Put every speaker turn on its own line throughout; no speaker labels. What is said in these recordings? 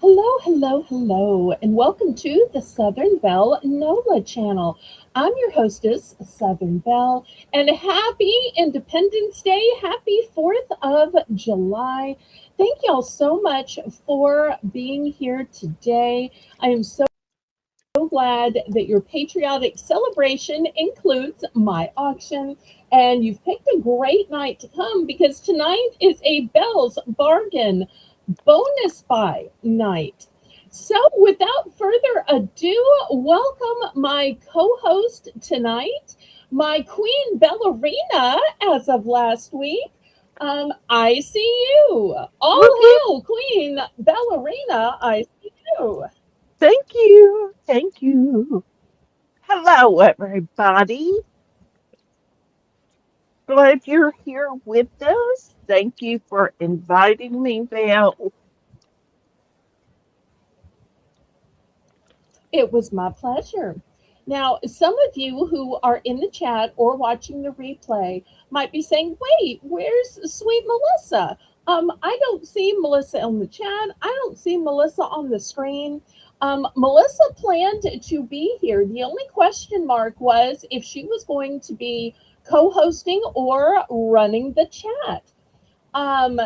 Hello, hello, hello, and welcome to the Southern Belle NOLA channel. I'm your hostess, Southern Belle, and happy Independence Day. Happy 4th of July. Thank y'all so much for being here today. I am so glad that your patriotic celebration includes my auction, and you've picked a great night to come because tonight is a Belle's Bargain bonus buy night. So, without further ado, welcome my co host tonight, my queen ballerina as of last week. I see you. All
Whoop, whoop.
hail, Queen Ballerina. I see you.
Thank you. Thank you. Hello, everybody. Glad you're here with us. Thank you for inviting me, Val.
It was my pleasure. Now, some of you who are in the chat or watching the replay might be saying, wait, where's sweet Melissa? I don't see Melissa on the chat. I don't see Melissa on the screen. Melissa planned to be here. The only question mark was if she was going to be co hosting or running the chat. Um,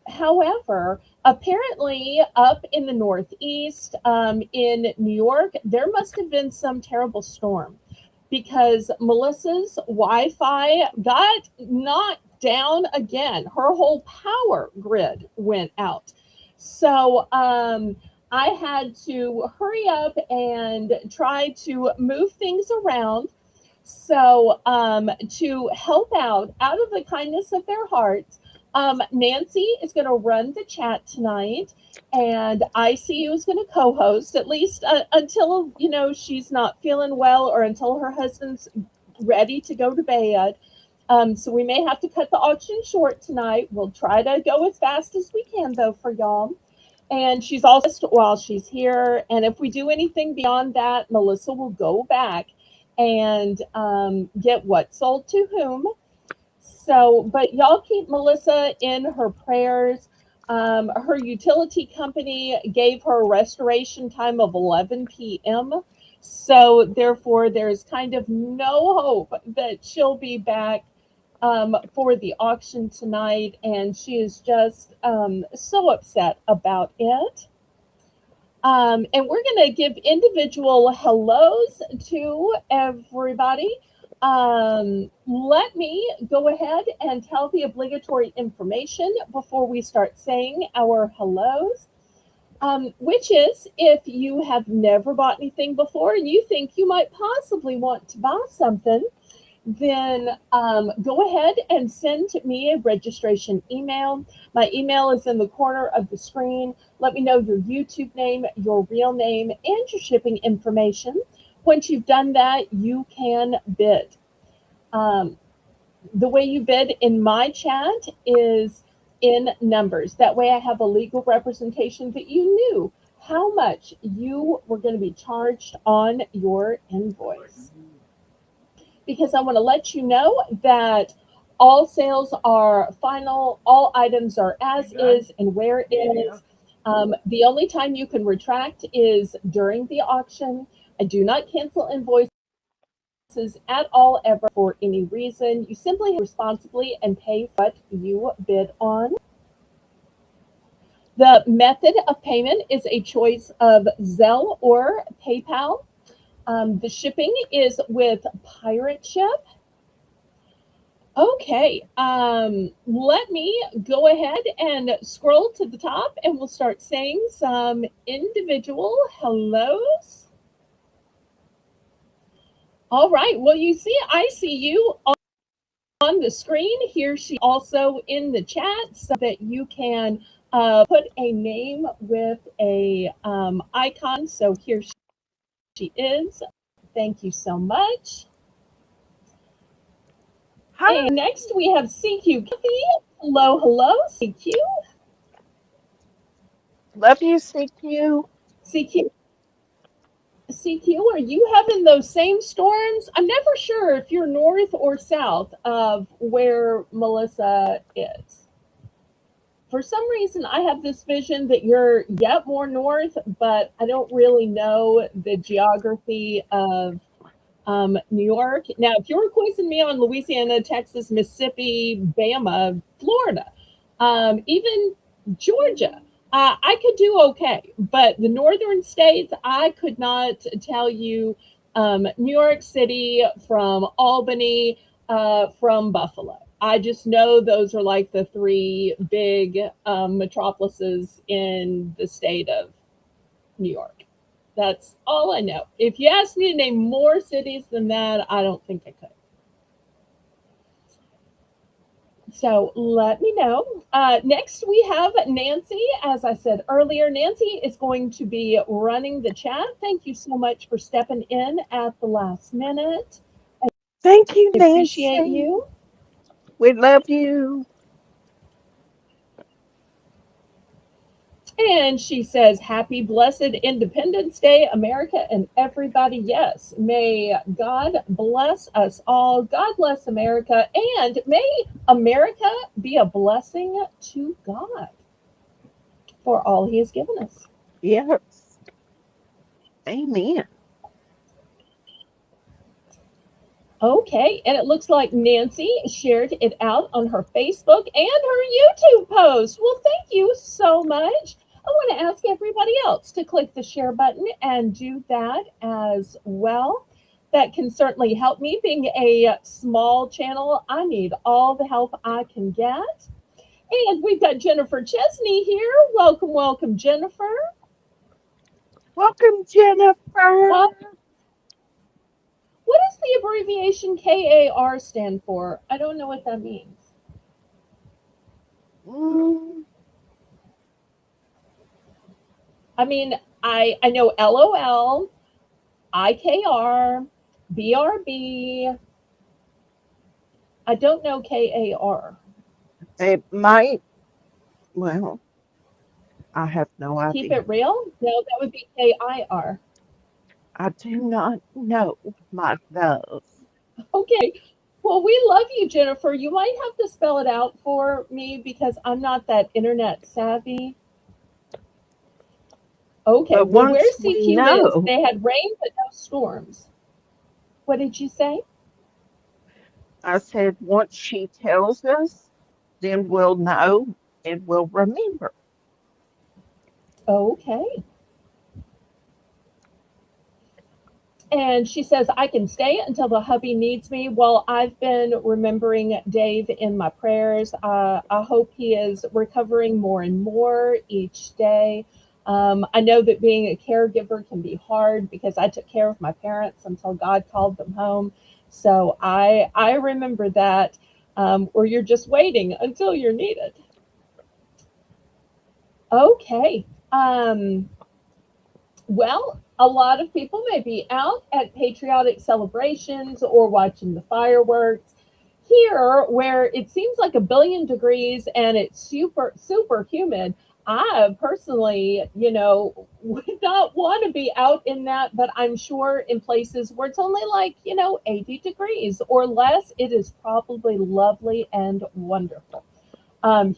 However, apparently up in the Northeast, in New York, there must have been some terrible storm because Melissa's Wi-Fi got knocked down again. Her whole power grid went out. So I had to hurry up and try to move things around. So to help out of the kindness of their hearts, Nancy is going to run the chat tonight, and ICU is going to co-host at least until she's not feeling well or until her husband's ready to go to bed. So we may have to cut the auction short tonight. We'll try to go as fast as we can, though, for y'all. And she's also while she's here. And if we do anything beyond that, Melissa will go back and get what sold to whom. So, but y'all keep Melissa in her prayers. Her utility company gave her a restoration time of 11 p.m. So, therefore, there's kind of no hope that she'll be back for the auction tonight. And she is just so upset about it. And we're going to give individual hellos to everybody. Let me go ahead and tell the obligatory information before we start saying our hellos. Which is if you have never bought anything before and you think you might possibly want to buy something, then go ahead and send me a registration email. My email is in the corner of the screen. Let me know your YouTube name, your real name, and your shipping information. Once you've done that, you can bid. Um, the way you bid in my chat is in numbers. That way, I have a legal representation that you knew how much you were going to be charged on your invoice, because I want to let you know that all sales are final, all items are as is and where it is. The only time you can retract is during the auction. I do not cancel invoices at all ever for any reason. You simply responsibly and pay what you bid on. The method of payment is a choice of Zelle or PayPal. The shipping is with Pirate Ship. Okay, let me go ahead and scroll to the top and we'll start saying some individual hellos. All right, well, I see you on the screen. Here she also in the chat so that you can put a name with a icon. So here she is. Thank you so much.
Hi.
And next we have CQ Kathy. Hello, hello, CQ.
Love you, CQ.
CQ, CQ, are you having those same storms? I'm never sure if you're north or south of where Melissa is. For some reason, I have this vision that you're yet more north, but I don't really know the geography of New York. Now, if you were quizzing me on Louisiana, Texas, Mississippi, Bama, Florida, even Georgia, I could do okay. But the northern states, I could not tell you New York City from Albany, from Buffalo. I just know those are like the three big metropolises in the state of New York. That's all I know. If you ask me to name more cities than that, I don't think I could. So let me know. Next, we have Nancy. As I said earlier, Nancy is going to be running the chat. Thank you so much for stepping in at the last minute.
Thank you,
I appreciate
Nancy.
you.
We love you.
And she says, Happy, blessed Independence Day, America, and everybody. Yes, may God bless us all. God bless America. And may America be a blessing to God for all he has given us.
Yes. Amen.
Okay, and it looks like Nancy shared it out on her Facebook and her YouTube post. Well, thank you so much. I want to ask everybody else to click the share button and do that as well. That can certainly help me. Being a small channel, I need all the help I can get. And we've got Jennifer Chesney here. Welcome, welcome, Jennifer.
Welcome,
Uh,
Jennifer.
what does the abbreviation KAR stand for? I don't know what that means.
Mm,
I mean, I know LOL, IKR, BRB. I don't know KAR.
it might, well, I have no
Keep
idea.
it real? No, that would be KIR.
I do not know my those.
Okay. Well, we love you, Jennifer. You might have to spell it out for me because I'm not that internet savvy. Okay.
But
Well, where
once we
CQ is,
know,
they had rain but no storms. What did you say?
I said, once she tells us, then we'll know and we'll remember.
Okay. And she says, I can stay until the hubby needs me. Well, I've been remembering Dave in my prayers. I hope he is recovering more and more each day. I know that being a caregiver can be hard because I took care of my parents until God called them home. So I remember that, or you're just waiting until you're needed. Okay. Well, a lot of people may be out at patriotic celebrations or watching the fireworks. Here, where it seems like a billion degrees and it's super, super humid, I personally, would not want to be out in that, but I'm sure in places where it's only like, 80 degrees or less, it is probably lovely and wonderful.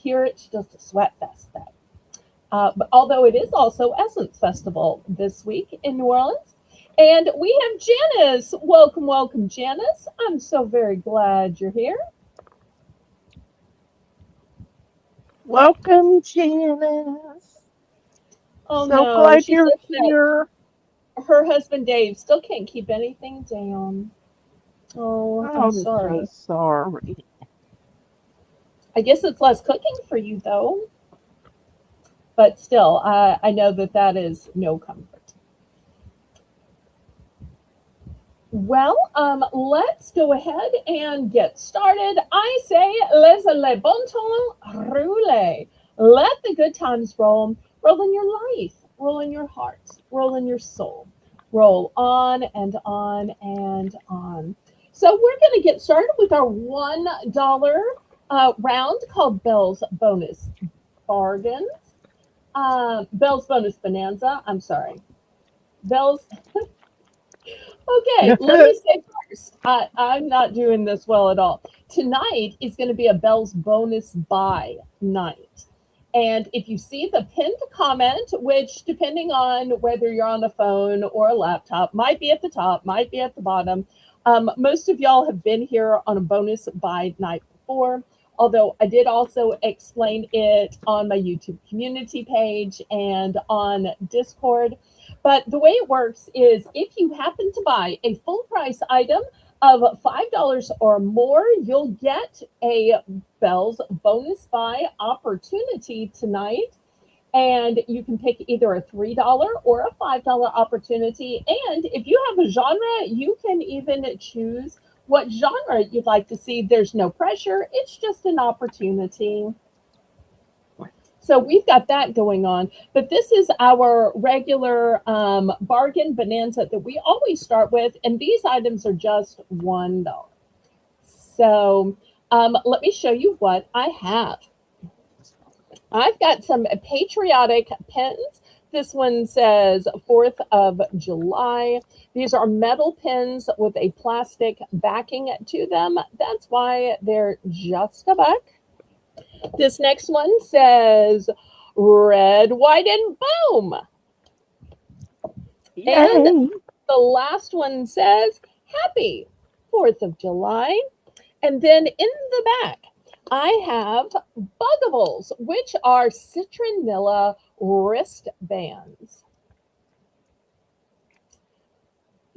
Here, it's just a sweat fest, though. But although it is also Essence Festival this week in New Orleans. And we have Janice. Welcome, welcome, Janice. I'm so very glad you're here.
Welcome, Janice.
Oh
So
no,
glad
she
you're
says that
here.
her husband Dave still can't keep anything down. Oh, I'm
I'm so
sorry.
sorry.
I guess it's less cooking for you though, but still, I know that that is no comfort. Well, let's go ahead and get started. I say, laissez le bon temps rouler. Let the good times roll. Roll in your life, roll in your heart, roll in your soul. Roll on and on and on. So we're going to get started with our $1 round called Bell's Bonus Bargains. Bell's Bonus Bonanza. I'm sorry. Bell's Okay, let me say first, I'm not doing this well at all. Tonight is going to be a Bell's bonus buy night. And if you see the pinned comment, which depending on whether you're on a phone or a laptop, might be at the top, might be at the bottom. Most of y'all have been here on a bonus by night before, although I did also explain it on my YouTube community page and on Discord. But the way it works is if you happen to buy a full price item of $5 or more, you'll get a Belle's bonus buy opportunity tonight. And you can pick either a $3 or a $5 opportunity. And if you have a genre, you can even choose what genre you'd like to see. There's no pressure, it's just an opportunity. So we've got that going on. But this is our regular bargain bonanza that we always start with. And these items are just $1. So let me show you what I have. I've got some patriotic pins. This one says 4th of July. These are metal pins with a plastic backing to them. That's why they're just a buck. This next one says red, white, and boom.
Yay.
And the last one says happy 4th of July. And then in the back, I have Buggables, which are citronella wristbands.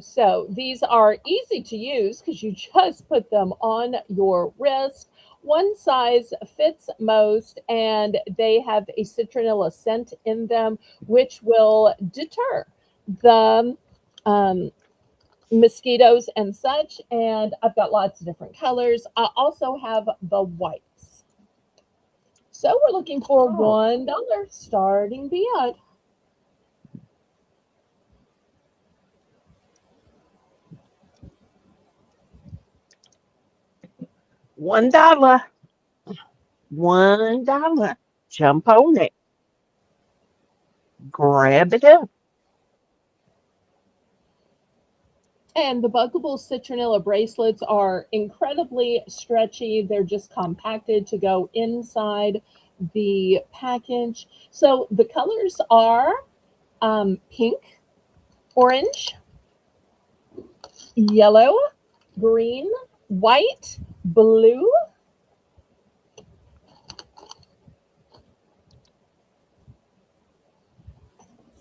So these are easy to use because you just put them on your wrist. One size fits most, and they have a citronella scent in them, which will deter the mosquitoes and such. And I've got lots of different colors. I also have the whites. So we're looking for $1 starting bid.
$1. $1. Jump on it. Grab it up.
And the Buggable citronella bracelets are incredibly stretchy. They're just compacted to go inside the package. So the colors are pink, orange, yellow, green, white, blue.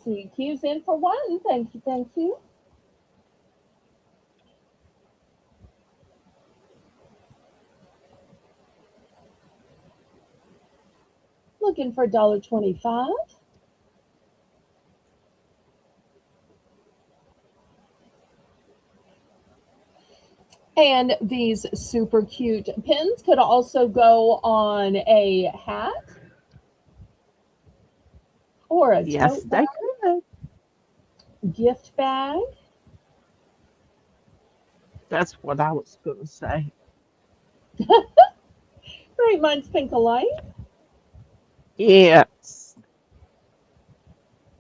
CQ's in for one. Thank you, thank you. Looking for $1.25. And these super cute pins could also go on a hat or a
Yes,
tote
they
bag,
could.
gift bag.
That's what I was going to say.
Right, mine's pink alike.
Yes.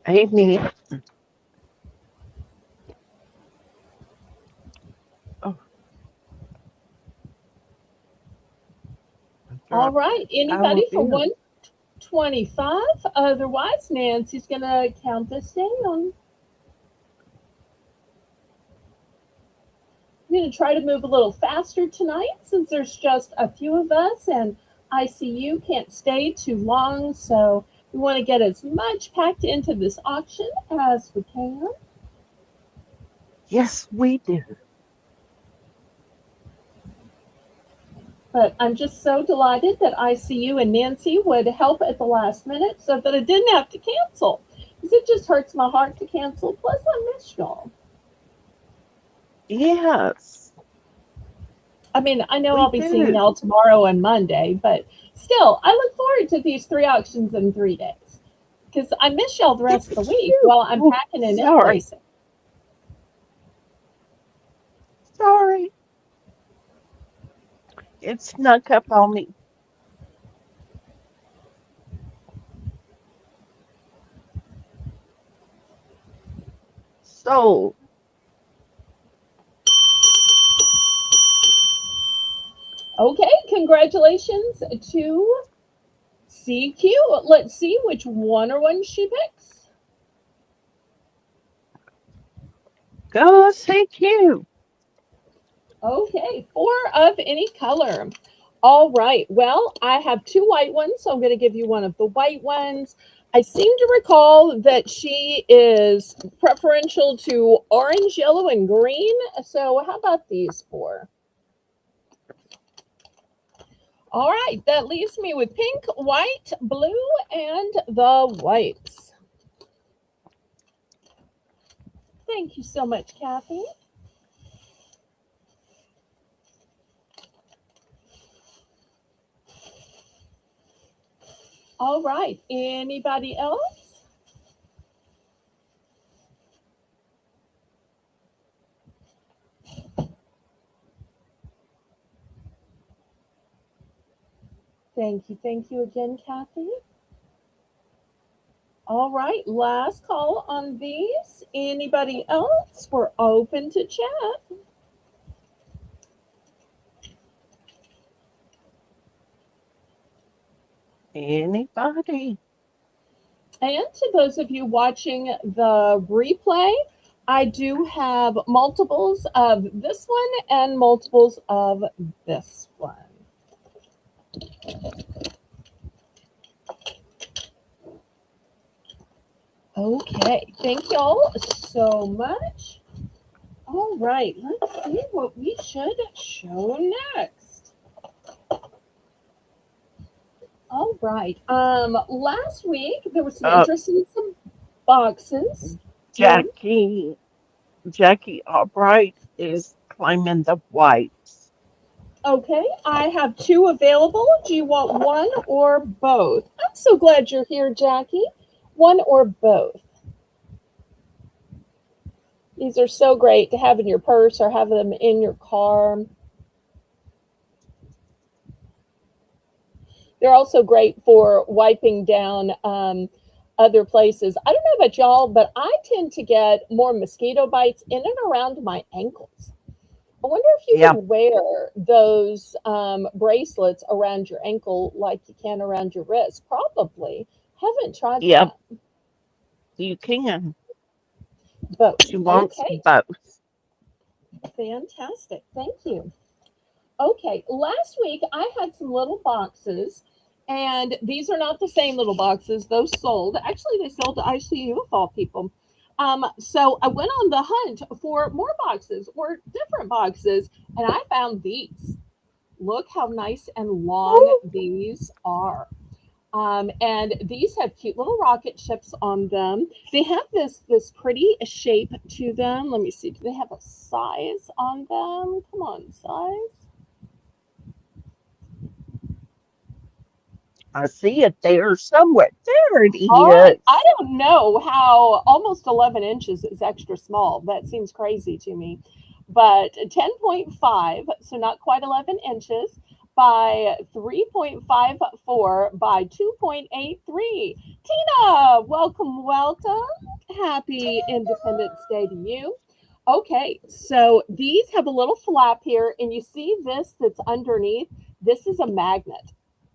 Amen. Oh, I
All
dropped
right.
that dollar
Anybody for
bill.
125? Otherwise, Nancy's gonna count this down. I'm gonna try to move a little faster tonight since there's just a few of us and ICU can't stay too long, so we want to get as much packed into this auction as we can.
Yes, we do.
But I'm just so delighted that ICU and Nancy would help at the last minute so that I didn't have to cancel. Because it just hurts my heart to cancel. Plus, I miss y'all.
Yes,
I mean, I know
we
I'll be seeing
do.
y'all tomorrow and Monday, but still, I look forward to these 3 auctions in 3 days. Because I miss y'all the rest of the week
Phew.
while I'm
Oh,
packing and
sorry.
invoicing.
Sorry. It snuck up on me. So,
Okay, congratulations to CQ. Let's see which one she picks.
Go CQ.
Okay, four of any color. All right. Well, I have two white ones, so I'm going to give you one of the white ones. I seem to recall that she is preferential to orange, yellow, and green. So, how about these four? All right, that leaves me with pink, white, blue, and the whites. Thank you so much, Kathy. All right, anybody else? Thank you again, Kathy. All right, last call on these. Anybody else? We're open to chat.
Anybody?
And to those of you watching the replay, I do have multiples of this one and multiples of this one. Okay, thank y'all so much. All right, let's see what we should show next. All right. Last week there was some
Uh,
interest in some boxes. Ma'am.
Jackie. Jackie Albright is claiming the whites.
Okay, I have two available. Do you want one or both? I'm so glad you're here, Jackie. One or both. These are so great to have in your purse or have them in your car. They're also great for wiping down other places. I don't know about y'all, but I tend to get more mosquito bites in and around my ankles. I wonder if you
Yeah,
could wear those bracelets around your ankle like you can around your wrist. Probably. Haven't tried
yeah,
that.
you can.
But
She wants
okay,
both.
fantastic. Thank you. Okay, last week I had some little boxes, and these are not the same little boxes. Those sold. Actually, they sold to ICU of all people. So I went on the hunt for more boxes or different boxes, and I found these. Look how nice and long
Oh,
these are. And these have cute little rocket ships on them. They have this pretty shape to them. Let me see. Do they have a size on them? Come on, size.
I see it there somewhere. There it
All right. I
is.
don't know how almost 11 inches is extra small. That seems crazy to me. But 10.5, so not quite 11 inches, by 3.54 by 2.83. Tina, welcome, welcome. Happy Independence Day to you. Okay, so these have a little flap here, and you see this that's underneath? This is a magnet.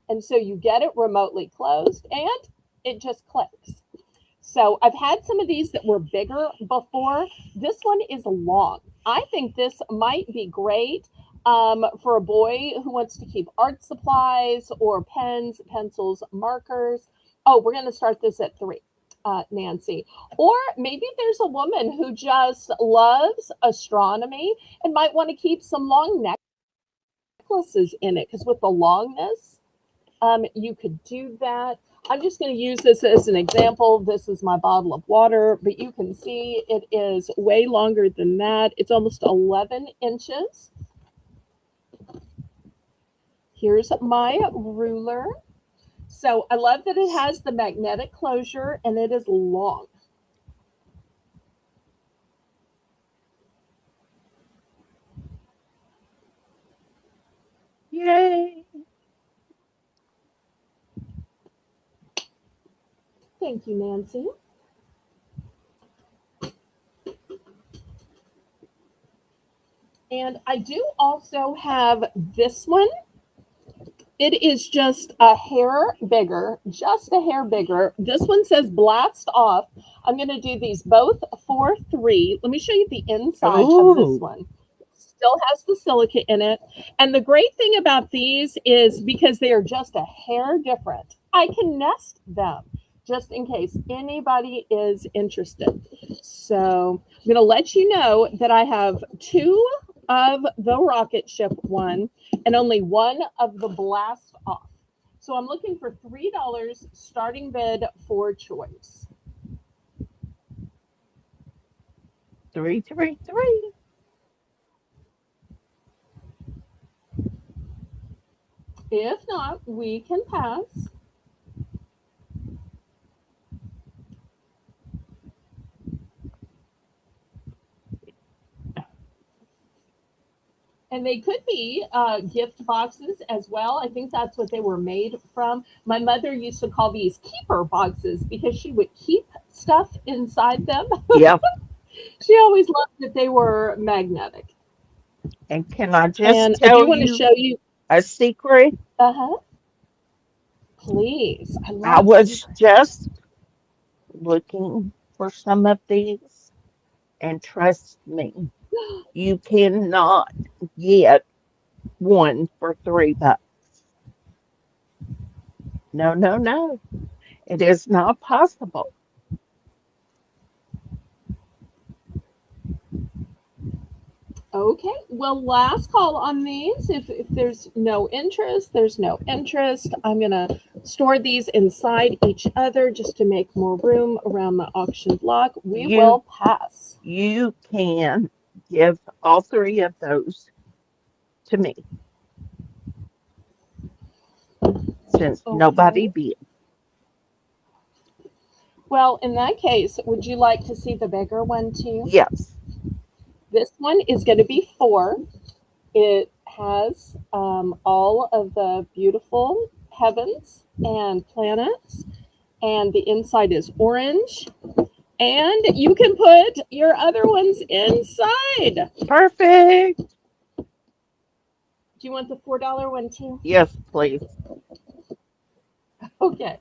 And so you get it remotely closed and it just clicks. So I've had some of these that were bigger before. This one is long. I think this might be great for a boy who wants to keep art supplies or pens, pencils, markers. Oh, we're going to start this at 3. Nancy. Or maybe there's a woman who just loves astronomy and might want to keep some long necklaces in it because with the longness, you could do that. I'm just going to use this as an example. This is my bottle of water, but you can see it is way longer than that. It's almost 11 inches. Here's my ruler. So I love that it has the magnetic closure and it is long.
Yay.
Thank you, Nancy. And I do also have this one. It is just a hair bigger, just a hair bigger. This one says blast off. I'm going to do these both for three. Let me show you the inside of this
Oh,
one. Still has the silica in it. And the great thing about these is because they are just a hair different, I can nest them just in case anybody is interested. So I'm going to let you know that I have two of the rocket ship one and only one of the blast off. So I'm looking for $3 starting bid for choice.
333.
If not, we can pass. And they could be gift boxes as well. I think that's what they were made from. My mother used to call these keeper boxes because she would keep stuff inside them.
Yep.
She always loved that they were magnetic.
And can I just
And I
tell
do want to
you
show you.
a secret?
Uh huh. Please, I
I
love
was
secrets.
just looking for some of these, and trust me, you cannot get one for $3. No, no, no. It is not possible.
Okay. Well, last call on these. If there's no interest, there's no interest. I'm going to store these inside each other just to make more room around the auction block. We
You
will pass.
you can give all three of those to me since nobody
Okay.
bid.
Well, in that case, would you like to see the bigger one too?
Yes.
This one is going to be four. It has all of the beautiful heavens and planets, and the inside is orange. And you can put your other ones inside.
Perfect.
Do you want the $4 one too?
Yes, please.
Okay.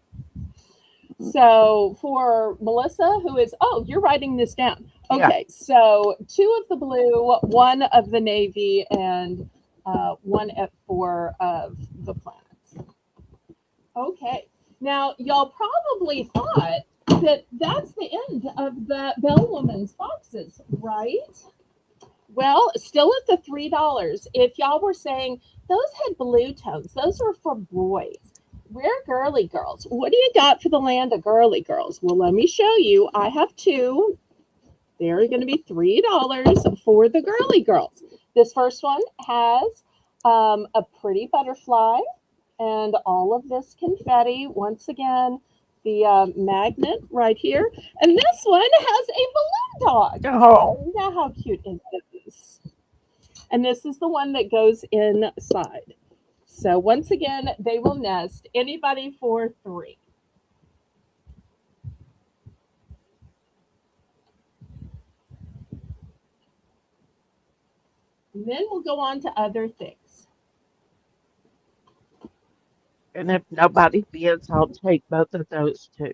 So for Melissa, who is, oh, you're writing this down.
Yeah.
Okay. So two of the blue, one of the navy, and one at four of the planets. Okay. Now, y'all probably thought that that's the end of the Bell Woman's boxes, right? Well, still at the $3. If y'all were saying those had blue tones, those were for boys. We're girly girls. What do you got for the land of girly girls? Well, let me show you. I have two. They're going to be $3 for the girly girls. This first one has a pretty butterfly and all of this confetti. Once again, the magnet right here. And this one has a balloon dog.
Oh,
Now, how cute is this? And this is the one that goes inside. So once again, they will nest. Anybody for three. And then we'll go on to other things.
and if nobody bids, I'll take both of those too.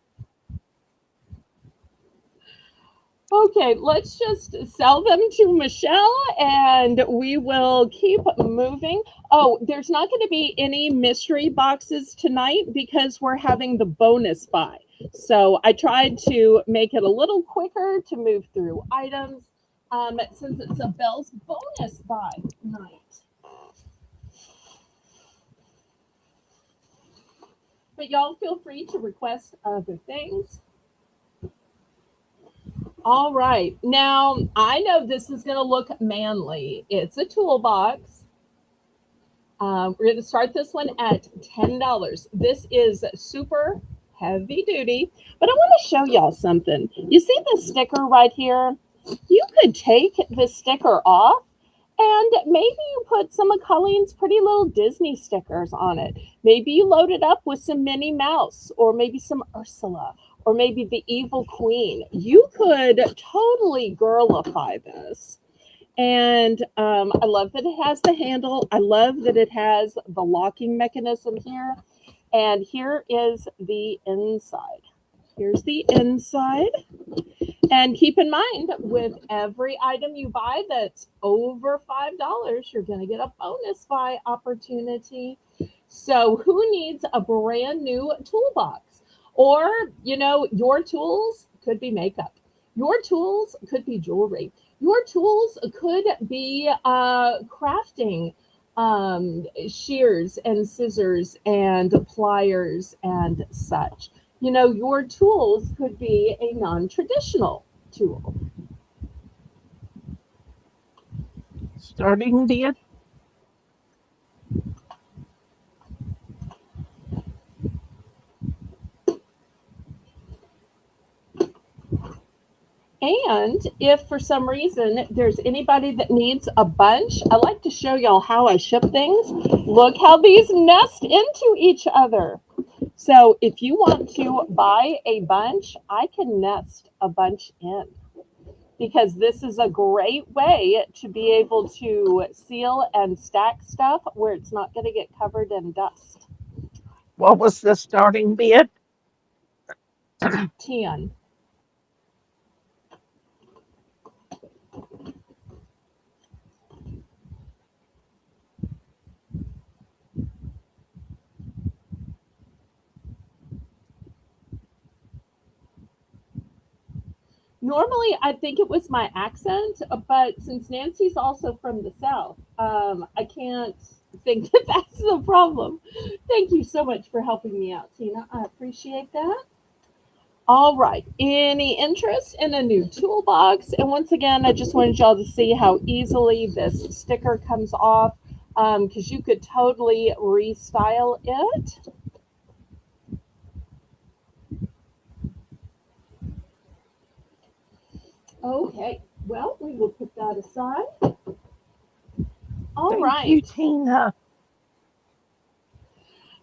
Okay, let's just sell them to Michelle and we will keep moving. Oh, there's not going to be any mystery boxes tonight because we're having the bonus buy. So I tried to make it a little quicker to move through items since it's a Bell's bonus buy night. But y'all feel free to request other things. All right. Now, I know this is going to look manly. It's a toolbox. We're going to start this one at $10. This is super heavy duty, but I want to show y'all something. You see this sticker right here? You could take this sticker off and maybe you put some of Colleen's pretty little Disney stickers on it. Maybe you load it up with some Minnie Mouse or maybe some Ursula or maybe the Evil Queen. You could totally girlify this. And I love that it has the handle. I love that it has the locking mechanism here. And here is the inside. Here's the inside. And keep in mind, with every item you buy that's over $5, you're going to get a bonus buy opportunity. So, who needs a brand new toolbox? Or, your tools could be makeup, your tools could be jewelry, your tools could be crafting, shears and scissors and pliers and such. Your tools could be a non traditional tool.
Starting bid.
And if for some reason there's anybody that needs a bunch, I like to show y'all how I ship things. Look how these nest into each other. So if you want to buy a bunch, I can nest a bunch in, because this is a great way to be able to seal and stack stuff where it's not going to get covered in dust.
What was the starting bid?
10. Normally, I think it was my accent, but since Nancy's also from the South, I can't think that that's the problem. Thank you so much for helping me out, Tina. I appreciate that. All right. Any interest in a new toolbox? And once again, I just wanted y'all to see how easily this sticker comes off, because you could totally restyle it. Okay. Well, we will put that aside. All
Thank you,
right.
Tina.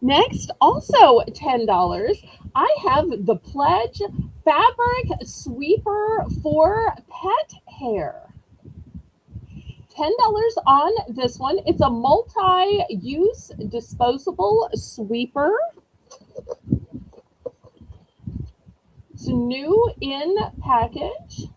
Next, also $10, I have the Pledge Fabric Sweeper for pet hair. $10 on this one. It's a multi use disposable sweeper. It's new in package.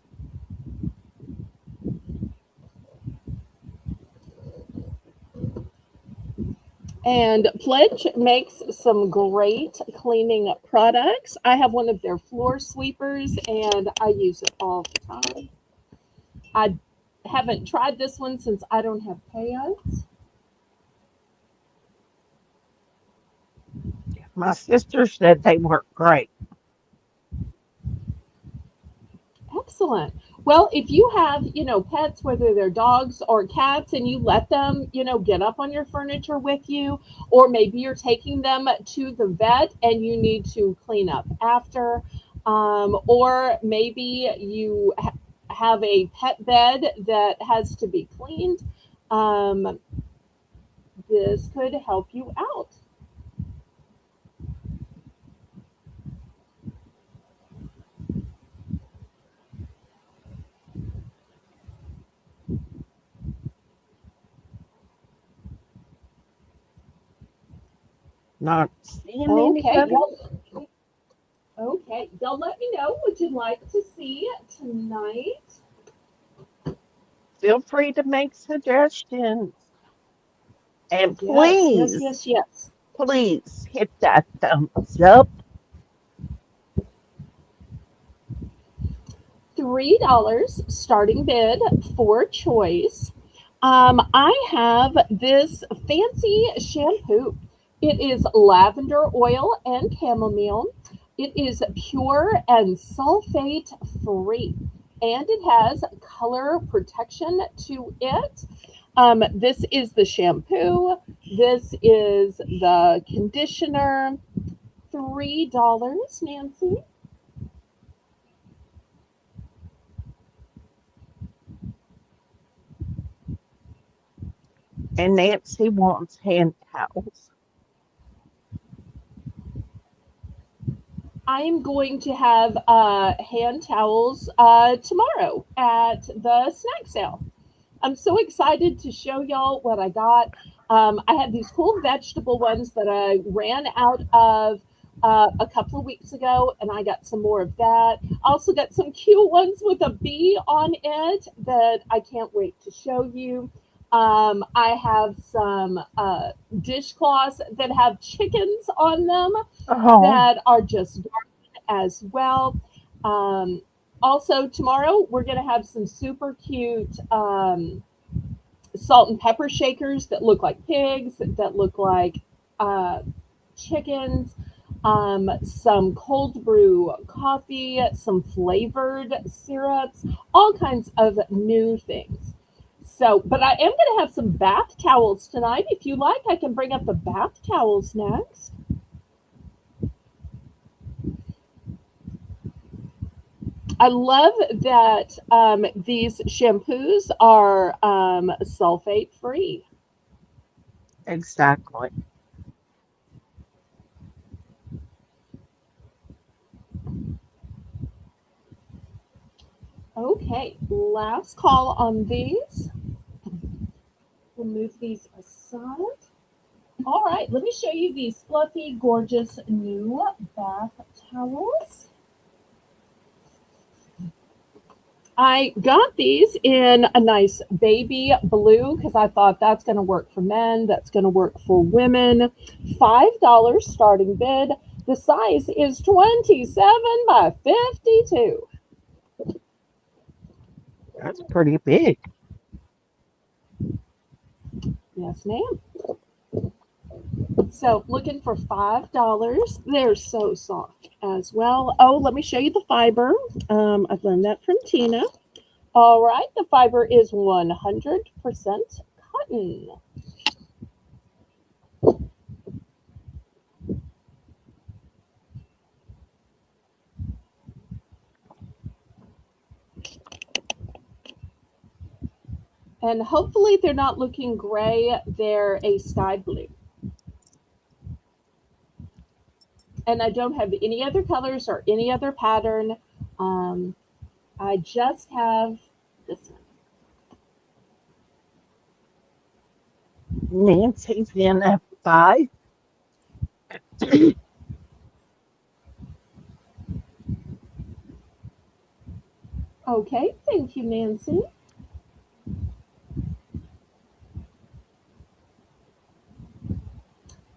And Pledge makes some great cleaning products. I have one of their floor sweepers and I use it all the time. I haven't tried this one since I don't have pants.
My sister said they work great.
Excellent. Well, if you have, pets, whether they're dogs or cats, and you let them, get up on your furniture with you, or maybe you're taking them to the vet and you need to clean up after, or maybe you have a pet bed that has to be cleaned, um, this could help you out.
Not seeing
Okay,
anybody.
okay. Y'all let me know what you'd like to see tonight.
Feel free to make suggestions. And
Yes, yes,
please,
yes, yes.
please hit that thumbs up.
$3 starting bid for choice. I have this fancy shampoo. It is lavender oil and chamomile. It is pure and sulfate free, and it has color protection to it. This is the shampoo. This is the conditioner. $3, Nancy.
And Nancy wants hand towels.
I'm going to have hand towels tomorrow at the snack sale. I'm so excited to show y'all what I got. I had these cool vegetable ones that I ran out of a couple of weeks ago, and I got some more of that. I also got some cute ones with a bee on it that I can't wait to show you. I have some dishcloths that have chickens on them
Oh,
that are just as well. Um, Also, tomorrow we're going to have some super cute salt and pepper shakers that look like pigs, that look like uh, chickens, some cold brew coffee, some flavored syrups, all kinds of new things. So, but I am going to have some bath towels tonight. If you like, I can bring up the bath towels next. I love that these shampoos are sulfate free.
exactly.
Okay, last call on these. We'll move these aside. All right, let me show you these fluffy, gorgeous new bath towels. I got these in a nice baby blue because I thought that's going to work for men, that's going to work for women. $5 starting bid. The size is 27 by 52.
That's pretty big.
Yes, ma'am. So looking for $5. They're so soft as well. Oh, let me show you the fiber. I've learned that from Tina. All right, the fiber is 100% cotton. And hopefully they're not looking gray, they're a sky blue. And I don't have any other colors or any other pattern. Um, I just have this one.
Nancy's in at 5.
Okay, thank you, Nancy.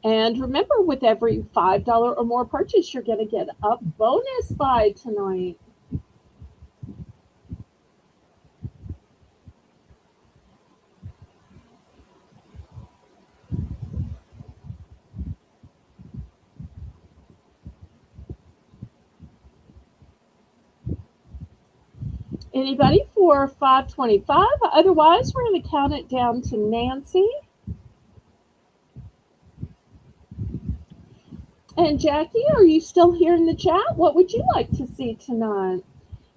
And remember, with every $5 or more purchase, you're going to get a bonus buy tonight. Anybody for 525? Otherwise, we're going to count it down to Nancy. And Jackie, are you still here in the chat? What would you like to see tonight?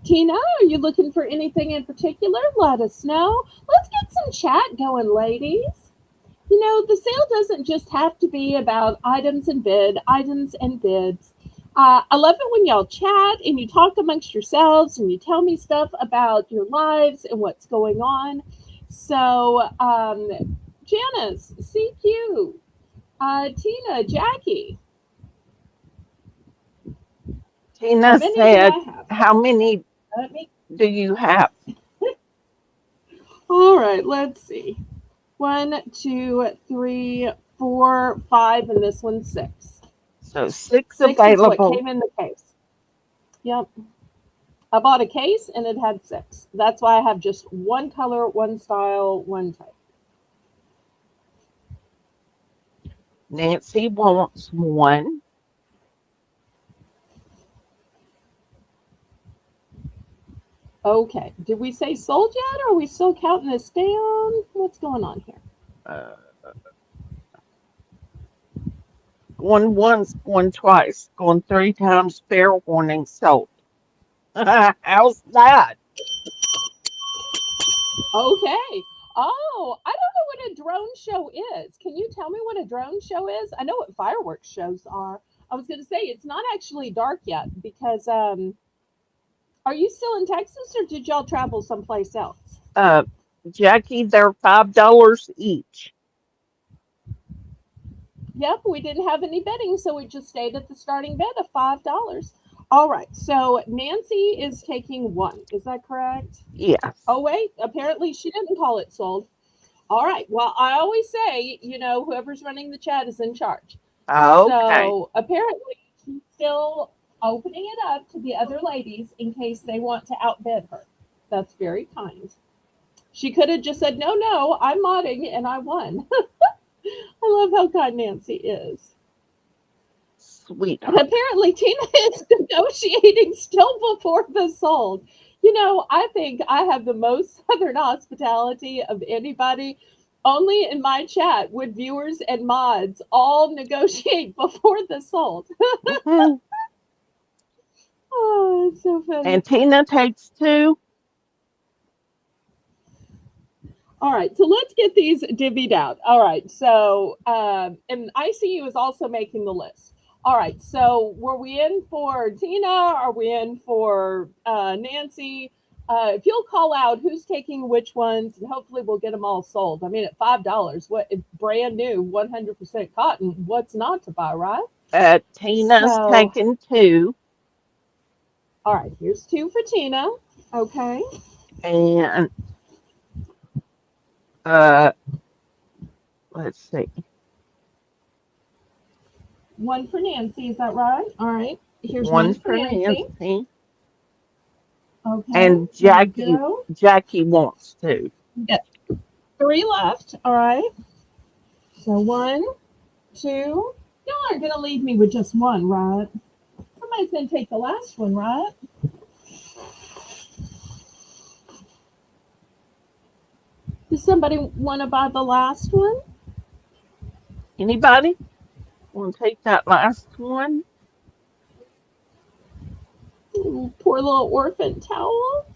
Tina, are you looking for anything in particular? Let us know. Let's get some chat going, ladies. You know, the sale doesn't just have to be about items and bids. I love it when y'all chat and you talk amongst yourselves and you tell me stuff about your lives and what's going on. So, Janice, CQ, Tina, Jackie, how
Tina
many do
said,
I have?
how many
Let me.
do you have?
All right, let's see. One, two, three, four, five, and this one's six.
So 6
Six is what
available.
came in the case. Yep. I bought a case and it had six. That's why I have just one color, one style, one type.
Nancy wants one.
Okay. Did we say sold yet or are we still counting this down? What's going on here?
Uh, Going once, going twice, going 3 times, fair warning, sold. How's that?
Okay. Oh, I don't know what a drone show is. Can you tell me what a drone show is? I know what fireworks shows are. I was going to say it's not actually dark yet because are you still in Texas or did y'all travel someplace else?
Jackie, they're $5 each.
Yep, we didn't have any betting, so we just stayed at the starting bet of $5. All right, so Nancy is taking one. Is that correct?
Yes.
Oh, wait, apparently she didn't call it sold. All right, well, I always say, whoever's running the chat is in charge.
Okay.
So apparently she's still opening it up to the other ladies in case they want to outbid her. That's very kind. She could have just said, no, no, I'm modding and I won. I love how kind Nancy is. And
Sweetheart.
apparently Tina is negotiating still before the sold. I think I have the most Southern hospitality of anybody. Only in my chat would viewers and mods all negotiate before the sold.
Mhm.
Oh, it's so funny.
And Tina takes two.
All right, so let's get these divvied out. All right, so and ICU is also making the list. All right, so were we in for Tina? Are we in for Nancy? If you'll call out who's taking which ones, and hopefully we'll get them all sold. I mean, at $5, what brand new, 100% cotton? What's not to buy, right?
Tina's
So,
taking two.
all right, here's two for Tina. Okay,
And uh, let's see.
one for Nancy. Is that right? All right, here's
One
one for
for
Nancy.
Nancy.
Okay,
And
there we
Jackie
go.
Jackie wants to.
Yeah, three left. All right. So one, two. Y'all aren't gonna leave me with just one, right? Somebody's gonna take the last one, right? Does somebody want to buy the last one?
Anybody want to take that last one?
Ooh, poor little orphan towel,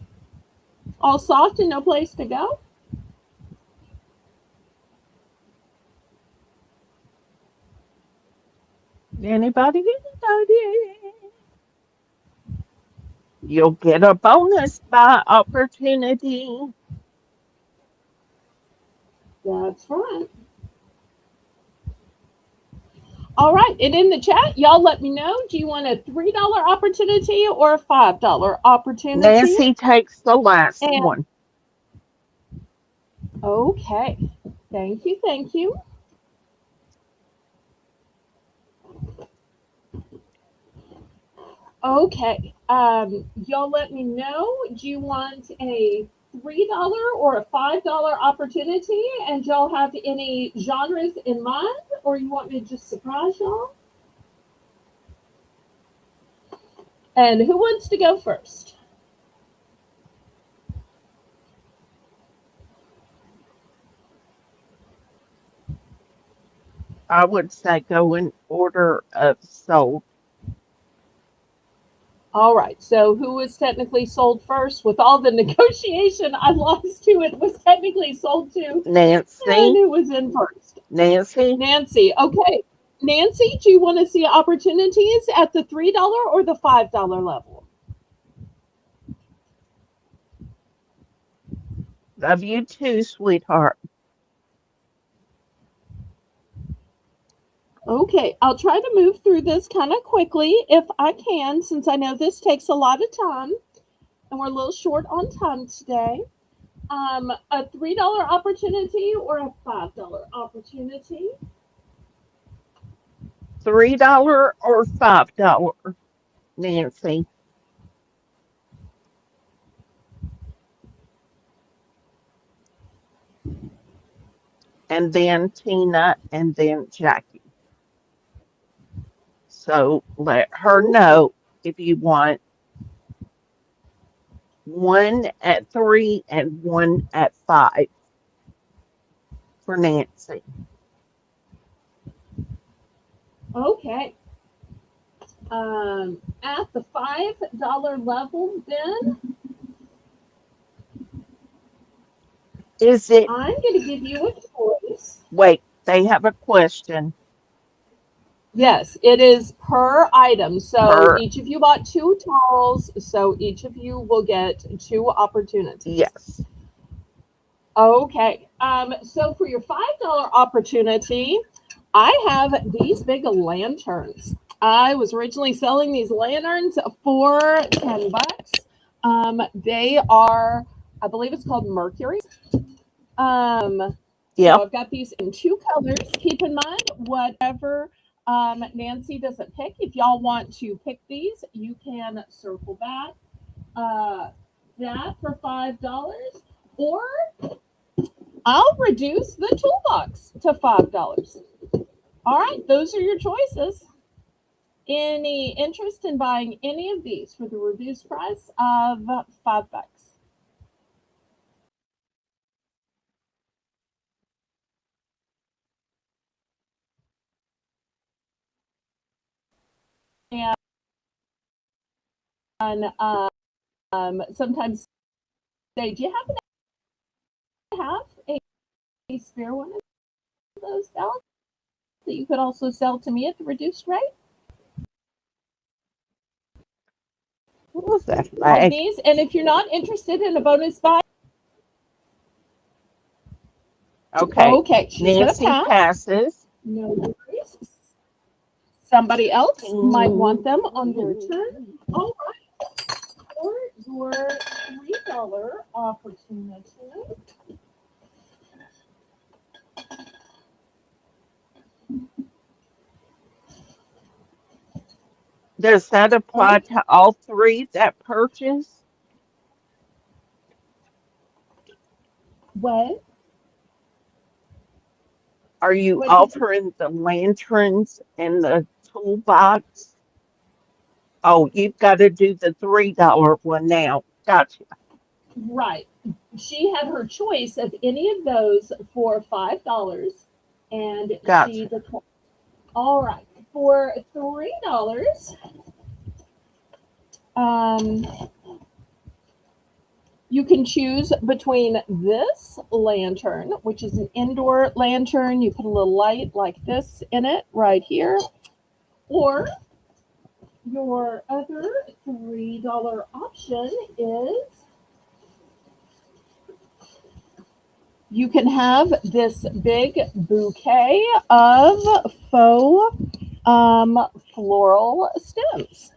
all soft and no place to go.
Anybody? Anybody? You'll get a bonus by opportunity.
That's right. All right, and in the chat, y'all let me know. Do you want a $3 opportunity or a $5 opportunity?
Nancy takes the last
And
one.
okay, thank you, thank you. Okay. Y'all let me know. Do you want a $3 or a $5 opportunity? And y'all have any genres in mind? Or you want me to just surprise y'all? And who wants to go first?
I would say go in order of sold.
All right. So who was technically sold first? With all the negotiation, I lost who it was technically sold to. And
Nancy.
who was in first?
Nancy.
Nancy. Okay. Nancy, do you want to see opportunities at the $3 or the $5 level?
Love you too, sweetheart.
Okay, I'll try to move through this kind of quickly if I can, since I know this takes a lot of time and we're a little short on time today. A $3 opportunity or a $5 opportunity?
$3 or $5, Nancy. And then Tina and then Jackie. So let her
Okay.
know if you want one at three and one at five for Nancy.
Okay. At the $5 level, then
Is it,
I'm going to give you a choice.
wait, they have a question
Yes, it is per item. So
per,
each of you bought two towels. So each of you will get two opportunities.
yes.
Okay. So for your $5 opportunity, I have these big lanterns. I was originally selling these lanterns for 10 bucks. They are, I believe it's called Mercuries. So
Yep.
I've got these in two colors. Keep in mind, whatever Nancy doesn't pick, if y'all want to pick these, you can circle back that for $5. Or I'll reduce the toolbox to $5. All right, those are your choices. Any interest in buying any of these for the reduced price of $5? And sometimes say, do you happen to have a spare one of those ballots that you could also sell to me at the reduced rate?
What was that
All
flag?
these, and if you're not interested in a bonus buy,
Okay.
okay, she's gonna
Nancy
pass.
passes.
No worries. Somebody else might want them on their turn.
Ting.
All right, for your $3 opportunity.
Does that apply
Okay,
to all three that purchase?
what?
Are you
What did you?
offering the lanterns and the toolbox? Oh, you've got to do the $3 one now. Gotcha.
Right. She had her choice of any of those for $5, and she
Gotcha.
declined. All right, for $3, um, you can choose between this lantern, which is an indoor lantern. You put a little light like this in it right here, or your other $3 option is you can have this big bouquet of faux floral stems.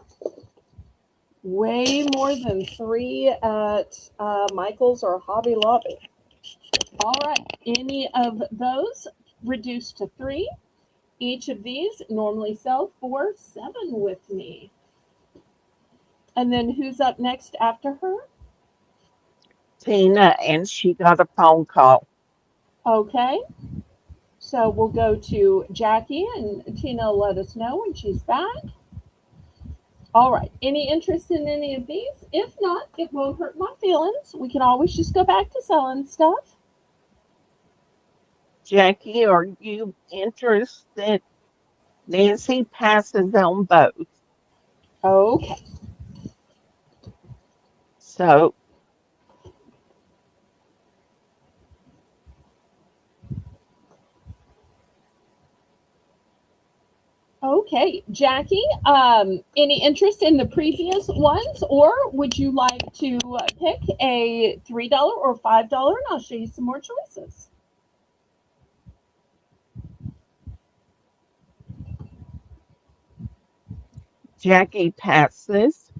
Way more than three at Michael's or Hobby Lobby. All right, any of those reduced to three. Each of these normally sell for seven with me. And then who's up next after her?
Tina, and she got a phone call.
Okay, so we'll go to Jackie and Tina will let us know when she's back. All right. Any interest in any of these? If not, it won't hurt my feelings. We can always just go back to selling stuff.
Jackie, are you interested? Nancy passes on both.
Okay.
So,
Okay. Jackie, any interest in the previous ones, or would you like to pick a $3 or $5? And I'll show you some more choices.
Jackie passes.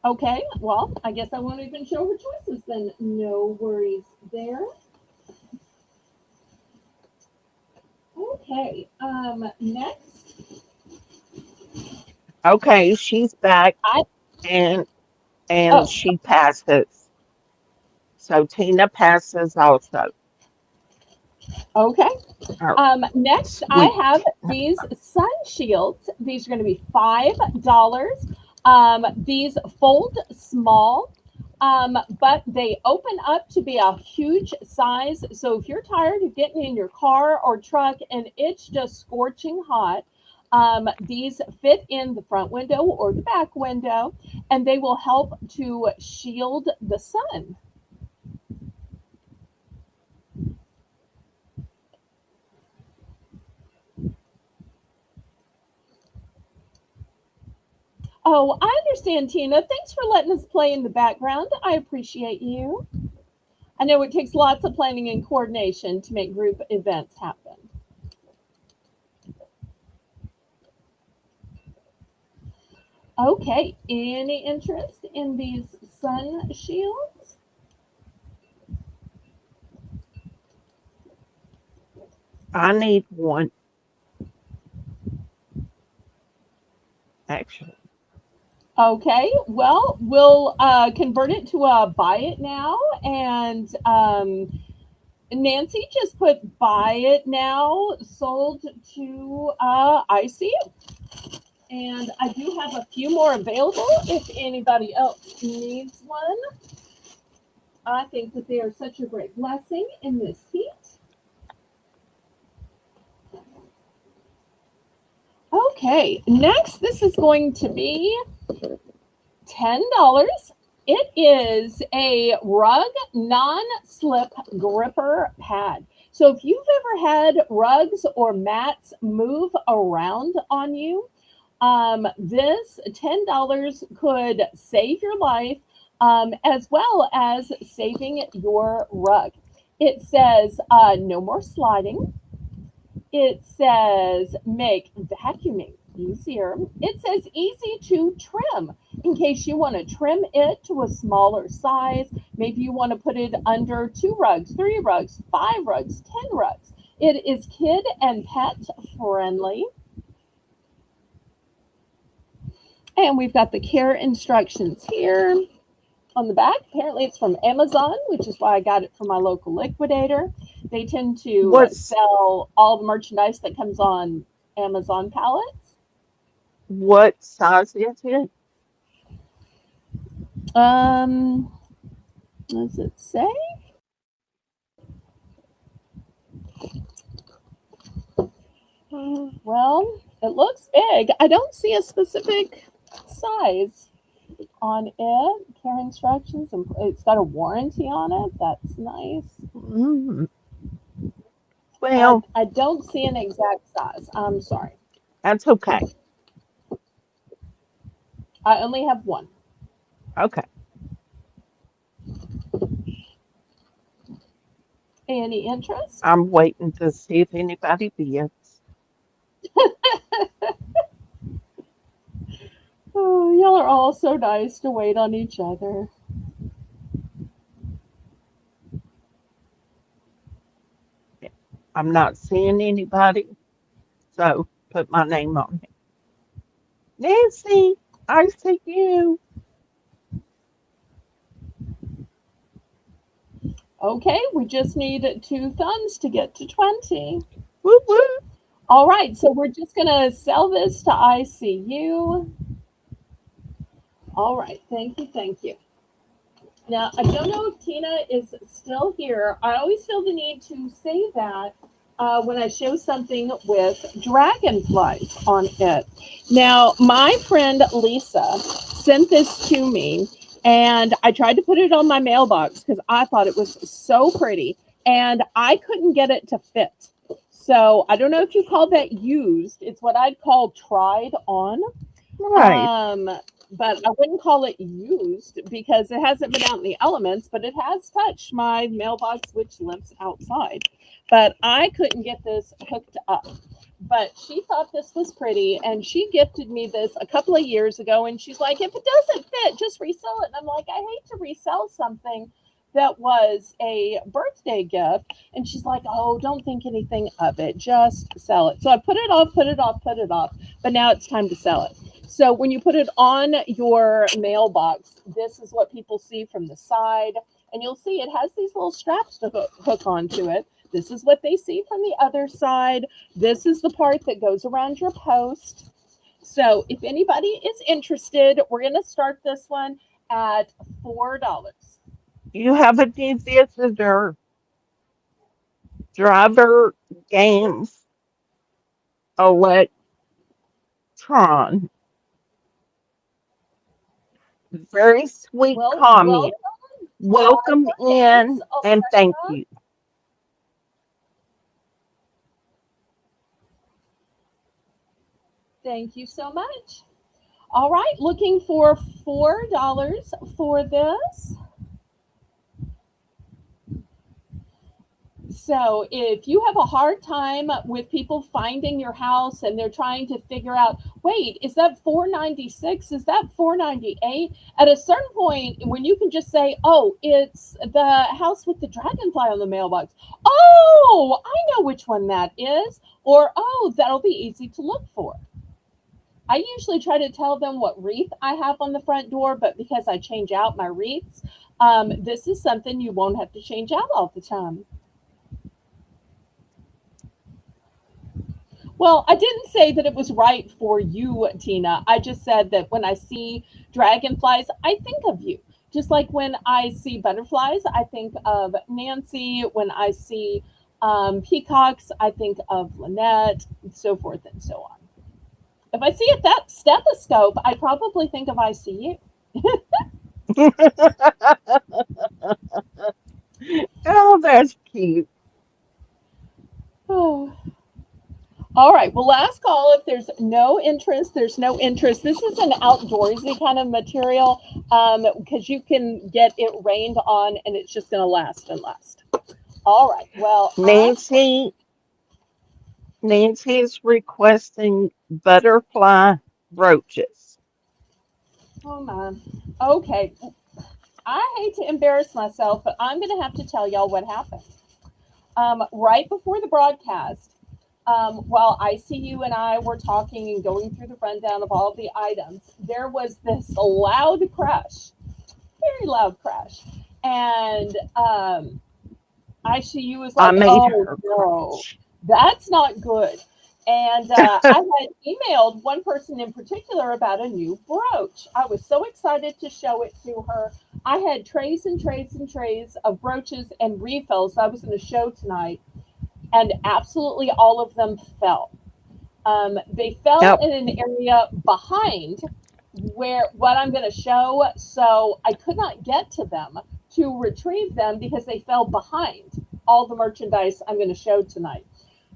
Okay. Well, I guess I won't even show her choices then. No worries there. Okay. Next,
Okay, she's back
I
and and
oh
she passes. So Tina passes also.
okay.
Oh,
Next, I
sweet.
have these sun shields. These are going to be $5. These fold small, but they open up to be a huge size. So if you're tired of getting in your car or truck and it's just scorching hot, these fit in the front window or the back window, and they will help to shield the sun. Oh, I understand, Tina. Thanks for letting us play in the background. I appreciate you. I know it takes lots of planning and coordination to make group events happen. Okay, any interest in these sun shields?
I need one, actually.
Okay, well, we'll convert it to a buy it now. And Nancy just put buy it now, sold to Icy. And I do have a few more available if anybody else needs one. I think that they are such a great blessing in this heat. Okay, next, this is going to be $10. It is a rug non-slip gripper pad. So if you've ever had rugs or mats move around on you, this $10 could save your life, as well as saving your rug. It says no more sliding. It says make vacuuming easier. It says easy to trim in case you want to trim it to a smaller size. Maybe you want to put it under 2 rugs, 3 rugs, 5 rugs, 10 rugs. It is kid and pet friendly. And we've got the care instructions here on the back. Apparently, it's from Amazon, which is why I got it from my local liquidator. They tend to
What's
sell all the merchandise that comes on Amazon pallets.
what size is it?
Um, what does it say? Well, it looks big. I don't see a specific size on it. Care instructions, and it's got a warranty on it. That's nice.
Mm, well,
I don't see an exact size. I'm sorry.
that's okay.
I only have one.
Okay.
Any interest?
I'm waiting to see if anybody bids.
Oh, y'all are all so nice to wait on each other.
I'm not seeing anybody, so put my name on it. Nancy, I see you.
Okay, we just need 2 thumbs to get to 20.
Woo woo.
All right, so we're just going to sell this to ICU. All right, thank you, thank you. Now, I don't know if Tina is still here. I always feel the need to say that when I show something with dragonflies on it. Now, my friend Lisa sent this to me, and I tried to put it on my mailbox because I thought it was so pretty, and I couldn't get it to fit. So I don't know if you call that used. It's what I'd call tried on.
Right.
But I wouldn't call it used because it hasn't been out in the elements, but it has touched my mailbox, which lives outside. But I couldn't get this hooked up. But she thought this was pretty, and she gifted me this a couple of years ago. And she's like, if it doesn't fit, just resell it. And I'm like, I hate to resell something that was a birthday gift. And she's like, oh, don't think anything of it. Just sell it. So I put it off, put it off, put it off. But now it's time to sell it. So when you put it on your mailbox, this is what people see from the side. And you'll see it has these little straps to hook onto it. This is what they see from the other side. This is the part that goes around your post. So if anybody is interested, we're going to start this one at $4.
You have a new visitor. Driver Games Electron. Very sweet
Well,
comment.
welcome,
Welcome
Driver Games
in and thank
Electra.
you.
Thank you so much. All right, looking for $4 for this. So if you have a hard time with people finding your house and they're trying to figure out, wait, is that 496? Is that 498? At a certain point, when you can just say, oh, it's the house with the dragonfly on the mailbox. Oh, I know which one that is. Or, oh, that'll be easy to look for. I usually try to tell them what wreath I have on the front door, but because I change out my wreaths, this is something you won't have to change out all the time. Well, I didn't say that it was right for you, Tina. I just said that when I see dragonflies, I think of you. Just like when I see butterflies, I think of Nancy. When I see peacocks, I think of Lynette, and so forth and so on. If I see that stethoscope, I probably think of ICU.
Oh, that's cute.
Oh. All right. Well, last call. If there's no interest, there's no interest. This is an outdoorsy kind of material because you can get it rained on and it's just going to last and last. All right. Well,
Nancy, Nancy is requesting butterfly brooches.
oh man. Okay. I hate to embarrass myself, but I'm going to have to tell y'all what happened. Right before the broadcast, while ICU and I were talking and going through the rundown of all the items, there was this loud crash, very loud crash. And ICU was
I
like,
made
oh
her
no,
crash.
that's not good. And I had emailed one person in particular about a new brooch. I was so excited to show it to her. I had trays and trays and trays of brooches and refills I was going to show tonight, and absolutely all of them fell. They fell
Yep.
in an area behind where what I'm going to show, so I could not get to them to retrieve them because they fell behind all the merchandise I'm going to show tonight.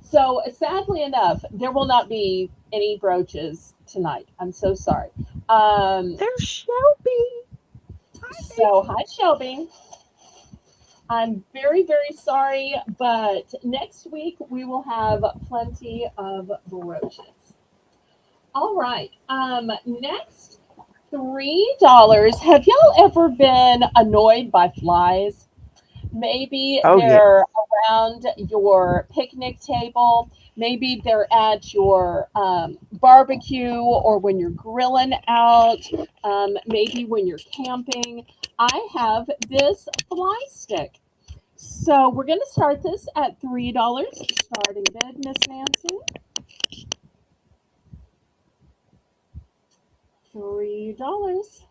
So sadly enough, there will not be any brooches tonight. I'm so sorry. Um,
There's Shelby. Hi,
so
baby.
hi Shelby. I'm very, very sorry, but next week we will have plenty of brooches. All right. Next, $3. Have y'all ever been annoyed by flies? Maybe
Oh,
they're
yes.
around your picnic table. Maybe they're at your barbecue or when you're grilling out. Maybe when you're camping. I have this fly stick. So we're going to start this at $3. Starting bid, Miss Nancy. $3.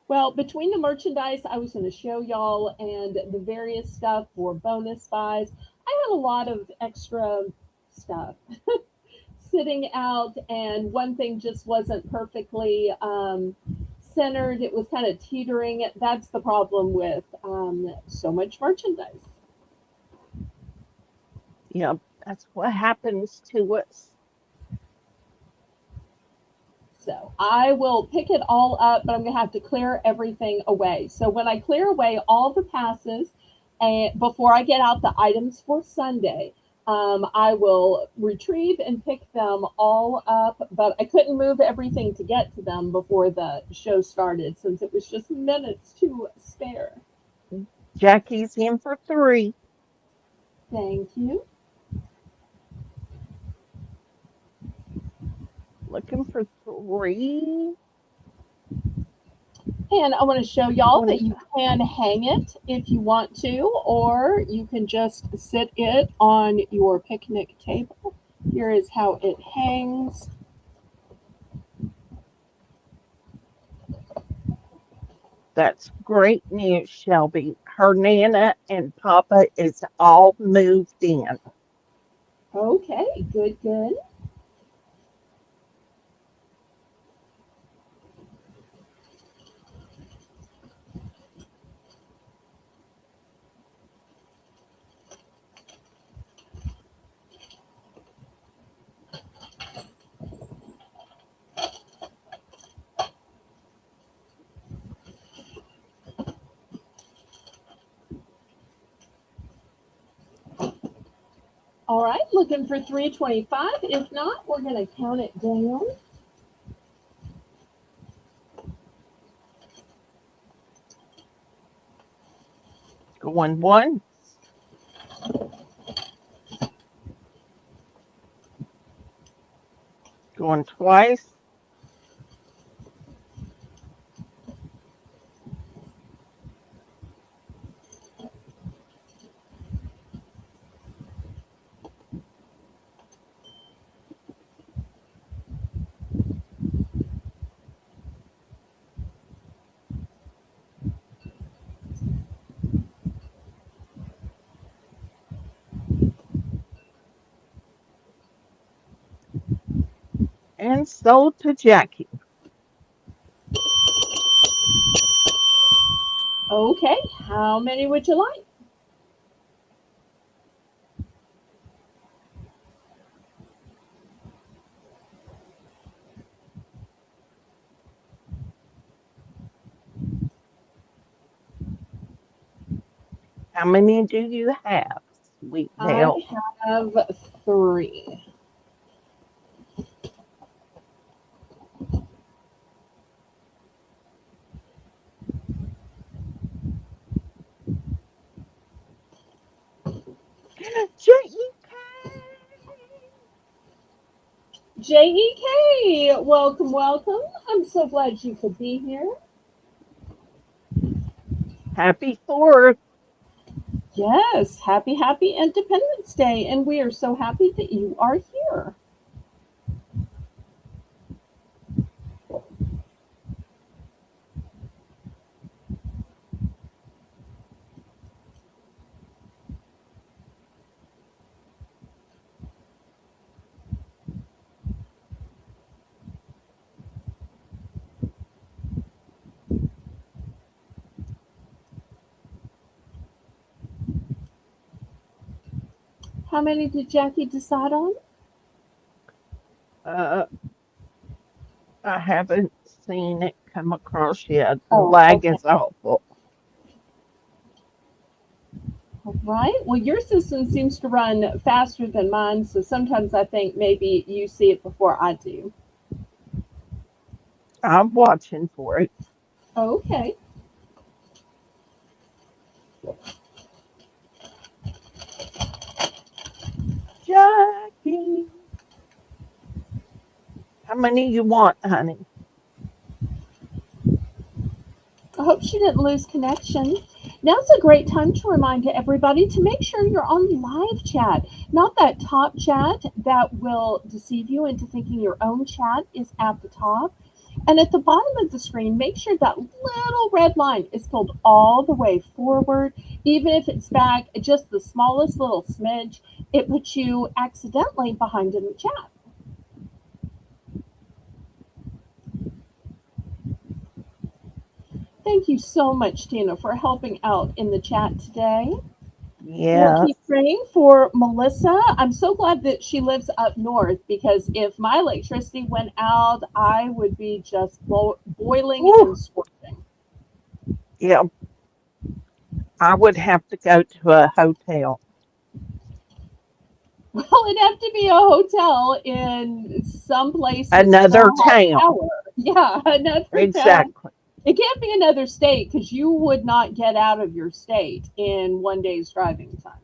Well, between the merchandise I was going to show y'all and the various stuff for bonus buys, I had a lot of extra stuff sitting out, and one thing just wasn't perfectly centered. It was kind of teetering. That's the problem with so much merchandise.
Yep. That's what happens to us.
So I will pick it all up, but I'm going to have to clear everything away. So when I clear away all the passes, and before I get out the items for Sunday, I will retrieve and pick them all up. But I couldn't move everything to get to them before the show started since it was just minutes to spare.
Jackie's in for three.
Thank you.
Looking for three.
And I want to show y'all that
20.
you can hang it if you want to, or you can just sit it on your picnic table. Here is how it hangs.
That's great news, Shelby. Her Nana and Papa is all moved in.
Okay, good, good. Looking for 325. If not, we're going to count it down.
Going once, going twice, and sold to Jackie.
Okay, how many would you like?
How many do you have, Sweet
I
Belle?
have three.
Jackie.
JEK, welcome, welcome. I'm so glad you could be here.
Happy 4th.
Yes, happy Independence Day. And we are so happy that you are here. How many did Jackie decide on?
Uh, I haven't seen it come across yet. The
Oh,
lag
okay.
is awful.
All right. Well, your system seems to run faster than mine, so sometimes I think maybe you see it before I do.
I'm watching for it.
Okay.
Jackie. How many you want, honey?
I hope she didn't lose connection. Now's a great time to remind everybody to make sure you're on live chat, not that top chat that will deceive you into thinking your own chat is at the top. And at the bottom of the screen, make sure that little red line is pulled all the way forward. Even if it's back just the smallest little smidge, it puts you accidentally behind in the chat. Thank you so much, Tina, for helping out in the chat today. We'll
Yes.
keep praying for Melissa. I'm so glad that she lives up north because if my electricity went out, I would be just boiling
Woo.
and scorching.
Yeah, I would have to go to a hotel.
Well, it'd have to be a hotel in some place that
Another
still has
town.
power. Yeah, another town.
Exactly.
It can't be another state because you would not get out of your state in 1 day's driving time.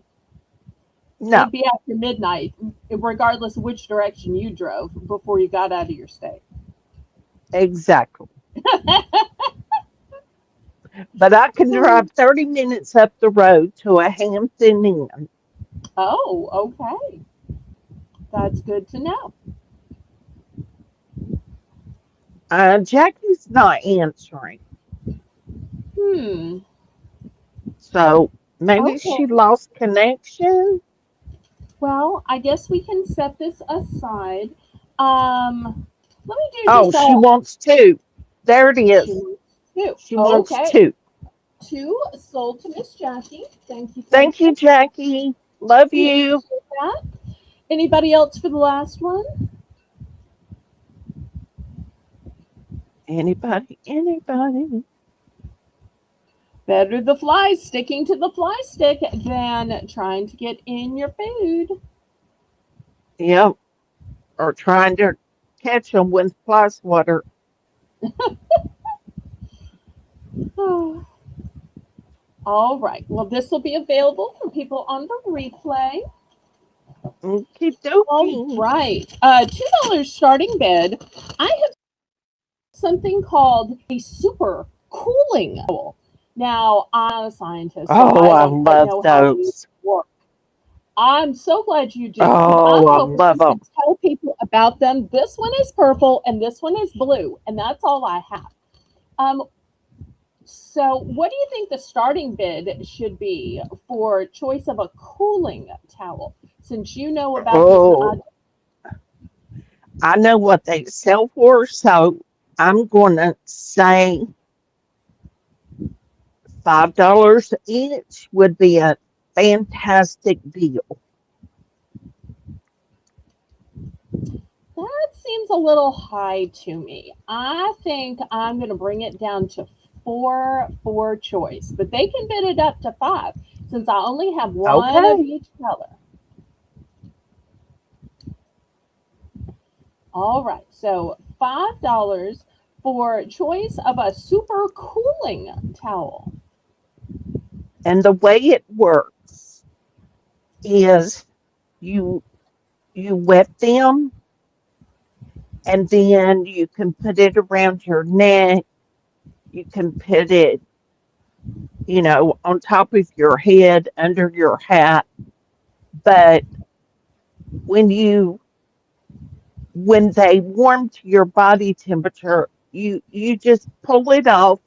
No,
It'd be after midnight, regardless of which direction you drove before you got out of your state.
exactly. But I can drive 30 minutes up the road to a Hampton Inn.
Oh, okay. That's good to know.
Jackie's not answering.
Hmm.
So maybe
Okay.
she lost connection.
Well, I guess we can set this aside. Let me do
Oh,
just a
she wants two. There it is.
two. Two.
She wants
Okay.
two.
Two sold to Miss Jackie. Thank you.
Thank
Thank
you,
you.
Jackie. Love
We
you.
appreciate that. Anybody else for the last one?
Anybody? Anybody?
Better the flies sticking to the fly stick than trying to get in your food.
Yep. Or trying to catch them with fly swatter.
All right. Well, this will be available for people on the replay.
Okie
All
dokie.
right. $2 starting bid. I have something called a super cooling towel. Now, I'm not a scientist, so
Oh,
I
I
don't quite
love
know how these
those.
work. I'm so glad you do because
Oh,
I'm
I
hoping
love
you
them.
can tell people about them. This one is purple and this one is blue, and that's all I have. Um, so, what do you think the starting bid should be for choice of a cooling towel? Since you know about this and I
Oh, I know what they sell for, so I'm going to say $5 each would be a fantastic deal.
that seems a little high to me. I think I'm going to bring it down to four for choice, but they can bid it up to five since I only have one of
Okay.
each color. All right, so $5 for choice of a super cooling towel.
And the way it works is you you wet them and then you can put it around your neck. You can put it, on top of your head, under your hat. But when you when they warm to your body temperature, you just pull it off,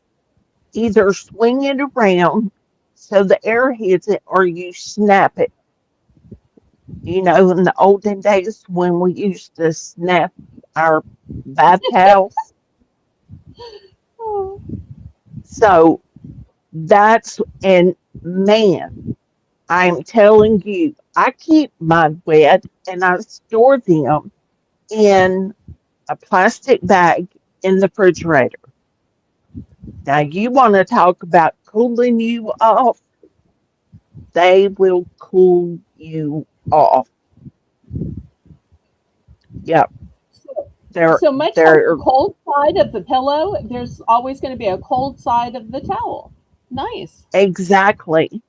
either swing it around so the air hits it or you snap it. In the olden days when we used to snap our bath towels.
Oh,
So and man, I'm telling you, I keep mine wet and I store them in a plastic bag in the refrigerator. Now, you want to talk about cooling you off? They will cool you off. Yep,
so,
they're
so much like the
they're
cold side of the pillow, there's always going to be a cold side of the towel. Nice.
exactly,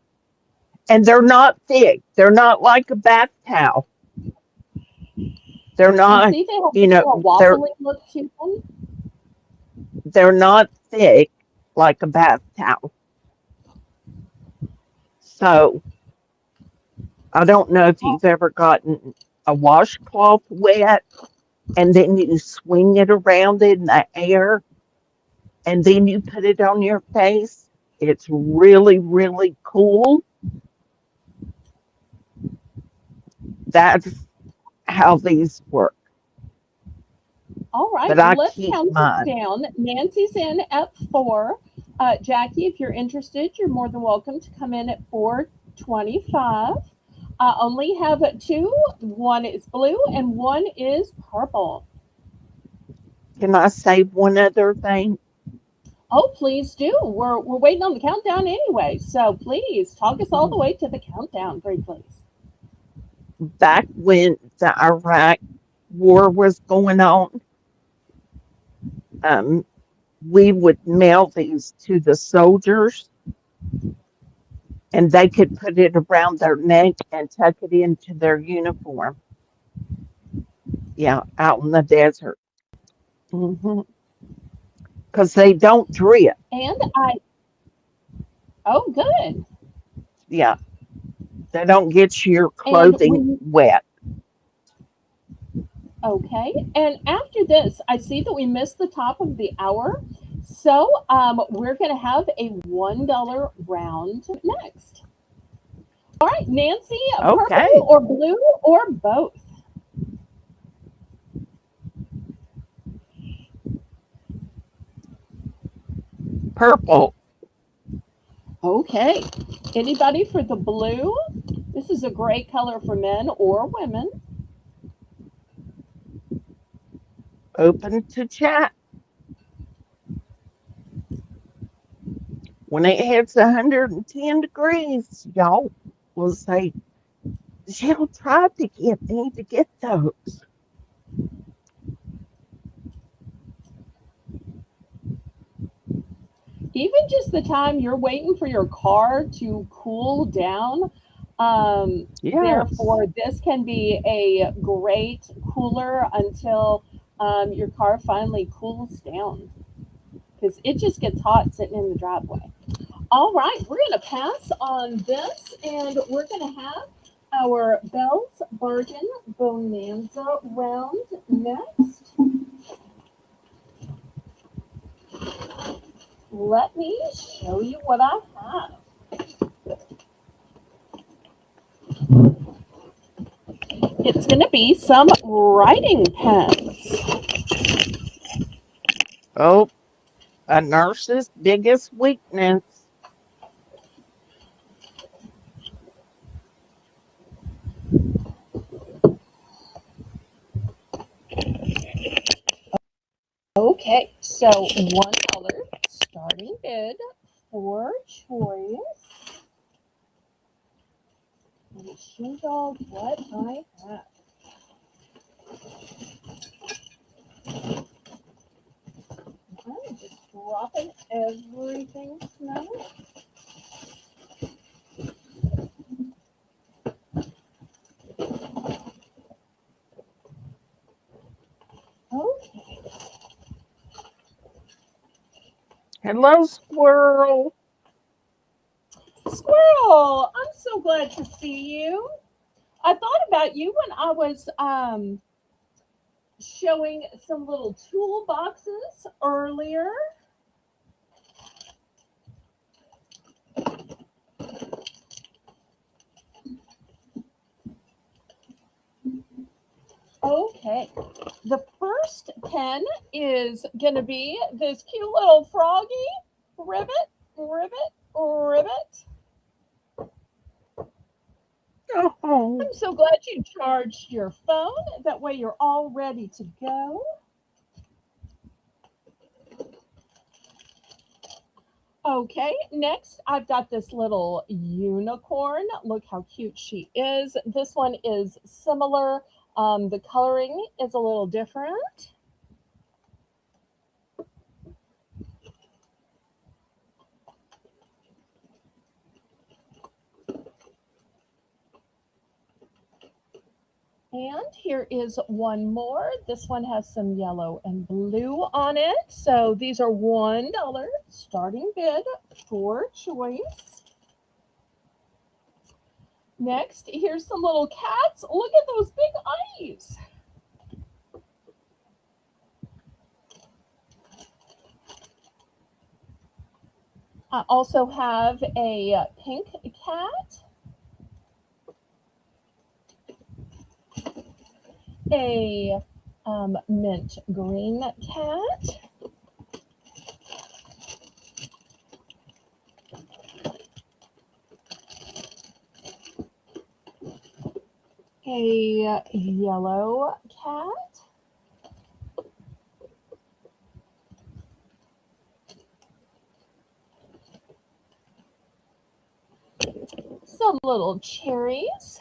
and they're not thick. They're not like a bath towel. They're
And
not,
see, they have
you
a
know,
more
they're
waffling look to them.
they're not thick like a bath towel. So I don't know if you've ever gotten a washcloth wet and then you swing it around in the air and then you put it on your face. It's really, really cool. That's how these work.
All right,
But I
let's
keep
count this
mine.
down. Nancy's in at four. Jackie, if you're interested, you're more than welcome to come in at 425. I only have two. One is blue and one is purple.
Can I say one other thing?
Oh, please do. We're waiting on the countdown anyway. So please talk us all the way to the countdown, pretty please.
Back when the Iraq war was going on, um, we would mail these to the soldiers and they could put it around their neck and tuck it into their uniform. Yeah, out in the desert. Because they don't drip.
And I oh good.
Yeah, they don't get your
And
clothing
when
wet.
Okay. And after this, I see that we missed the top of the hour. So we're going to have a $1 round next. All right, Nancy, purple
Okay,
or blue or both?
purple.
Okay. Anybody for the blue? This is a great color for men or women.
Open to chat. When it hits 110 degrees, y'all will say Zelle tried to get me to get those.
Even just the time you're waiting for your car to cool down.
Yes.
Therefore, this can be a great cooler until your car finally cools down because it just gets hot sitting in the driveway. All right, we're going to pass on this and we're going to have our Bell's Bargain Bonanza round next. Let me show you what I have. It's going to be some writing pens.
Oh, a nurse's biggest weakness.
Okay, so $1 starting bid for choice. Let me show y'all what I have. I'm just dropping everything now. Okay.
Hello, squirrel.
Squirrel, I'm so glad to see you. I thought about you when I was showing some little toolboxes earlier. Okay, the first pen is going to be this cute little froggy. Ribbit, ribbit, ribbit.
Oh,
I'm so glad you charged your phone. That way you're all ready to go. Okay, next I've got this little unicorn. Look how cute she is. This one is similar. The coloring is a little different. And here is one more. This one has some yellow and blue on it. So these are $1 starting bid for choice. Next, here's some little cats. Look at those big eyes. I also have a pink cat, a mint green cat, a yellow cat, some little cherries,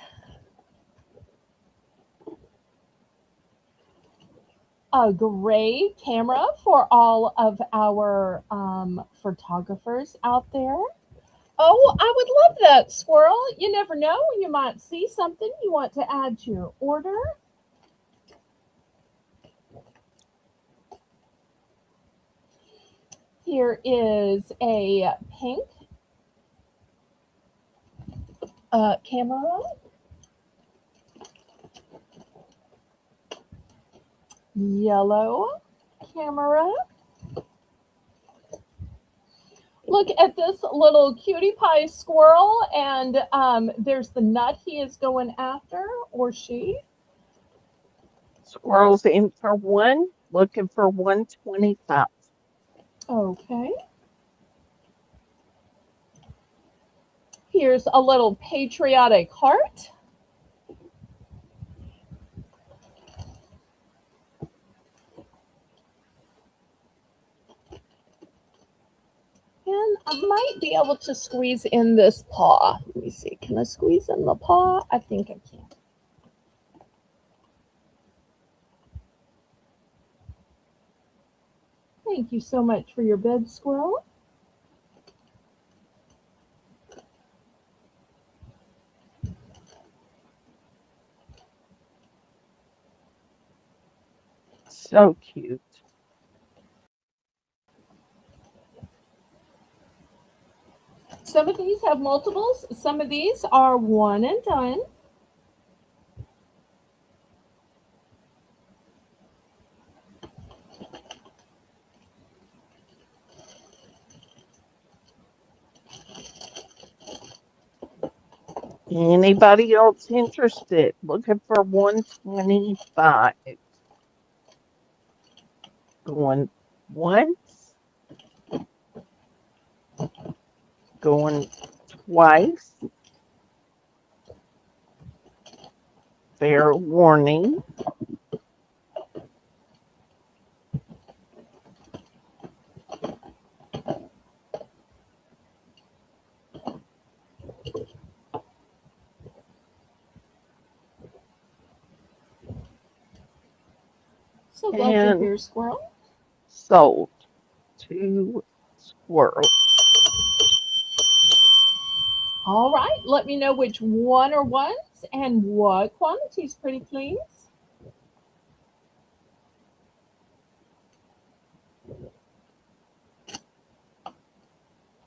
a gray camera for all of our photographers out there. Oh, I would love that, squirrel. You never know. You might see something you want to add to your order. Here is a pink camera, yellow camera. Look at this little cutie pie squirrel, and there's the nut he is going after, or she.
squirrel's in for one, looking for 125.
Okay. Here's a little patriotic heart. And I might be able to squeeze in this paw. Let me see. Can I squeeze in the paw? I think I can. Thank you so much for your bed, squirrel.
So cute.
Some of these have multiples. Some of these are one and done.
Anybody else interested? Looking for 125. Going once, going twice. Fair warning.
So glad you're
And
here, squirrel.
sold. Two squirrels.
All right, let me know which one are ones and what quantities, pretty please.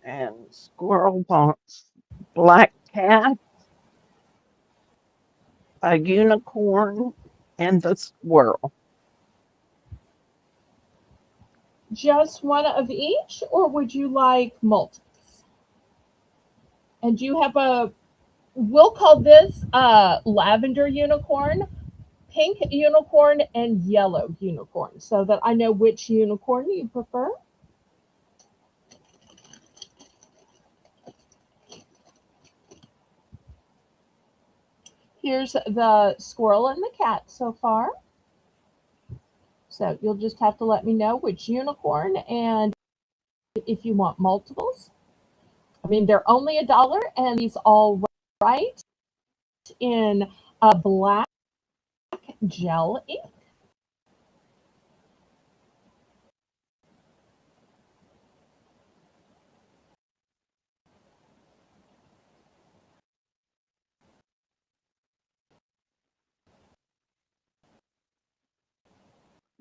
And squirrel wants black cat, a unicorn, and the squirrel.
Just one of each, or would you like multiples? And you have a, we'll call this lavender unicorn, pink unicorn, and yellow unicorn, so that I know which unicorn you prefer. Here's the squirrel and the cat so far. So you'll just have to let me know which unicorn and if you want multiples. I mean, they're only $1, and these all right in a black gel ink.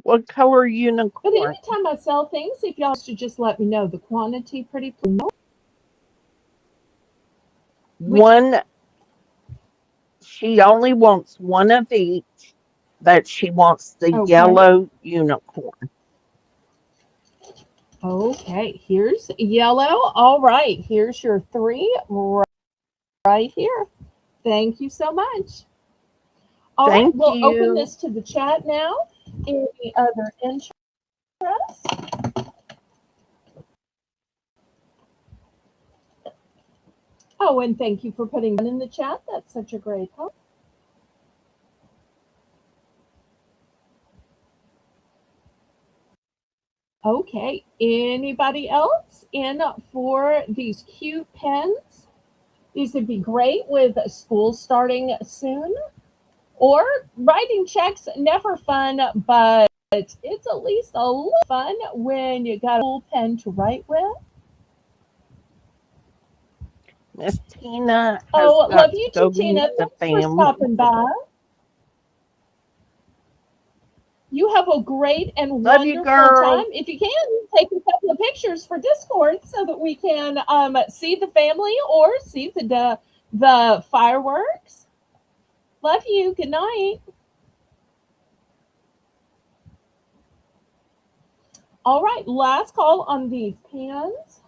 What color
But
unicorn?
anytime I sell things, if y'all should just let me know the quantity, pretty please. Which,
One, she only wants one of each, but she wants the
okay,
yellow unicorn.
okay, here's yellow. All right, here's your three right here. Thank you so much. All right,
Thank
we'll open
you.
this to the chat now. Any other interest? Oh, and thank you for putting one in the chat. That's such a great help. Okay, anybody else in for these cute pens? These would be great with school starting soon. Or writing checks, never fun, but it's at least a little fun when you got a cool pen to write with.
Miss Tina has
Oh, love
got to
you
go
too,
meet
Tina.
the
Thanks for
family.
stopping by. You have a great and
Love you,
wonderful time.
girl.
If you can, take a couple of pictures for Discord so that we can see the family or see the fireworks. Love you. Good night. All right, last call on these pens.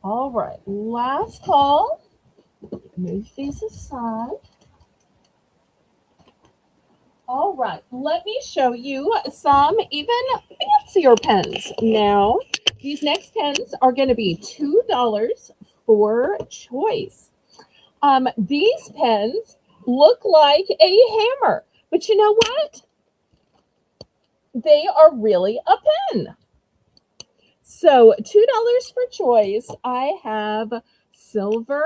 All right, last call. Move these aside. All right, let me show you some even fancier pens. Now, these next pens are going to be $2 for choice. These pens look like a hammer, but you know what? They are really a pen. So $2 for choice. I have silver,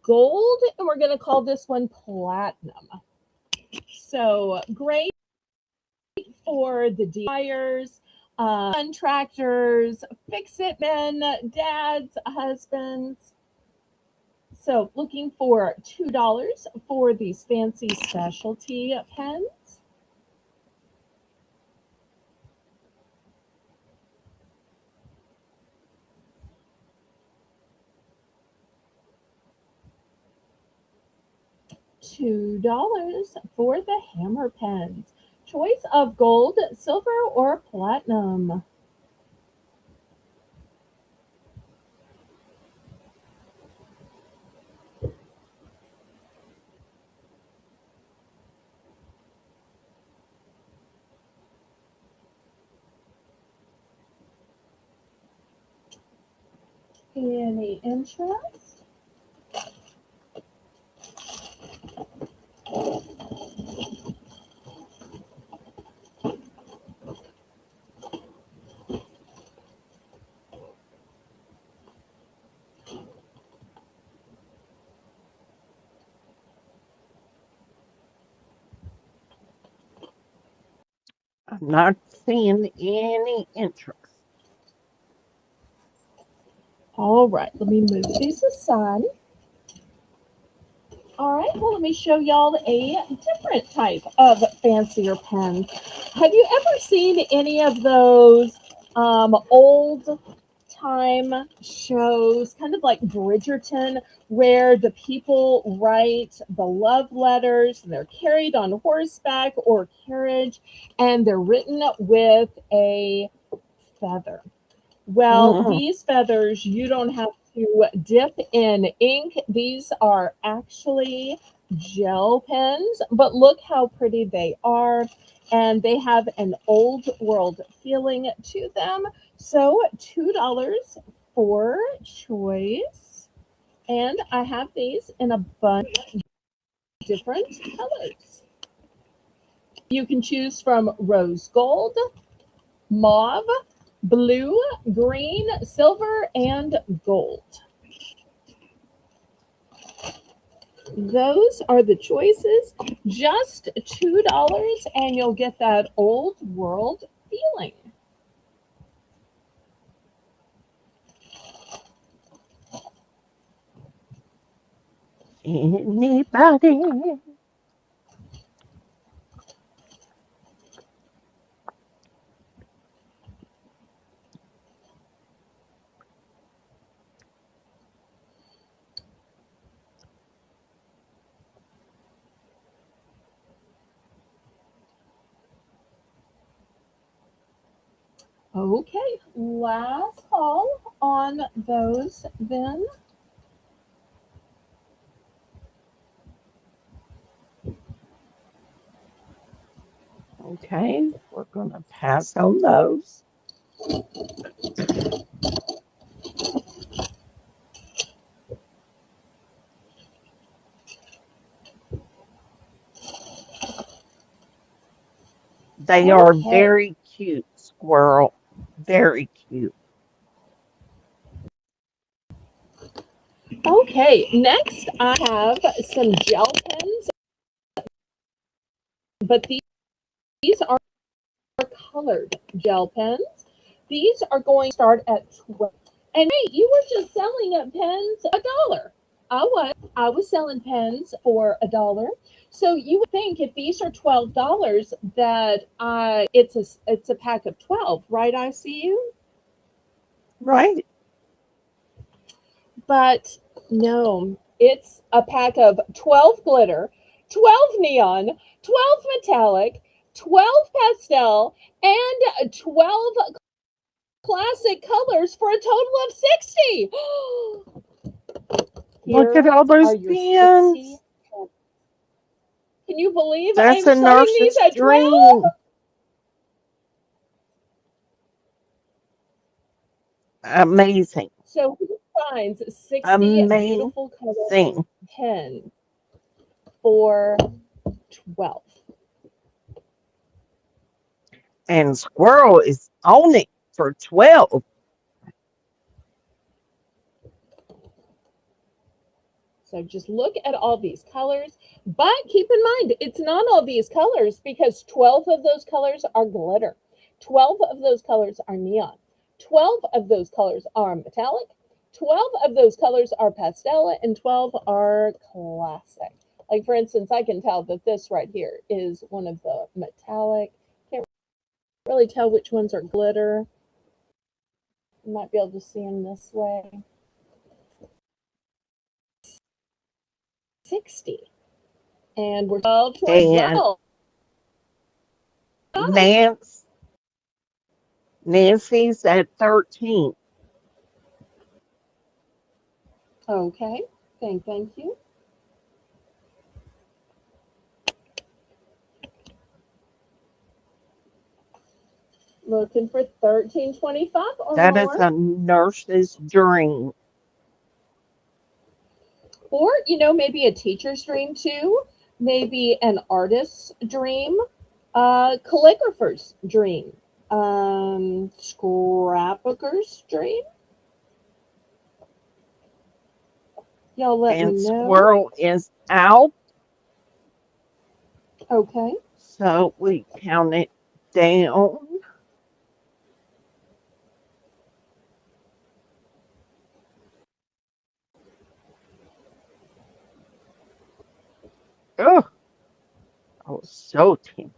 gold, and we're going to call this one platinum. So great for the DIYers, contractors, fix-it men, dads, husbands. So looking for $2 for these fancy specialty pens. $2 for the hammer pens. Choice of gold, silver, or platinum. Any interest?
I'm not seeing any interest.
All right, let me move these aside. All right, well, let me show y'all a different type of fancier pen. Have you ever seen any of those old time shows, kind of like Bridgerton, where the people write the love letters and they're carried on horseback or carriage and they're written with a feather? Well,
Mm,
these feathers, you don't have to dip in ink. These are actually gel pens, but look how pretty they are. And they have an old world feeling to them. So $2 for choice. And I have these in a bunch of different colors. You can choose from rose gold, mauve, blue, green, silver, and gold. Those are the choices. Just $2, and you'll get that old world feeling.
anybody?
Okay, last call on those then.
Okay, we're going to pass on those. They are
Okay,
very cute, squirrel. Very cute.
okay. Next, I have some gel pens, but these are colored gel pens. These are going to start at 12. And hey, you were just selling at pens $1. I was selling pens for $1. So you would think if these are $12 that it's a pack of 12, right? I see you.
Right?
But no, it's a pack of 12 glitter, 12 neon, 12 metallic, 12 pastel, and 12 classic colors for a total of 60.
Look at
Here
all
are
those
your 60.
pins.
Can you believe
That's
I'm
a
selling these
nurse's
at 12?
dream. Amazing.
So who finds 60 beautiful color
Amazing.
pens for 12?
And squirrel is on it for 12.
So just look at all these colors, but keep in mind, it's not all these colors because 12 of those colors are glitter. 12 of those colors are neon. 12 of those colors are metallic. 12 of those colors are pastel and 12 are classic. Like for instance, I can tell that this right here is one of the metallic. Can't really tell which ones are glitter. You might be able to see them this way. 60. And we're 12 towards
And
Belle.
Nance, Nancy's at 13.
Okay. Thank you. Looking for 1325 or
That is
more.
a nurse's dream.
Or, maybe a teacher's dream too. Maybe an artist's dream. Calligrapher's dream. Scrapbooker's dream. Y'all let me
And
know.
Squirrel is out,
Okay.
so we count it down. Oh, I was so tempted.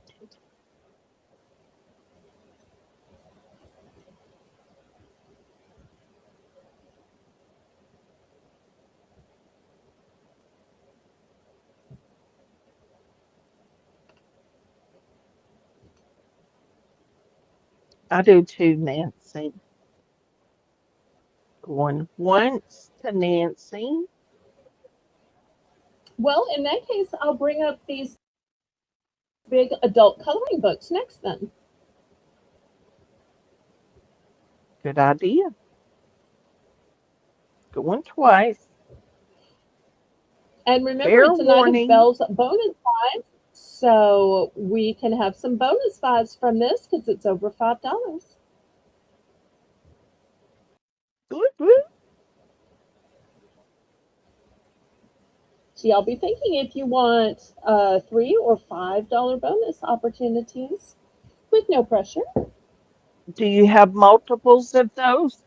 I do too, Nancy. Going once to Nancy.
Well, in that case, I'll bring up these big adult coloring books next then.
Good idea. Going twice.
And remember,
Fair
it's a night of
warning.
Belle's bonus buys, so we can have some bonus buys from this because it's over $5.
Good, good.
So y'all be thinking if you want $3 or $5 bonus opportunities with no pressure.
Do you have multiples of those?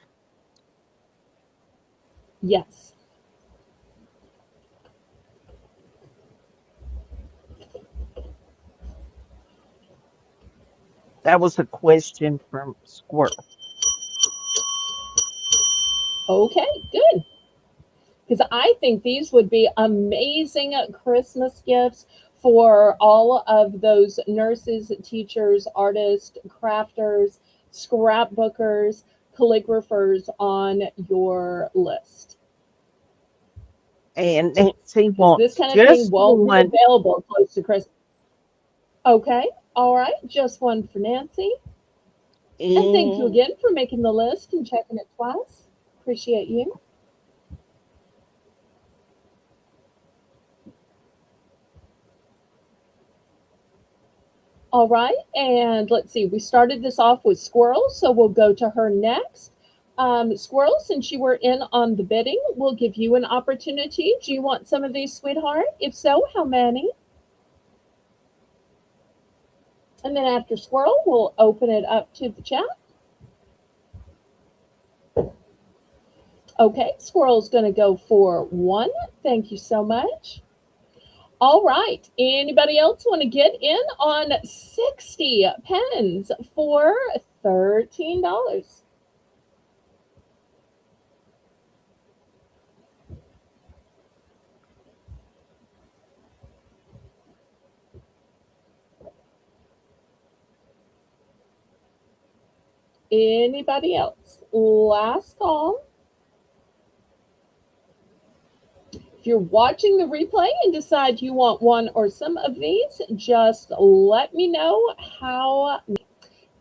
Yes.
That was a question from Squirrel.
Okay, good. Because I think these would be amazing Christmas gifts for all of those nurses, teachers, artists, crafters, scrapbookers, calligraphers on your list.
And Nancy
Because this
wants
kind of thing
just
won't be
one.
available close to Christmas. Okay, all right, just one for Nancy. And thank you
And
again for making the list and checking it twice. Appreciate you. All right, and let's see. We started this off with Squirrel, so we'll go to her next. Squirrel, since you were in on the bidding, we'll give you an opportunity. Do you want some of these, sweetheart? If so, how many? And then after Squirrel, we'll open it up to the chat. Okay, Squirrel's going to go for one. Thank you so much. All right. Anybody else want to get in on 60 pens for $13? Anybody else? Last call. If you're watching the replay and decide you want one or some of these, just let me know how.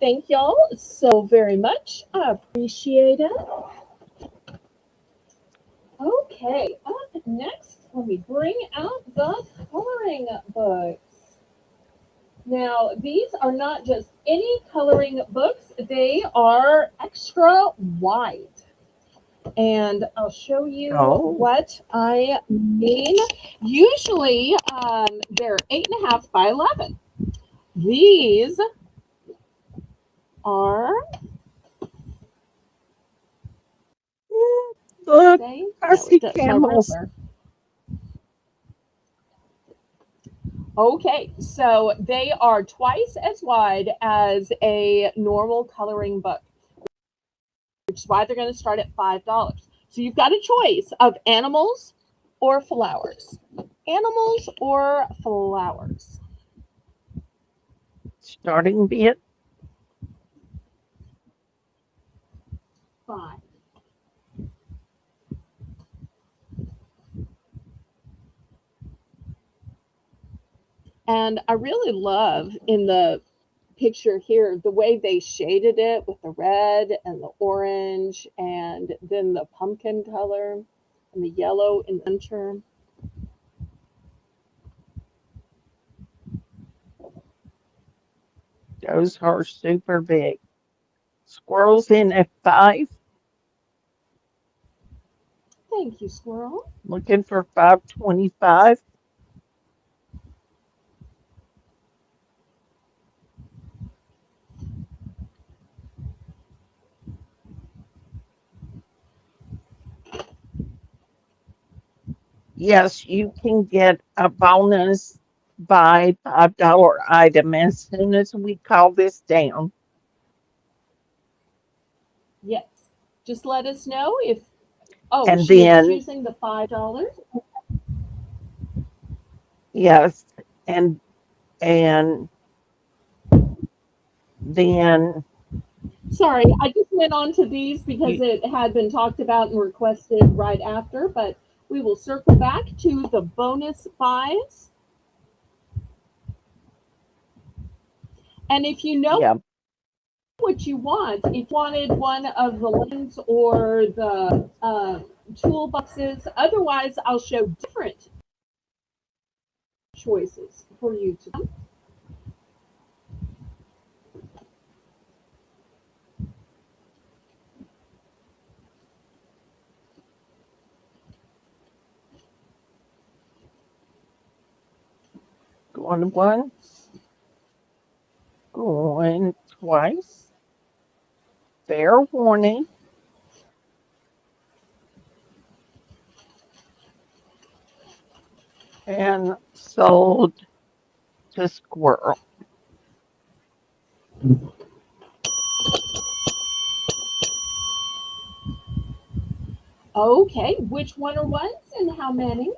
Thank y'all so very much. I appreciate it. Okay, up next, let me bring out the coloring books. Now, these are not just any coloring books, they are extra wide. And I'll show you
Oh,
what I mean. Usually, they're 8.5 by 11. These are,
look,
say,
I
no, it
see
does, my
camels.
ruler. Okay, so they are twice as wide as a normal coloring book, which is why they're going to start at $5. So you've got a choice of animals or flowers. Animals or flowers.
Starting bid.
Fine. And I really love in the picture here the way they shaded it with the red and the orange and then the pumpkin color and the yellow in the center.
Those are super big. Squirrels in at 5,
Thank you, squirrel.
looking for 525. Yes, you can get a bonus by $5 item as soon as we call this down.
Yes. Just let us know if, oh,
And
she is
then,
choosing the $5.
yes, and and then
Sorry, I just went on to these because
you,
it had been talked about and requested right after, but we will circle back to the bonus buys. And if you know
yeah,
what you want, if you wanted one of the lens or the toolboxes, otherwise, I'll show different choices for you to.
going once, going twice. Fair warning. And sold to squirrel.
Okay, which one are ones and how many?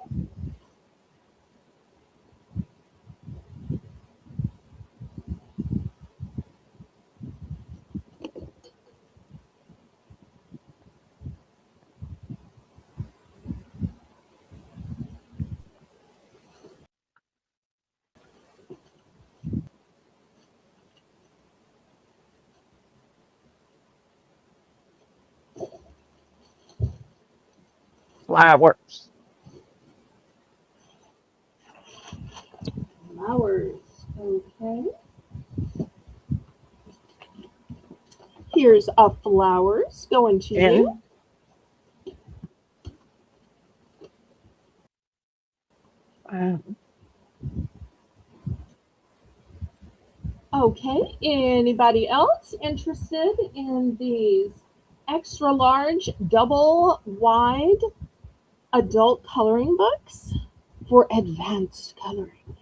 Flowers.
Flowers. Okay. Here's a flowers going to you.
And uh,
Okay, anybody else interested in these extra large, double wide adult coloring books for advanced coloring?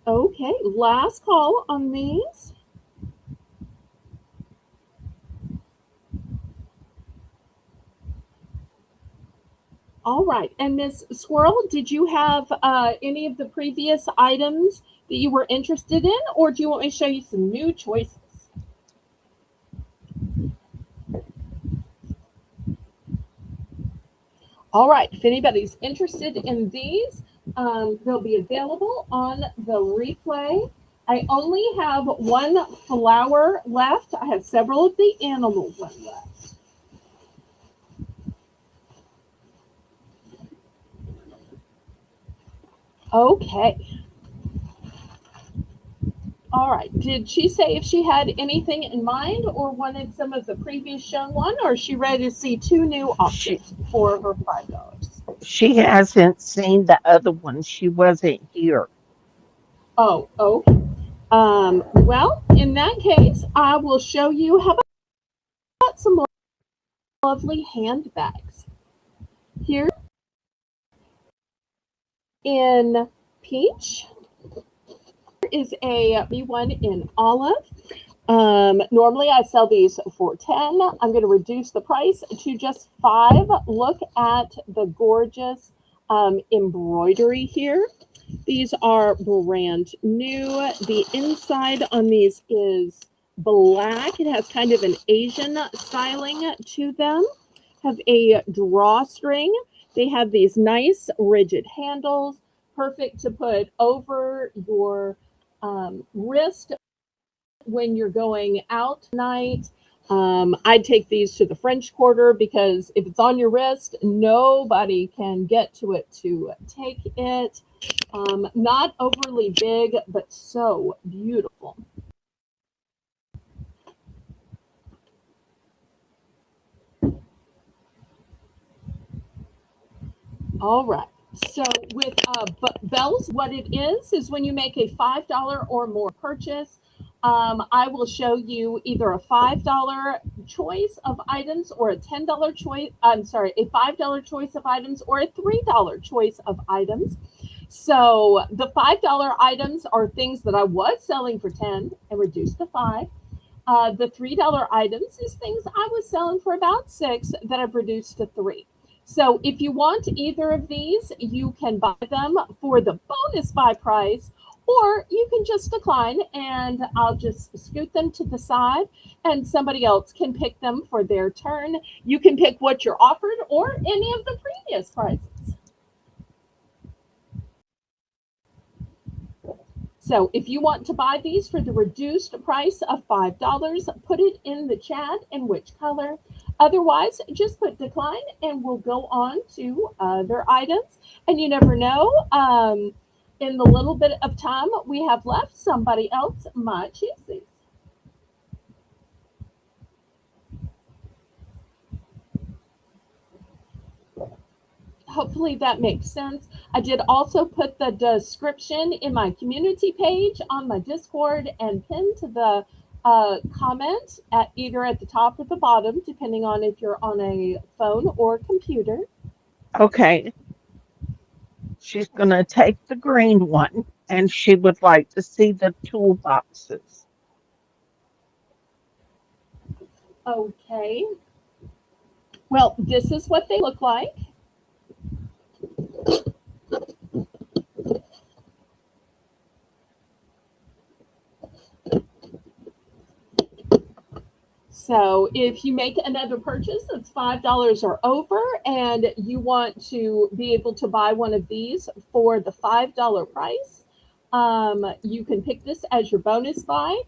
Okay, last call on these. All right, and Miss Squirrel, did you have any of the previous items that you were interested in, or do you want me to show you some new choices? All right, if anybody's interested in these, they'll be available on the replay. I only have one flower left. I have several of the animal one left. Okay. All right. Did she say if she had anything in mind or wanted some of the previous shown one, or is she ready to see two new
She
options for her $5?
she hasn't seen the other one. She wasn't here.
Oh, okay. Well, in that case, I will show you how about some lovely handbags. Here in peach is a one in olive. Normally I sell these for 10. I'm going to reduce the price to just 5. Look at the gorgeous embroidery here. These are brand new. The inside on these is black. It has kind of an Asian styling to them. Have a drawstring. They have these nice rigid handles, perfect to put over your wrist when you're going out tonight. I'd take these to the French Quarter because if it's on your wrist, nobody can get to it to take it. Not overly big, but so beautiful. All right. So with Bells, what it is when you make a $5 or more purchase, I will show you either a $5 choice of items or a $10 choice. I'm sorry, a $5 choice of items or a $3 choice of items. So the $5 items are things that I was selling for 10 and reduced to 5. The $3 items is things I was selling for about 6 that I've reduced to 3. So if you want either of these, you can buy them for the bonus buy price, or you can just decline and I'll just scoot them to the side and somebody else can pick them for their turn. You can pick what you're offered or any of the previous prices. So if you want to buy these for the reduced price of $5, put it in the chat and which color. Otherwise, just put decline and we'll go on to other items. And you never know, in the little bit of time we have left, somebody else might choose these. Hopefully that makes sense. I did also put the description in my community page on my Discord and pinned to the comment at either at the top or the bottom, depending on if you're on a phone or computer.
Okay, she's going to take the green one and she would like to see the toolboxes.
Okay. Well, this is what they look like. So if you make another purchase that's $5 or over and you want to be able to buy one of these for the $5 price, you can pick this as your bonus buy,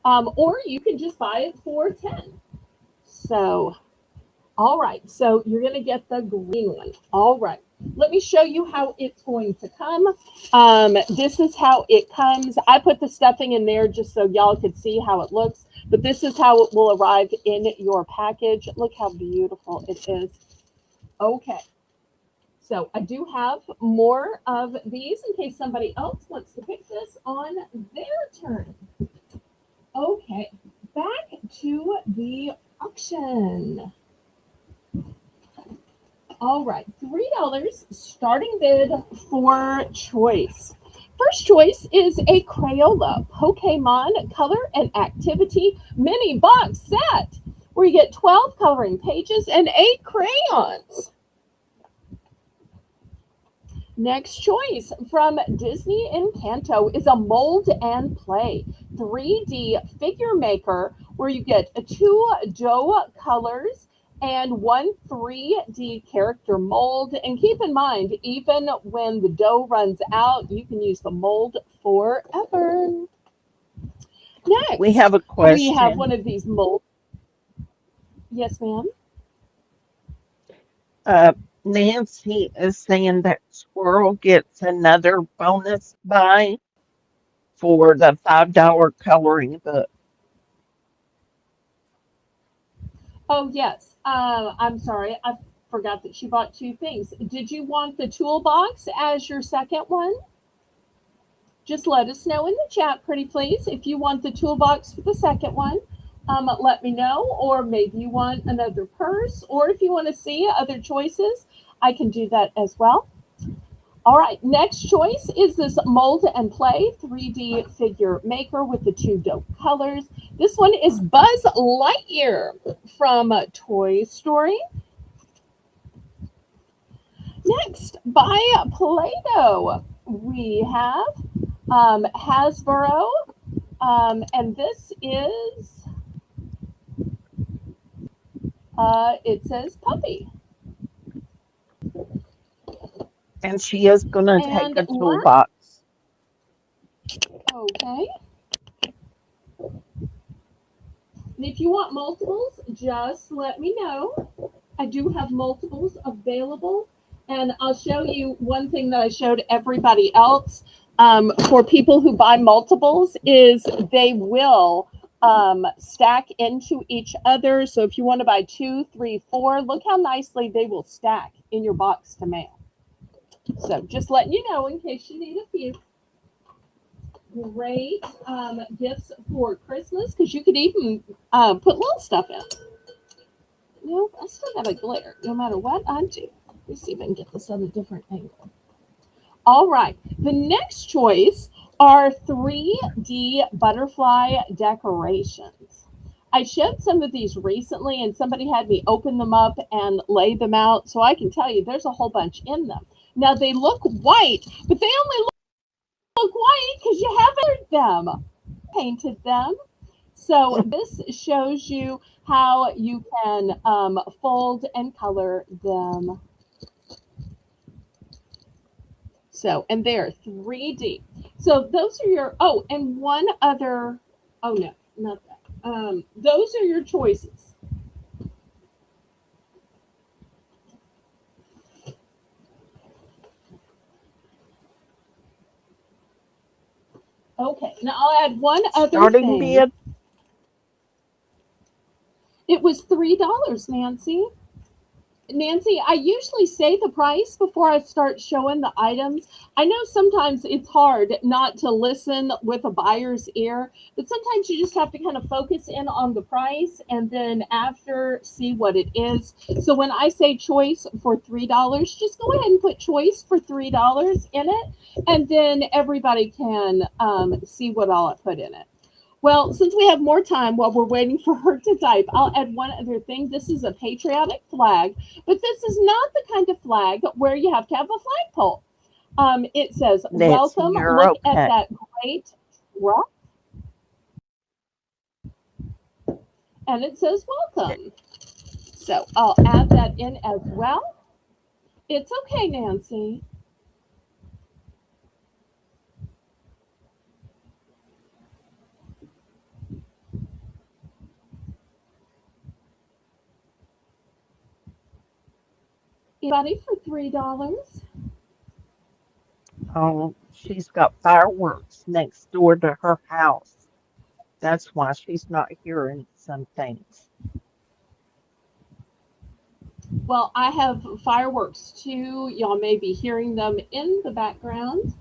or you can just buy it for 10. So, all right. So you're going to get the green one. All right. Let me show you how it's going to come. This is how it comes. I put the stuffing in there just so y'all could see how it looks, but this is how it will arrive in your package. Look how beautiful it is. Okay. So I do have more of these in case somebody else wants to pick this on their turn. Okay. Back to the auction. All right, $3 starting bid for choice. First choice is a Crayola Pokemon Color and Activity mini box set where you get 12 coloring pages and 8 crayons. Next choice from Disney Encanto is a mold and play 3D figure maker where you get 2 dough colors and 1 3D character mold. And keep in mind, even when the dough runs out, you can use the mold forever.
We
Next,
have a
we have one
question.
of these molds. Yes, ma'am.
Uh, Nancy is saying that Squirrel gets another bonus buy for the $5 coloring book.
Oh, yes. I'm sorry. I forgot that she bought two things. Did you want the toolbox as your second one? Just let us know in the chat, pretty please, if you want the toolbox for the second one. Let me know, or maybe you want another purse, or if you want to see other choices, I can do that as well. All right, next choice is this Mold and Play 3D figure maker with the two dope colors. This one is Buzz Lightyear from Toy Story. Next, by Play-Doh, we have Hasbro, and this is, it says Puppy.
And she is going to take
And
a toolbox.
okay. And if you want multiples, just let me know. I do have multiples available. And I'll show you one thing that I showed everybody else for people who buy multiples is they will stack into each other. So if you want to buy 2, 3, 4, look how nicely they will stack in your box to mail. So just letting you know in case you need a few. Great gifts for Christmas because you could even put little stuff in. Nope, I still got a glare no matter what I do. Let's see if I can get this at a different angle. All right, the next choice are 3D butterfly decorations. I showed some of these recently and somebody had me open them up and lay them out, so I can tell you there's a whole bunch in them. Now they look white, but they only look white because you haven't them, painted them. So this shows you how you can fold and color them. So, and they're 3D. So those are your, oh, and one other, oh no, not that. Those are your choices. Okay, now I'll add one other
Starting
thing.
bid.
It was $3, Nancy. Nancy, I usually say the price before I start showing the items. I know sometimes it's hard not to listen with a buyer's ear, but sometimes you just have to kind of focus in on the price and then after see what it is. So when I say choice for $3, just go ahead and put choice for $3 in it, and then everybody can see what all I put in it. Well, since we have more time while we're waiting for her to type, I'll add one other thing. This is a patriotic flag, but this is not the kind of flag where you have to have a flagpole. It says,
Nancy,
welcome.
you're
Look at
okay.
that great rock. And it says, welcome. So I'll add that in as well. It's okay, Nancy. Anybody for $3?
Oh, she's got fireworks next door to her house. That's why she's not hearing some things.
Well, I have fireworks too. Y'all may be hearing them in the background.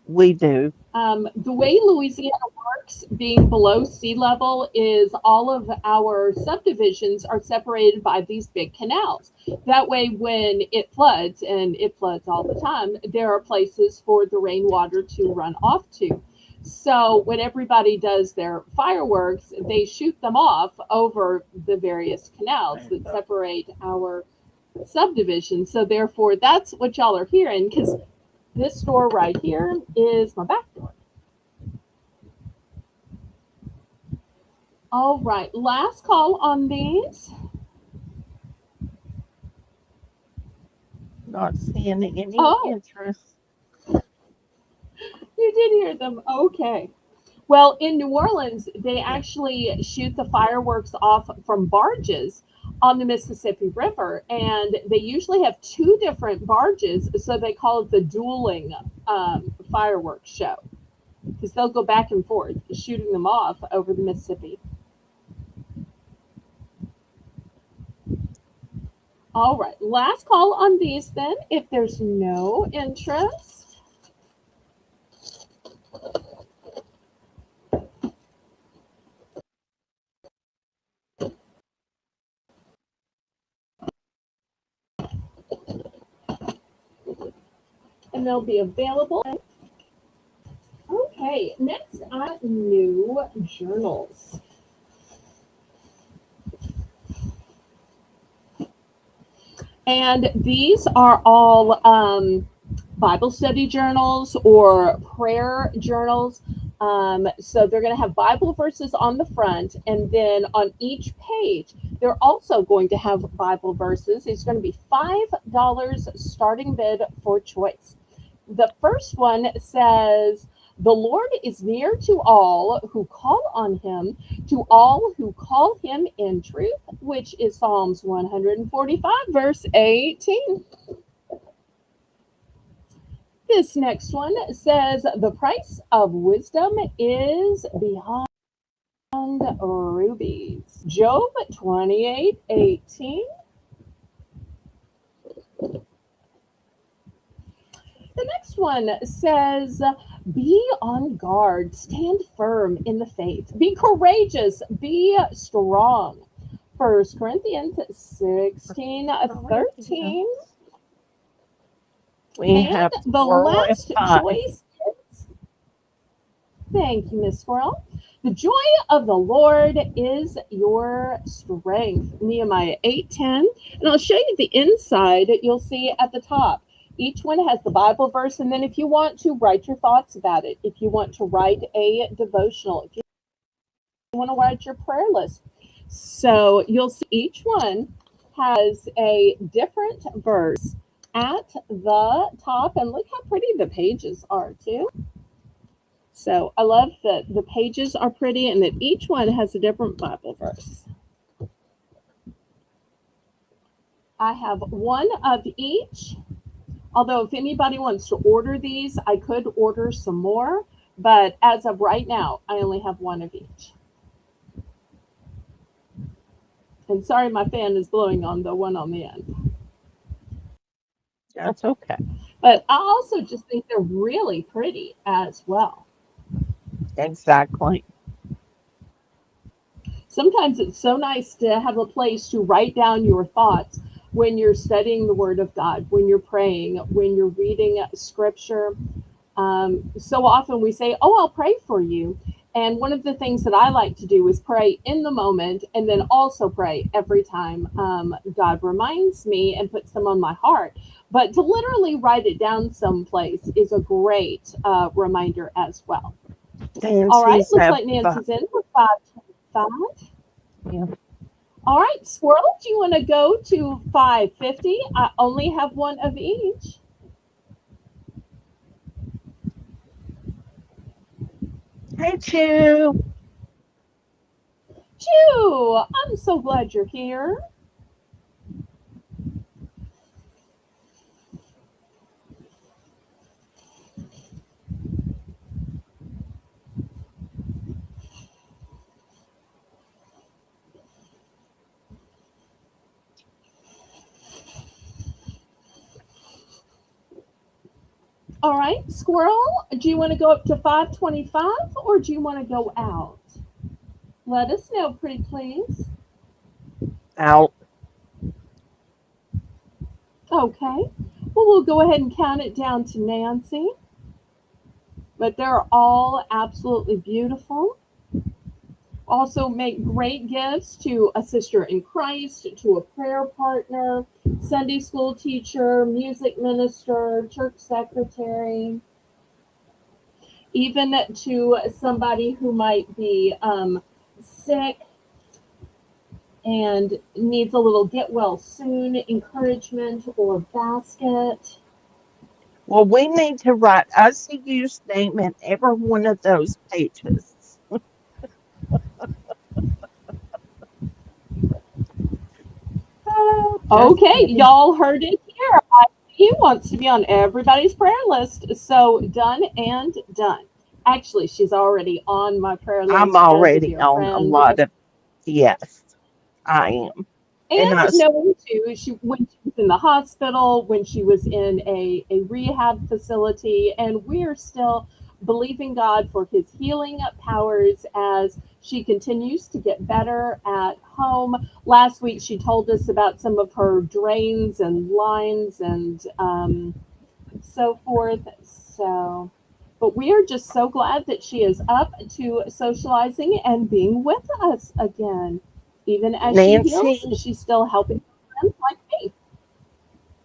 We do.
The way Louisiana works, being below sea level, is all of our subdivisions are separated by these big canals. That way, when it floods, and it floods all the time, there are places for the rainwater to run off to. So when everybody does their fireworks, they shoot them off over the various canals that separate our subdivisions. So therefore, that's what y'all are hearing because this door right here is my back door. All right, last call on these.
Not seeing any
Oh,
interest.
you did hear them. Okay. Well, in New Orleans, they actually shoot the fireworks off from barges on the Mississippi River, and they usually have two different barges, so they call it the dueling fireworks show because they'll go back and forth shooting them off over the Mississippi. All right, last call on these then. If there's no interest, and they'll be available. Okay, next I new journals. And these are all Bible study journals or prayer journals. So they're going to have Bible verses on the front, and then on each page, they're also going to have Bible verses. It's going to be $5 starting bid for choice. The first one says, "The Lord is near to all who call on him, to all who call him in truth," which is Psalms 145, verse 18. This next one says, "The price of wisdom is beyond rubies," Job 28:18. The next one says, "Be on guard, stand firm in the faith, be courageous, be strong." 1 Corinthians 16:13.
We
And
have
the
Squirrel at
last
5.
choice is, thank you, Miss Squirrel. "The joy of the Lord is your strength," Nehemiah 8:10. And I'll show you the inside. You'll see at the top. Each one has the Bible verse, and then if you want to write your thoughts about it, if you want to write a devotional, if you want to write your prayer list. So you'll see each one has a different verse at the top, and look how pretty the pages are too. So I love that the pages are pretty and that each one has a different Bible verse. I have one of each. Although if anybody wants to order these, I could order some more. But as of right now, I only have one of each. And sorry, my fan is blowing on the one on the end.
That's okay.
But I also just think they're really pretty as well.
Exactly.
Sometimes it's so nice to have a place to write down your thoughts when you're studying the Word of God, when you're praying, when you're reading scripture. So often we say, "Oh, I'll pray for you." And one of the things that I like to do is pray in the moment and then also pray every time God reminds me and puts them on my heart. But to literally write it down someplace is a great reminder as well. All right,
Nancy's
looks
have
like
5.
Nancy's in for 525.
Yeah.
All right, Squirrel, do you want to go to 550? I only have one of each.
Hey, Chew.
Chew, I'm so glad you're here. All right, Squirrel, do you want to go up to 525 or do you want to go out? Let us know, pretty please.
Out.
Okay. Well, we'll go ahead and count it down to Nancy. But they're all absolutely beautiful. Also, make great gifts to a sister in Christ, to a prayer partner, Sunday school teacher, music minister, church secretary, even to somebody who might be sick and needs a little get well soon encouragement or basket.
Well, we need to write ICU's name in every one of those pages. Just
Okay,
kidding.
y'all heard it here. He wants to be on everybody's prayer list. So done and done. Actually, she's already on my prayer
I'm
list as a
already
dear
on a
friend.
lot of, yes, I am. And
And knowing too, she when she was in the hospital, when she was in a rehab facility, and we're still believing God for his healing powers as she continues to get better at home. Last week she told us about some of her drains and lines and so forth. So but we are just so glad that she is up to socializing and being with us again. Even as she
Nancy,
heals, she's still helping friends like me.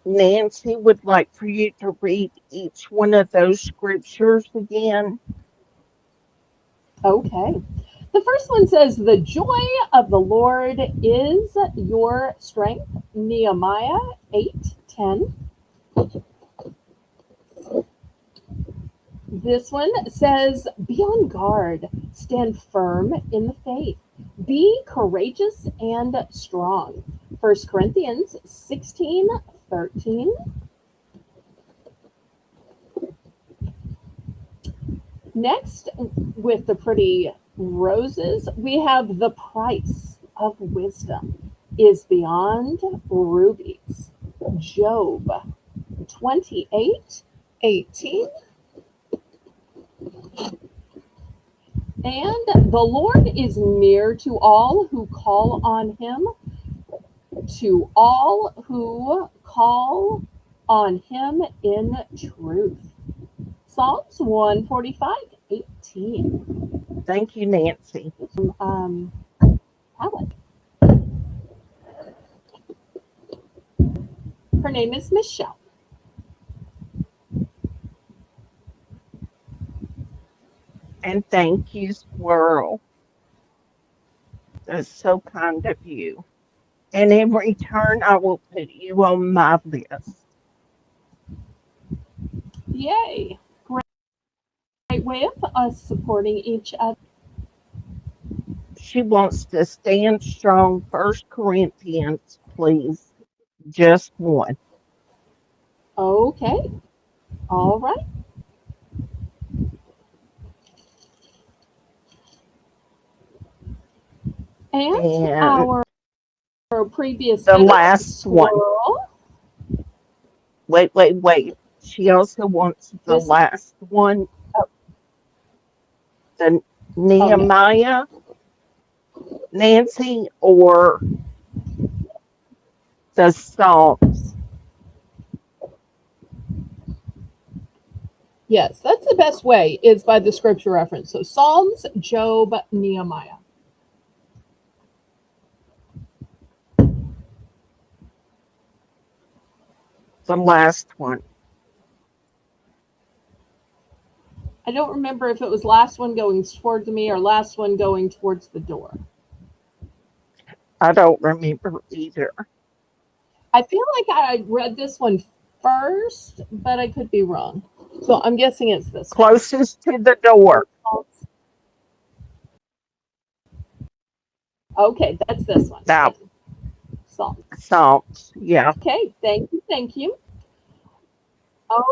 Nancy would like for you to read each one of those scriptures again.
Okay. The first one says, "The joy of the Lord is your strength." Nehemiah 8:10. This one says, "Be on guard, stand firm in the faith, be courageous and strong." 1 Corinthians 16:13. Next, with the pretty roses, we have "The price of wisdom is beyond rubies." Job 28:18. And "The Lord is near to all who call on him, to all who call on him in truth." Psalms 145:18.
Thank you, Nancy.
Alex. Her name is Michelle.
And thank you, Squirrel. That's so kind of you. And in return, I will put you on my list.
Yay. Great way of us supporting each other.
She wants to stand strong. 1 Corinthians, please. Just one.
Okay. All right. And
And
our previous
the
speaker,
last one.
Squirrel.
Wait. She also wants the
This,
last one,
oh,
the
oh no.
Nehemiah, Nancy, or the Psalms.
Yes, that's the best way, is by the scripture reference. So Psalms, Job, Nehemiah.
The last one.
I don't remember if it was last one going towards me or last one going towards the door.
I don't remember either.
I feel like I read this one first, but I could be wrong. So I'm guessing it's this one.
Closest to the door.
Okay, that's this one.
That
Psalms.
Psalms. Yeah.
Okay, thank you, thank you.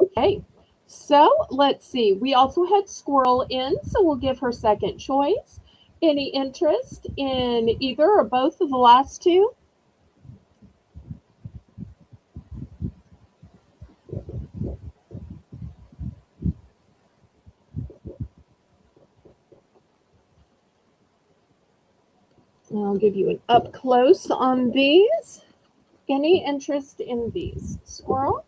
Okay, so let's see. We also had Squirrel in, so we'll give her second choice. Any interest in either or both of the last two? I'll give you an up close on these. Any interest in these? Squirrel?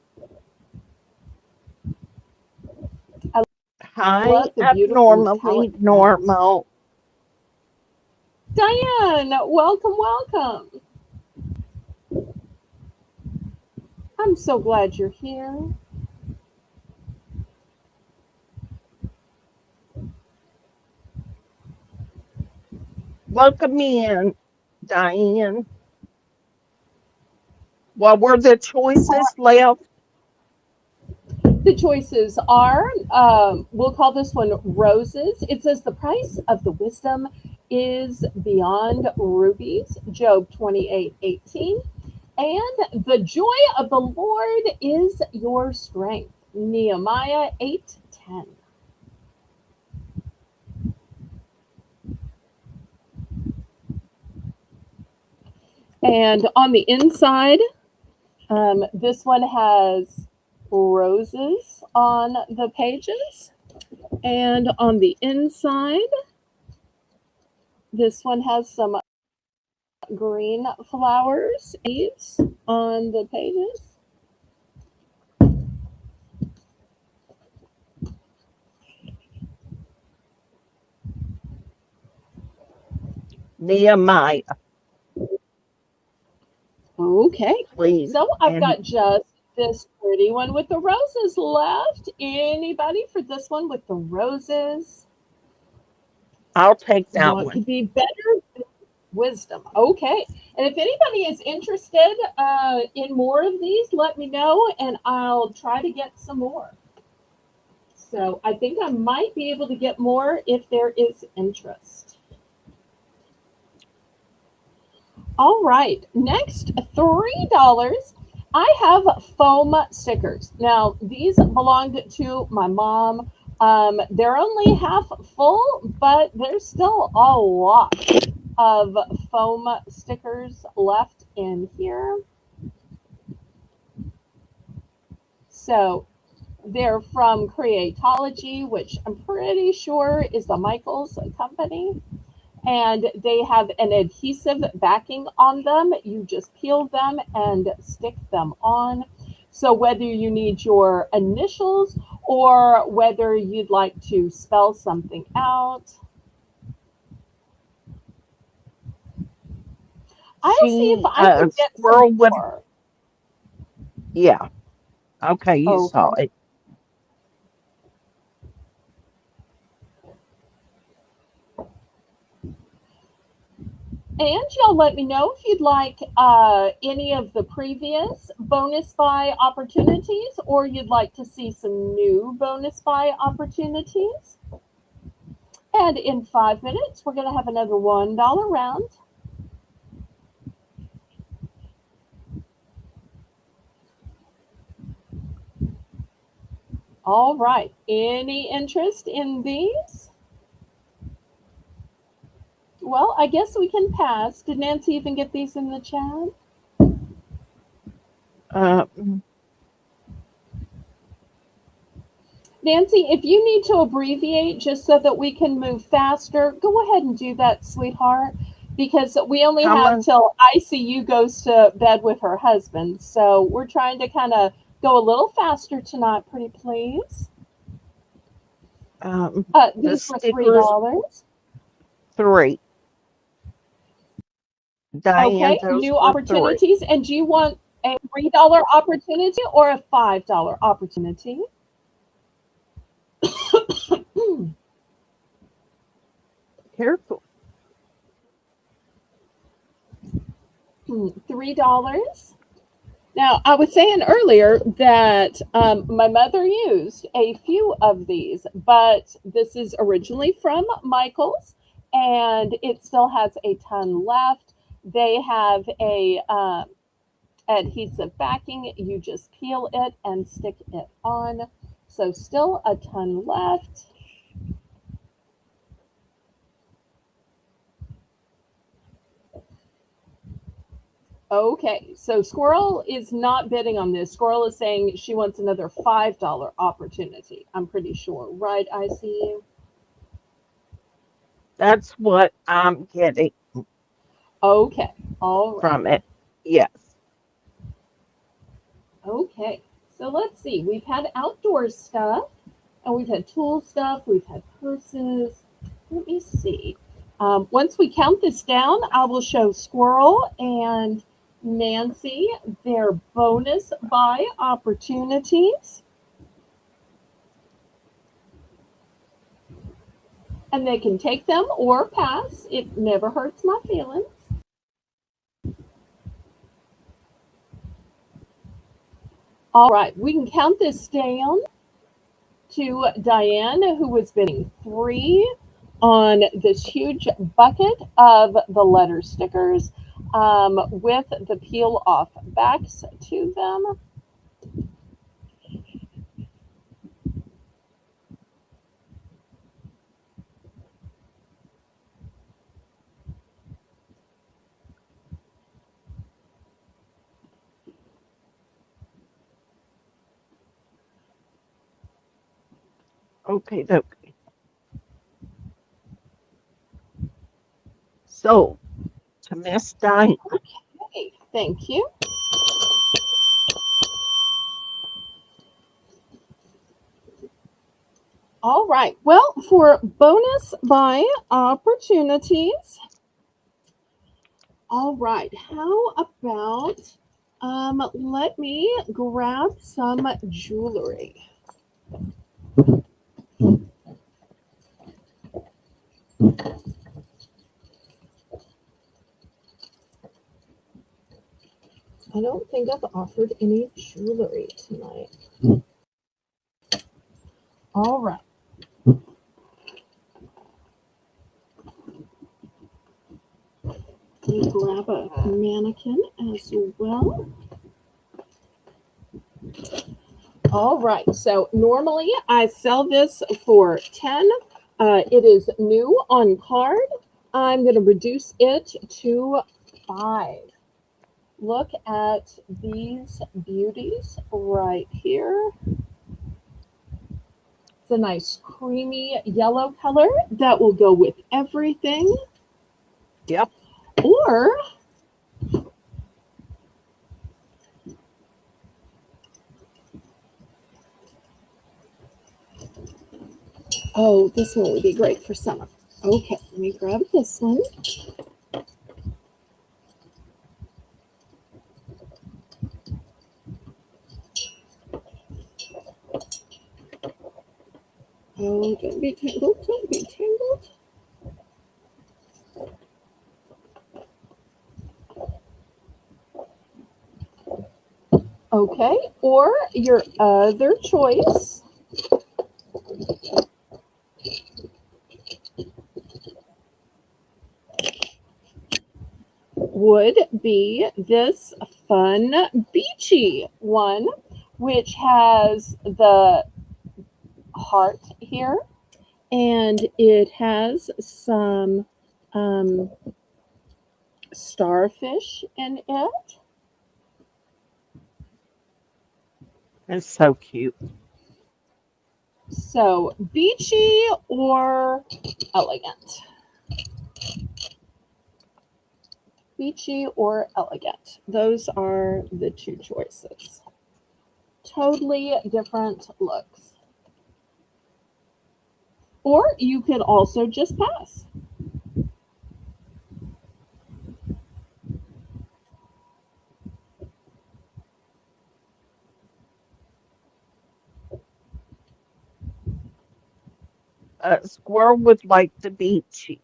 I
Hi,
love the beautiful
abnormally
metallic browns.
normal.
Diane, welcome, welcome. I'm so glad you're here.
Welcome in, Diane. What were the choices left?
The choices are, we'll call this one roses. It says "The price of the wisdom is beyond rubies." Job 28:18. And the joy of the Lord is your strength. Nehemiah 8:10. And on the inside, this one has roses on the pages. And on the inside, this one has some green flowers, leaves on the pages.
Nehemiah,
Okay,
please.
so I've
And
got just this pretty one with the roses left. Anybody for this one with the roses?
I'll take that
What
one.
could be better than wisdom? Okay, and if anybody is interested in more of these, let me know and I'll try to get some more. So I think I might be able to get more if there is interest. All right, next $3. I have foam stickers. Now these belonged to my mom. They're only half full, but there's still a lot of foam stickers left in here. So they're from Creatology, which I'm pretty sure is the Michaels company. And they have an adhesive backing on them. You just peel them and stick them on. So whether you need your initials or whether you'd like to spell something out, I'll see if
She,
I can get some
Squirrel would,
more.
yeah. Okay, you
Okay.
saw it.
And y'all let me know if you'd like any of the previous bonus buy opportunities or you'd like to see some new bonus buy opportunities. And in 5 minutes, we're going to have another $1 round. All right. Any interest in these? Well, I guess we can pass. Did Nancy even get these in the chat?
Uh,
Nancy, if you need to abbreviate just so that we can move faster, go ahead and do that, sweetheart, because we only
how
have
much?
till ICU goes to bed with her husband. So we're trying to kind of go a little faster tonight, pretty please.
The
These were
stickers,
$3.
3. Diane,
Okay,
those
new
were 3.
opportunities. And do you want a $3 opportunity or a $5 opportunity?
Careful.
$3. Now, I was saying earlier that my mother used a few of these, but this is originally from Michael's and it still has a ton left. They have a adhesive backing. You just peel it and stick it on. So still a ton left. Okay, so Squirrel is not bidding on this. Squirrel is saying she wants another $5 opportunity. I'm pretty sure, right? I see you.
That's what I'm getting
Okay, all right.
from it. Yes.
Okay, so let's see. We've had outdoor stuff, and we've had tool stuff. We've had purses. Let me see. Once we count this down, I will show Squirrel and Nancy their bonus buy opportunities. And they can take them or pass. It never hurts my feelings. All right, we can count this down to Diane, who was bidding 3 on this huge bucket of the letter stickers. with the peel off backs to them.
Okay, okay. So, to Miss Diane.
Okay, thank you. All right. Well, for bonus buy opportunities, all right. How about let me grab some jewelry. I don't think I've offered any jewelry tonight. All right. Let me grab a mannequin as well. All right. So normally I sell this for 10. It is new on card. I'm going to reduce it to 5. Look at these beauties right here. It's a nice creamy yellow color that will go with everything.
Yep.
Or oh, this one would be great for summer. Okay, let me grab this one. Oh, don't be tangled, don't be tangled. Okay, or your other choice would be this fun beachy one, which has the heart here, and it has some starfish in it.
That's so cute.
So beachy or elegant? Beachy or elegant? Those are the two choices. Totally different looks. Or you could also just pass.
Squirrel would like the beachy.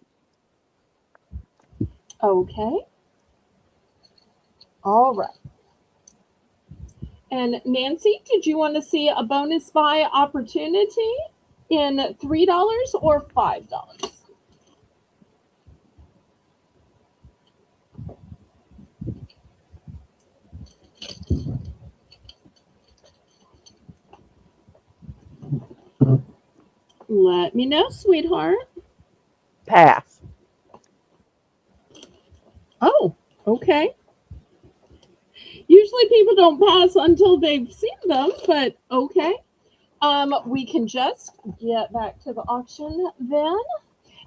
Okay. All right. And Nancy, did you want to see a bonus buy opportunity in $3 or $5? Let me know, sweetheart.
Pass.
Oh, okay. Usually people don't pass until they've seen them, but okay. We can just get back to the auction then.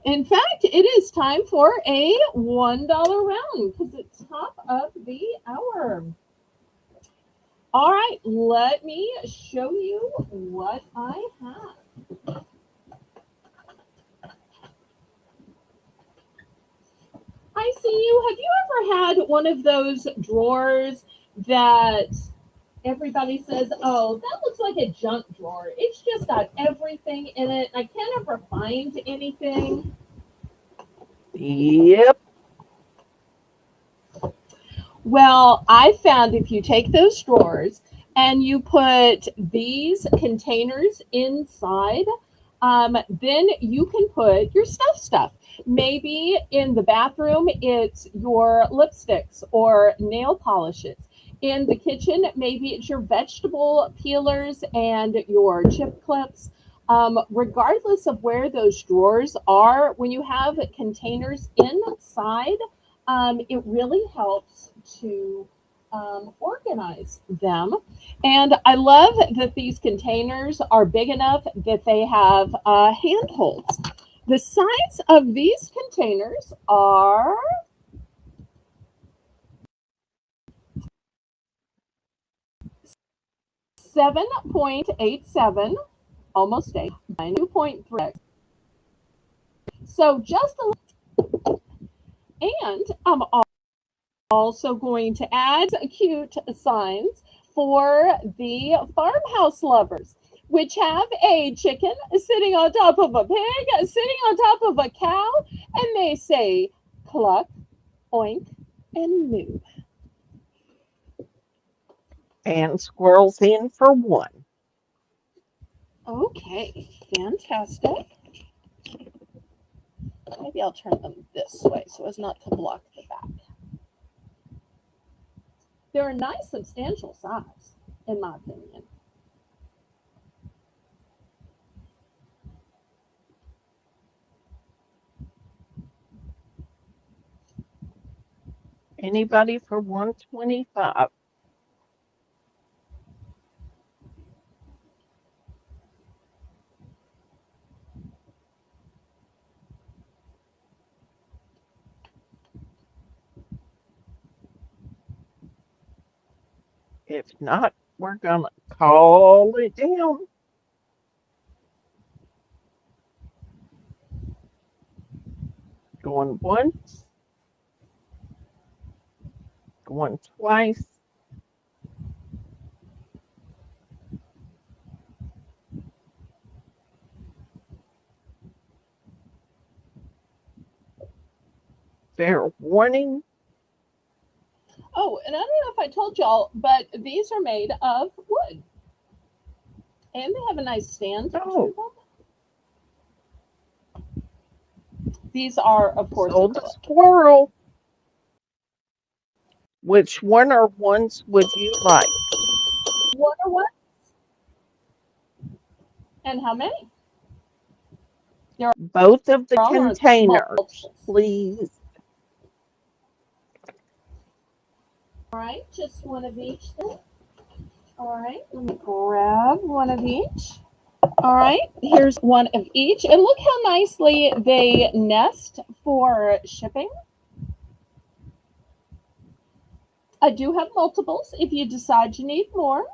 In fact, it is time for a $1 round because it's top of the hour. All right, let me show you what I have. I see you. Have you ever had one of those drawers that everybody says, oh, that looks like a junk drawer? It's just got everything in it. I can't ever find anything.
Yep.
Well, I found if you take those drawers and you put these containers inside, Then you can put your stuff. Maybe in the bathroom, it's your lipsticks or nail polishes. In the kitchen, maybe it's your vegetable peelers and your chip clips. Regardless of where those drawers are, when you have containers inside, it really helps to organize them. And I love that these containers are big enough that they have handholds. The size of these containers are 7.87, almost 8, 2.3. So just a little. And I'm also going to add cute signs for the farmhouse lovers, which have a chicken sitting on top of a pig, sitting on top of a cow, and they say cluck, oink, and moo.
And squirrels in for one.
Okay, fantastic. Maybe I'll turn them this way so as not to block the back. They're a nice substantial size, in my opinion.
Anybody for 125? If not, we're gonna call it down. Going once, going twice. Fair warning.
Oh, and I don't know if I told y'all, but these are made of wood. And they have a nice stand to
Oh,
them. These are, of course,
sold a squirrel. Which one or ones would you like?
what or what? And how many? There
Both of the
are or
containers,
multiples.
please.
All right, just one of each then. All right, let me grab one of each. All right, here's one of each. And look how nicely they nest for shipping. I do have multiples if you decide you need more.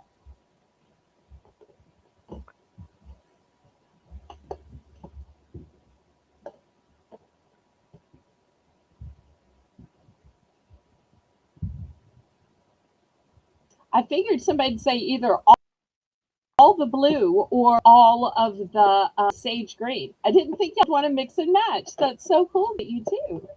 I figured somebody'd say either all the blue or all of the sage green. I didn't think you'd want to mix and match. That's so cool that you do.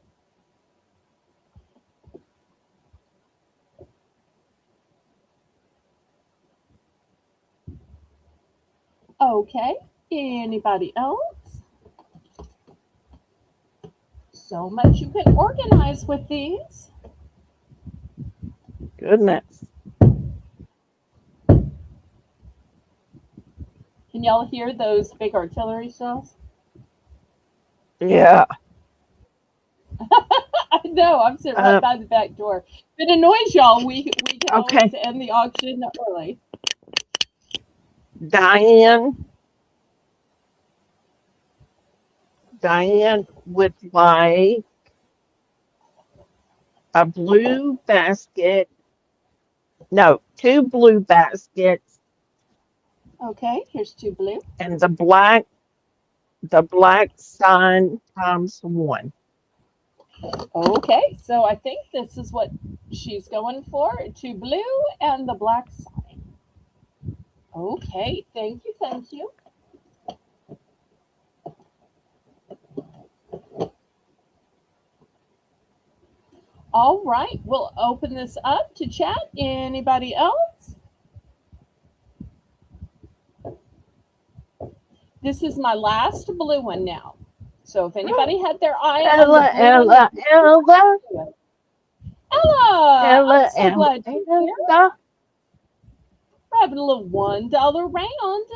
Okay, anybody else? So much you can organize with these.
Goodness.
Can y'all hear those big artillery shells?
Yeah.
I know, I'm sitting right
Uh,
by the back door. If it annoys y'all, we can always
okay.
end the auction early.
Diane. Diane would like a blue basket. No, two blue baskets
Okay, here's two blue.
and the black sign times one.
Okay, so I think this is what she's going for. Two blue and the black sign. Okay, thank you, thank you. All right, we'll open this up to chat. Anybody else? This is my last blue one now. So if anybody had their eye on the
Ella,
blue one that
Ella, Ella,
Ella, I'm
Ella,
so
Ella,
glad you're here.
Ella.
We're having a little $1 round.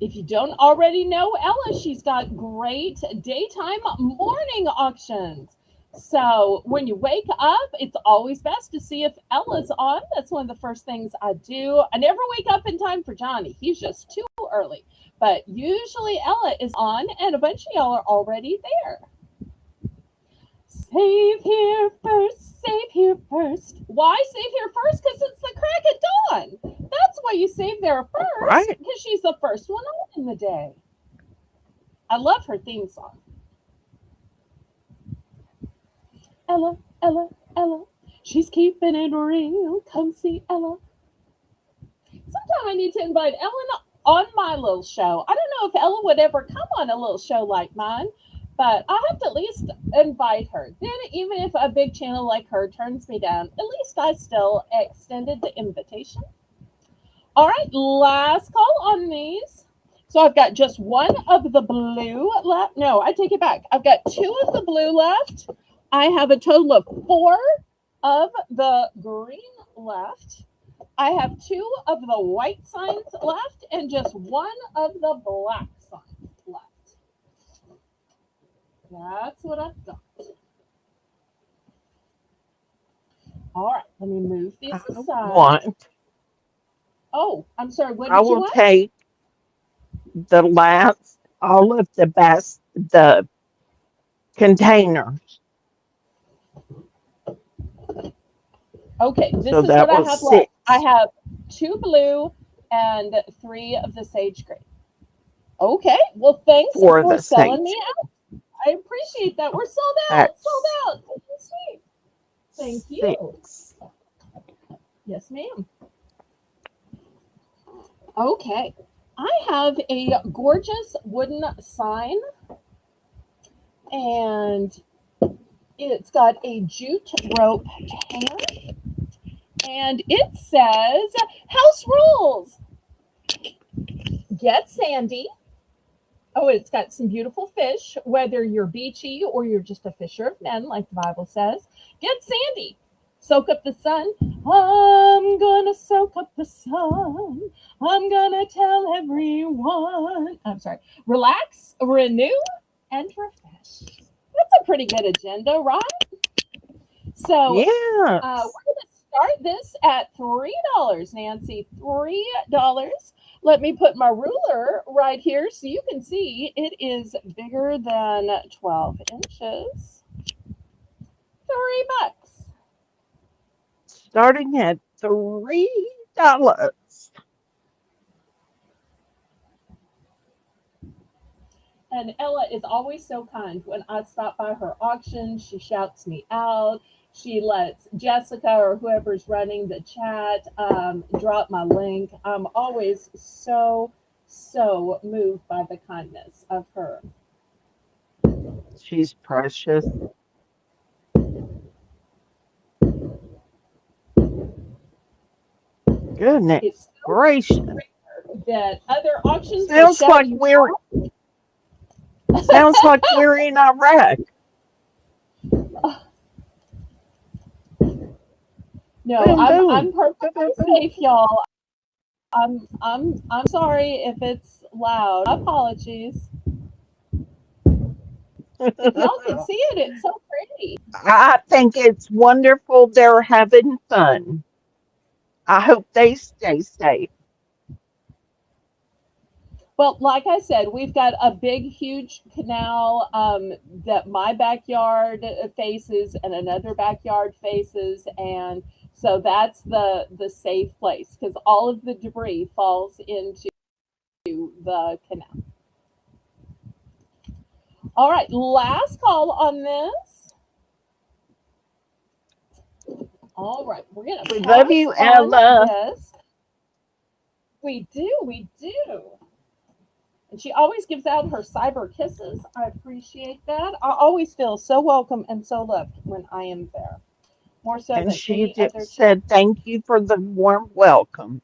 If you don't already know Ella, she's got great daytime morning auctions. So when you wake up, it's always best to see if Ella's on. That's one of the first things I do. I never wake up in time for Johnny. He's just too early. But usually Ella is on, and a bunch of y'all are already there. Save here first, save here first. Why save here first? Because it's the crack of dawn. That's why you save there first,
Right.
because she's the first one on in the day. I love her theme song. Ella, Ella, Ella. She's keeping it real. Come see Ella. Sometime I need to invite Ellen on my little show. I don't know if Ella would ever come on a little show like mine, but I have to at least invite her. Then, even if a big channel like her turns me down, at least I still extended the invitation. All right, last call on these. So I've got just one of the blue left. No, I take it back. I've got two of the blue left. I have a total of four of the green left. I have two of the white signs left and just one of the black signs left. That's what I've got. All right, let me move these
I
aside.
want,
Oh, I'm sorry, what
I
did you
will
want?
take the last, all of the best, the containers.
Okay, this
So
is what
that
I
was
have left. I
six
have two blue and three of the sage green. Okay, well, thanks
for
for
the
selling me
sage.
out. I appreciate that. We're sold out, sold
That's
out. Thank you, sweet. Thank you.
six.
Yes, ma'am. Okay, I have a gorgeous wooden sign, and it's got a jute rope hanger, and it says "House Rules." Get Sandy. Oh, it's got some beautiful fish, whether you're beachy or you're just a fisher of men, like the Bible says. Get Sandy. Soak up the sun. I'm gonna soak up the sun. I'm gonna tell everyone. I'm sorry. Relax, renew, and refresh. That's a pretty good agenda, right? So
Yes.
we're going to start this at $3, Nancy. $3. Let me put my ruler right here so you can see it is bigger than 12 inches. $3.
Starting at $3.
And Ella is always so kind. When I stop by her auction, she shouts me out. She lets Jessica or whoever's running the chat drop my link. I'm always so moved by the kindness of her.
She's precious.
It's
Goodness
so
gracious.
rare that other auctions will
Sounds
shout
like
you
we're sounds like we're in Iraq.
out. No,
Boom
I'm
boom. Boom
perfectly
boom boom.
safe, y'all. I'm sorry if it's loud. Apologies. If y'all can see it, it's so pretty.
I think it's wonderful they're having fun. I hope they stay safe.
Well, like I said, we've got a big, huge canal that my backyard faces and another backyard faces, and so that's the safe place because all of the debris falls into the canal. All right, last call on this. All right, we're gonna
We love
pass
you,
on
Ella.
this. We do. And she always gives out her cyber kisses. I appreciate that. I always feel so welcome and so loved when I am there, more so
And
than
she
any
just
other chat.
said thank you for the warm welcome.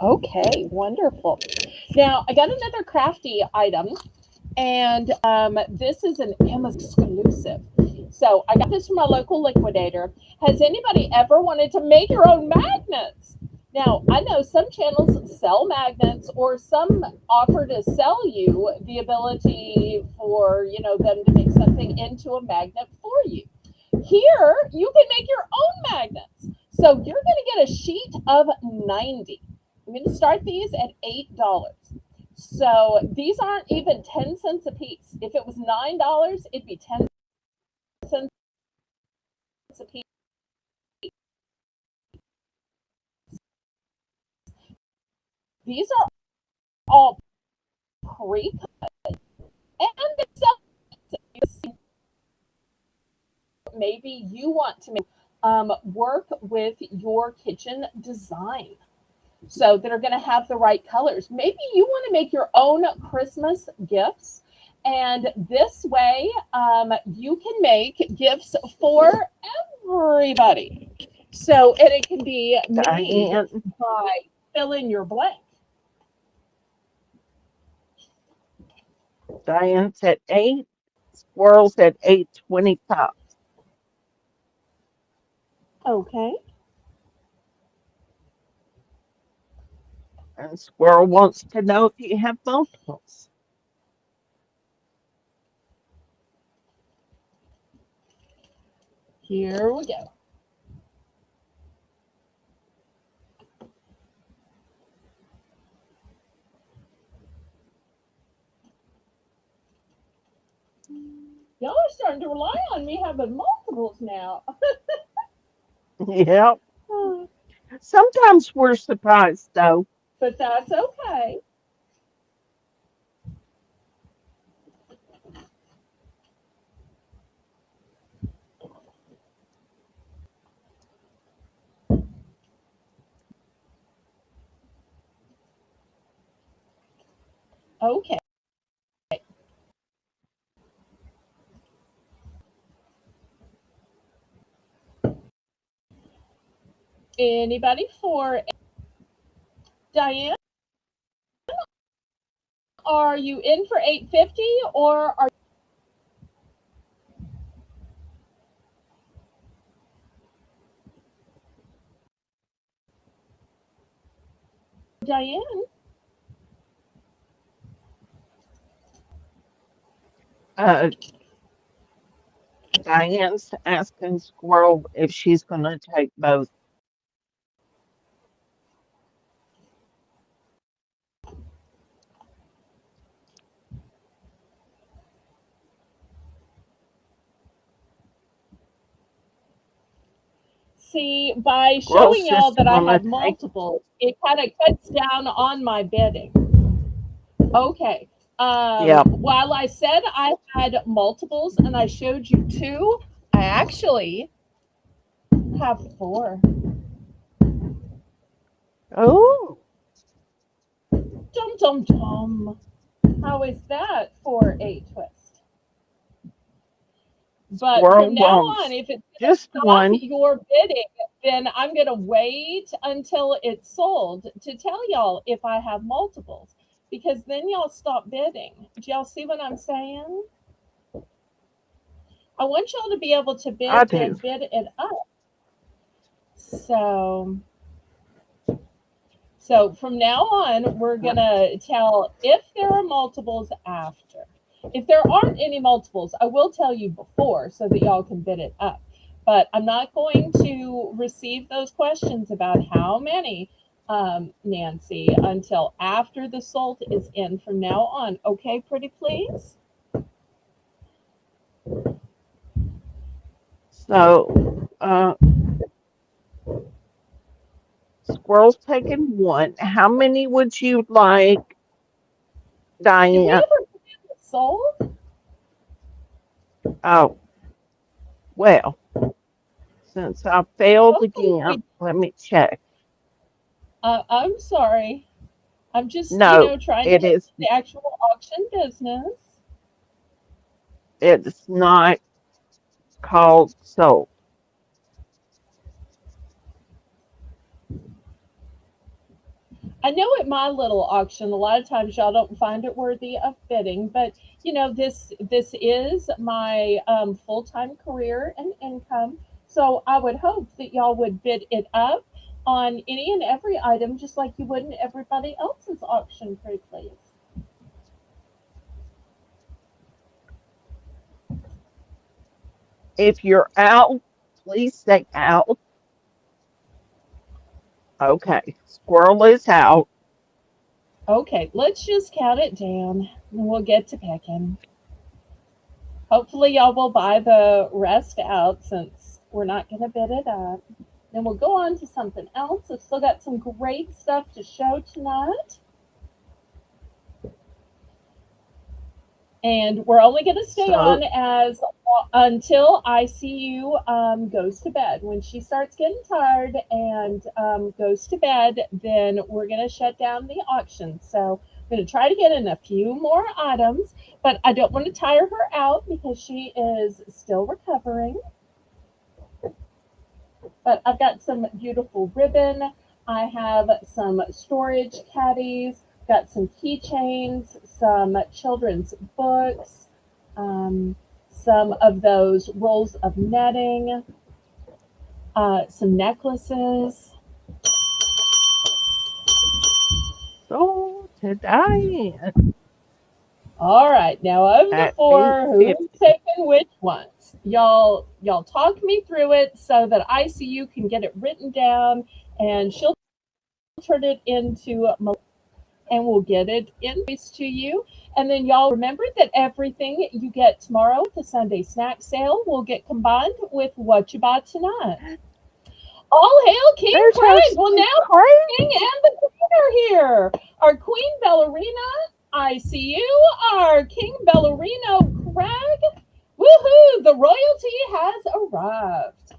Okay, wonderful. Now, I got another crafty item, and this is an Amazon exclusive. So I got this from my local liquidator. Has anybody ever wanted to make your own magnets? Now, I know some channels sell magnets, or some offer to sell you the ability for, them to make something into a magnet for you. Here, you can make your own magnets. So you're going to get a sheet of 90. I'm going to start these at $8. So these aren't even 10 cents a piece. If it was $9, it'd be 10 cents a piece. These are all pre-cut, and they sell. Maybe you want to make, work with your kitchen design, so that are going to have the right colors. Maybe you want to make your own Christmas gifts, and this way you can make gifts for everybody. So, and it can be made
Diane,
by fill in your blank.
Diane's at 8, Squirrel's at 8:25,
Okay,
and Squirrel wants to know if you have multiples.
here we go. Y'all are starting to rely on me having multiples now.
Yeah, sometimes we're surprised though.
But that's okay. Okay. Anybody for Diane? Are you in for 850, or are Diane?
Uh, Diane's asking Squirrel if she's going to take both.
See, by
Squirrel's
showing y'all
just
that I
going to
have
take,
multiples, it kind of cuts down on my bidding. Okay.
yeah.
While I said I had multiples and I showed you two, I actually have four.
Oh,
Dum dum dum. How is that for a twist? But
Squirrel
from now on,
wants
if it's going to
just
stop
one.
your bidding, then I'm going to wait until it's sold to tell y'all if I have multiples, because then y'all stop bidding. Do y'all see what I'm saying? I want y'all to be able to
I
bid
do.
and bid it up. So, so from now on, we're
Uh,
gonna tell if there are multiples after. If there aren't any multiples, I will tell you before so that y'all can bid it up. But I'm not going to receive those questions about how many, Nancy, until after the salt is in from now on. Okay, pretty please?
So, uh, Squirrel's taking one. How many would you like,
Did we
Diane?
ever put the salt?
Oh, well, since I failed
Hopefully
again,
we.
let me check.
I'm sorry. I'm just,
No,
trying to
it
get
is,
the actual auction business.
it's not called sold.
I know at my little auction, a lot of times y'all don't find it worthy of bidding, but this is my full time career and income. So I would hope that y'all would bid it up on any and every item, just like you would in everybody else's auction, pretty please.
If you're out, please say out. Okay, squirrel is out.
Okay, let's just count it down and we'll get to picking. Hopefully, y'all will buy the rest out since we're not going to bid it up. Then we'll go on to something else. I've still got some great stuff to show tonight. And we're only going to stay
So,
on as until ICU goes to bed. When she starts getting tired and goes to bed, then we're going to shut down the auction. So I'm going to try to get in a few more items, but I don't want to tire her out because she is still recovering. But I've got some beautiful ribbon. I have some storage caddies, got some keychains, some children's books, some of those rolls of netting, some necklaces.
so today
All right, now of the
at
four, who's
8:50.
taking which ones? Y'all talk me through it so that ICU can get it written down, and she'll turn it into and we'll get it in to you. And then y'all remember that everything you get tomorrow at the Sunday snack sale will get combined with what you buy tonight. All hail King
There's our
Craig! Well, now
secret.
the king and the queen are here. Our queen ballerina, I see you. Our king ballerino Craig. Woohoo! The royalty has arrived.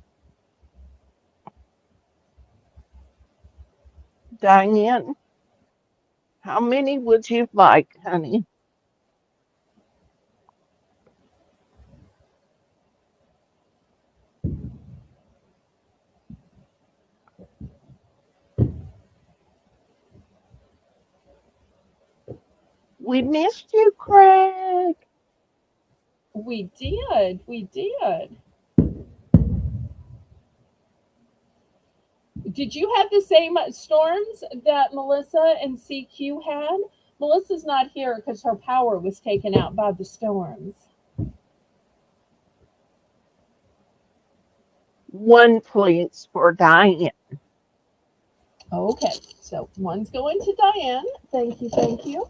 Diane, how many would you like, honey? We missed you, Craig.
We did. We did. Did you have the same storms that Melissa and CQ had? Melissa's not here because her power was taken out by the storms.
One, please, for Diane.
Okay, so one's going to Diane. Thank you, thank you.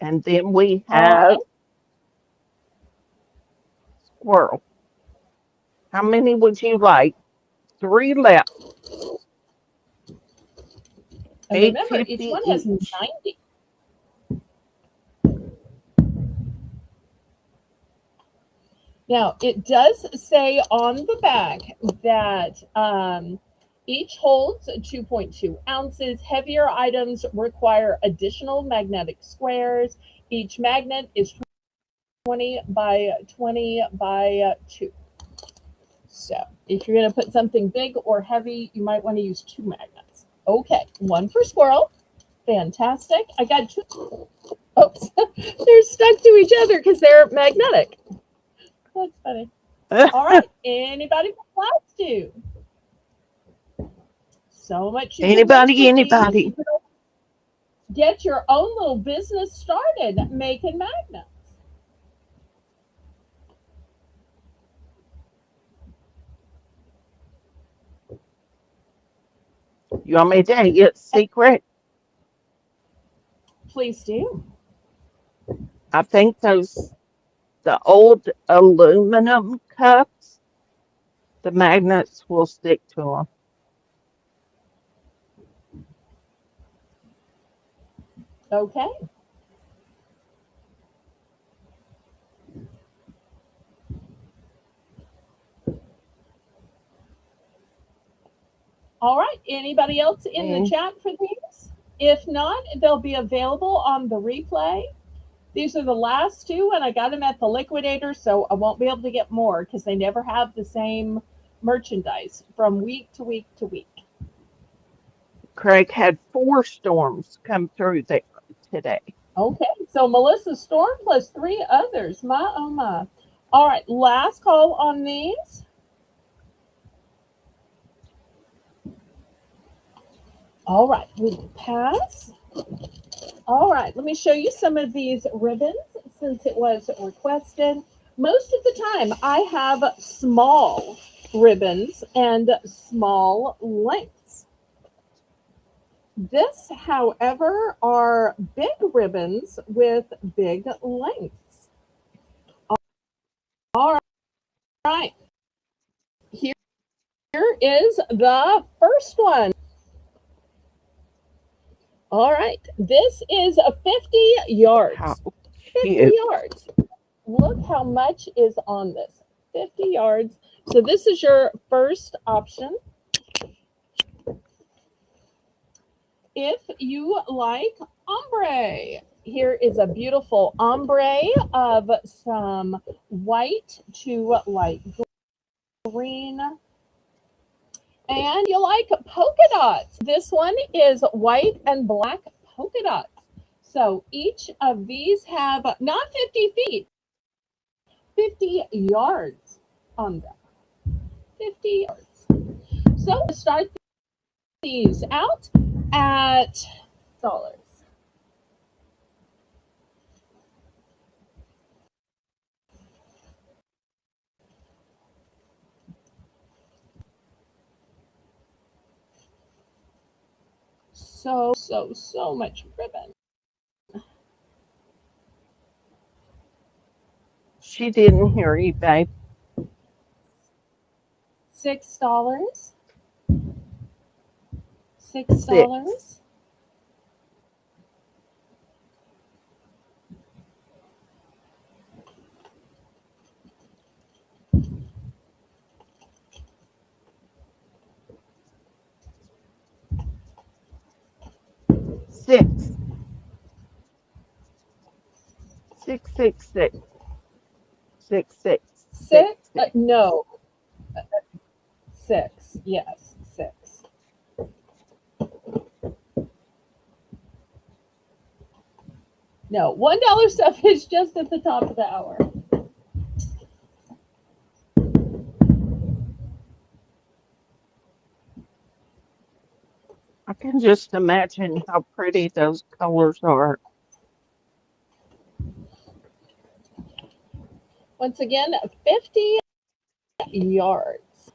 And then we
All
have
right.
Squirrel. How many would you like? Three left.
And
Eight
remember, each
fifty
one has
each.
90. Now, it does say on the back that each holds 2.2 ounces. Heavier items require additional magnetic squares. Each magnet is 20 by 20 by 2. So, if you're going to put something big or heavy, you might want to use two magnets. Okay, one for squirrel. Fantastic. I got two. Oops, they're stuck to each other because they're magnetic. That's funny. All right. Anybody for last two? So much you can make
Anybody,
with these.
anybody.
You can get your own little business started making magnets.
You want me to tell you a secret?
Please do.
I think the old aluminum cups, the magnets will stick to them.
Okay. All right. Anybody else in the
Mm.
chat for these? If not, they'll be available on the replay. These are the last two, and I got them at the liquidator, so I won't be able to get more because they never have the same merchandise from week to week to week.
Craig had 4 storms come through there today.
Okay, so Melissa Storm plus 3 others. My, oh my. All right, last call on these. All right, we pass. All right, let me show you some of these ribbons since it was requested. Most of the time, I have small ribbons and small lengths. This, however, are big ribbons with big lengths. All right, here is the first one. All right, this is a 50 yards.
How
50
cute.
yards. Look how much is on this. 50 yards. So this is your first option. If you like ombre, here is a beautiful ombre of some white to light green. And you like polka dots. This one is white and black polka dots. So each of these have not 50 feet, 50 yards on them. 50 yards. So we'll start these out at dollars. So much ribbon.
She didn't hear you, babe.
$6.
Six.
$6.
Six. 666. 66.
Six? No. 6. Yes, 6. No, $1 stuff is just at the top of the hour.
I can just imagine how pretty those colors are.
Once again, 50 yards.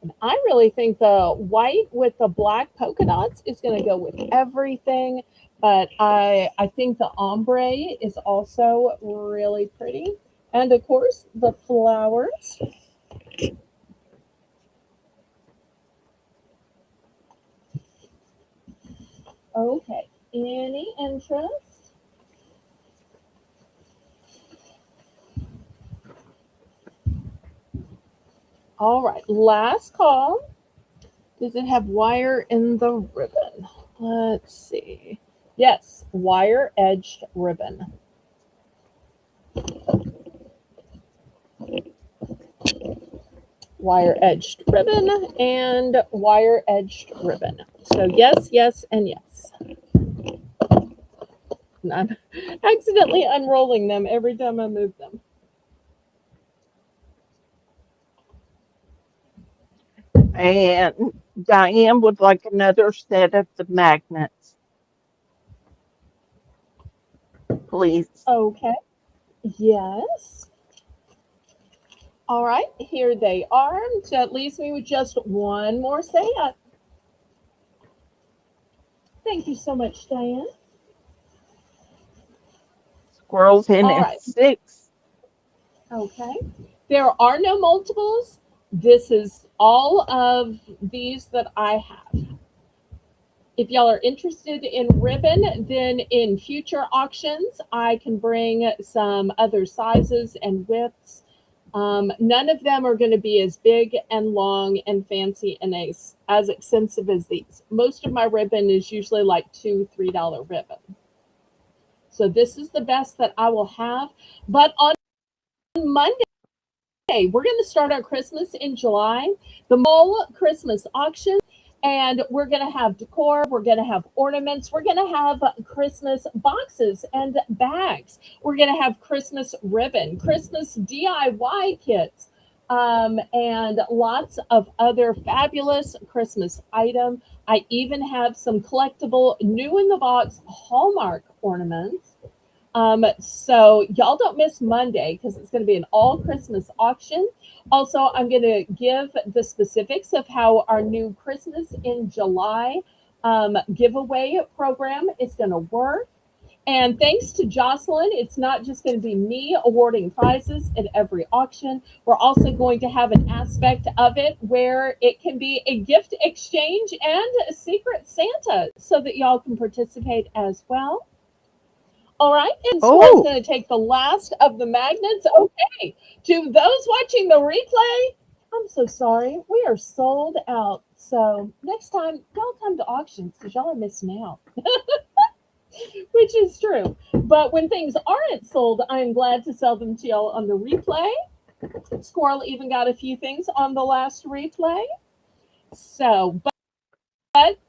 And I really think the white with the black polka dots is going to go with everything. But I think the ombre is also really pretty. And of course, the flowers. Okay. Any interest? All right. Last call. Does it have wire in the ribbon? Let's see. Yes, wire edged ribbon. Wire edged ribbon and wire edged ribbon. So yes, yes, and yes. And I'm accidentally unrolling them every time I move them.
And Diane would like another set of the magnets, please.
Okay. Yes. All right, here they are. So that leaves me with just one more set. Thank you so much, Diane.
Squirrels in
All
at
right.
6.
Okay. There are no multiples. This is all of these that I have. If y'all are interested in ribbon, then in future auctions, I can bring some other sizes and widths. None of them are going to be as big and long and fancy and as expensive as these. Most of my ribbon is usually like $2, $3 ribbon. So this is the best that I will have. But on Monday, Okay, we're going to start our Christmas in July. The mall Christmas auction. And we're going to have decor, we're going to have ornaments, we're going to have Christmas boxes and bags. We're going to have Christmas ribbon, Christmas DIY kits, and lots of other fabulous Christmas items. I even have some collectible new in the box Hallmark ornaments. So y'all don't miss Monday because it's going to be an all Christmas auction. Also, I'm going to give the specifics of how our new Christmas in July giveaway program is going to work. And thanks to Jocelyn, it's not just going to be me awarding prizes at every auction. We're also going to have an aspect of it where it can be a gift exchange and a secret Santa so that y'all can participate as well. All right, and Squirrel's
Oh,
going to take the last of the magnets. Okay, to those watching the replay, I'm so sorry. We are sold out. So next time, y'all come to auctions because y'all are missing out, which is true. But when things aren't sold, I'm glad to sell them to y'all on the replay. Squirrel even got a few things on the last replay. So, but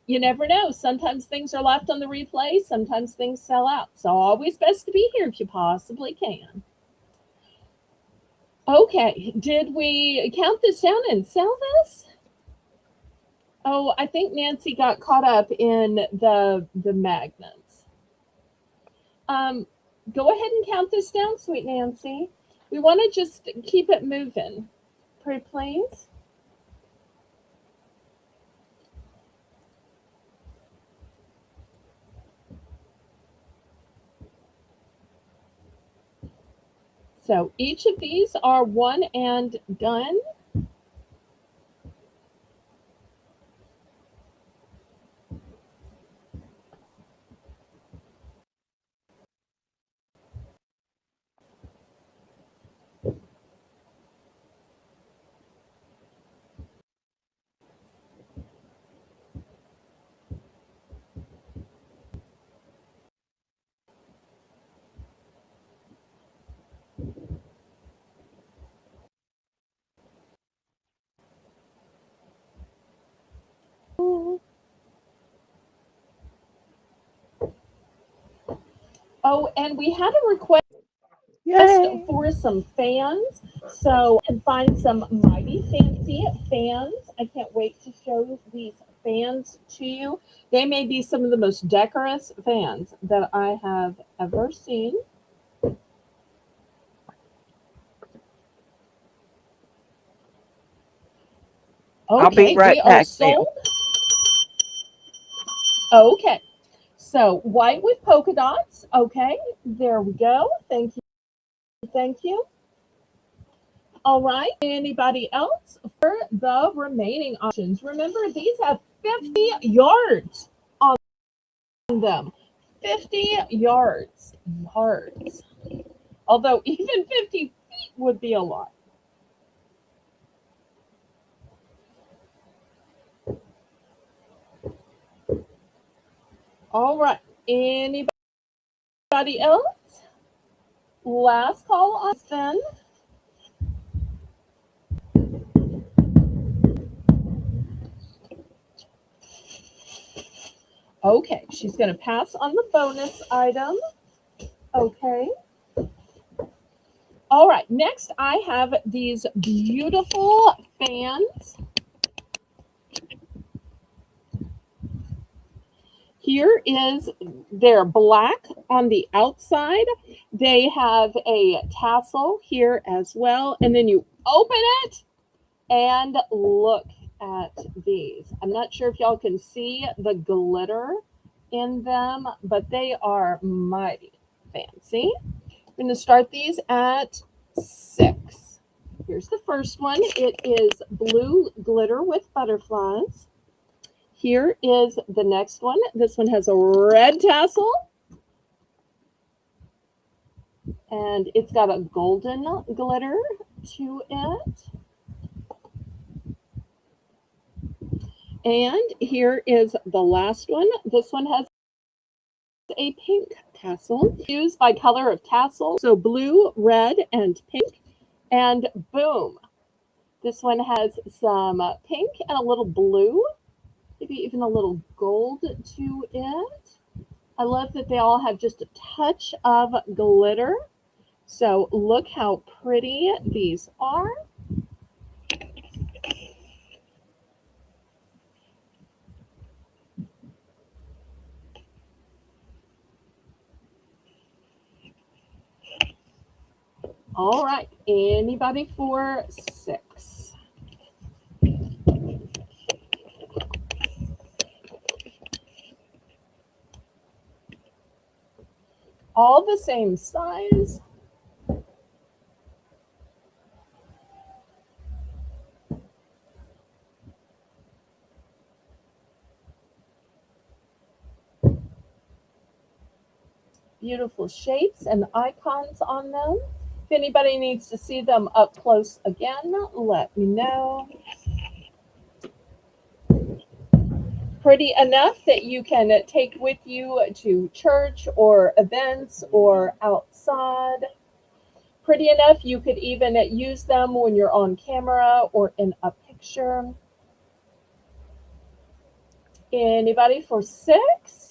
you never know. Sometimes things are left on the replay, sometimes things sell out. So always best to be here if you possibly can. Okay, did we count this down and sell this? Oh, I think Nancy got caught up in the magnets. Um, Go ahead and count this down, sweet Nancy. We want to just keep it moving. Pretty please. So each of these are one and done. Oh, and we had a request
yay.
for some fans. So and find some mighty fancy fans. I can't wait to show these fans to you. They may be some of the most decorous fans that I have ever seen.
I'll be
Okay, we
right
are
back now.
sold. Okay. So white with polka dots. Okay, there we go. Thank you. Thank you. All right. Anybody else for the remaining options? Remember, these have 50 yards on them. 50 yards. Yards. Although even 50 feet would be a lot. All right. Anybody else? Last call on then. Okay, she's going to pass on the bonus item. Okay. All right, next I have these beautiful fans. Here is, they're black on the outside. They have a tassel here as well. And then you open it and look at these. I'm not sure if y'all can see the glitter in them, but they are mighty fancy. I'm going to start these at 6. Here's the first one. It is blue glitter with butterflies. Here is the next one. This one has a red tassel. And it's got a golden glitter to it. And here is the last one. This one has a pink tassel. Used by color of tassel. So blue, red, and pink. And boom, this one has some pink and a little blue, maybe even a little gold to it. I love that they all have just a touch of glitter. So look how pretty these are. All right, anybody for 6? All the same size. Beautiful shapes and icons on them. If anybody needs to see them up close again, let me know. Pretty enough that you can take with you to church or events or outside. Pretty enough you could even use them when you're on camera or in a picture. Anybody for 6?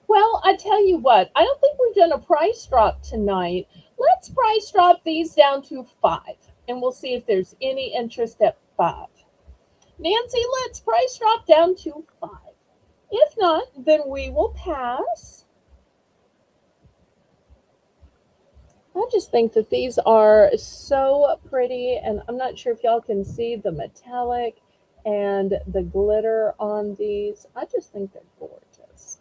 Well, I tell you what, I don't think we've done a price drop tonight. Let's price drop these down to 5, and we'll see if there's any interest at 5. Nancy, let's price drop down to 5. If not, then we will pass. I just think that these are so pretty, and I'm not sure if y'all can see the metallic and the glitter on these. I just think they're gorgeous.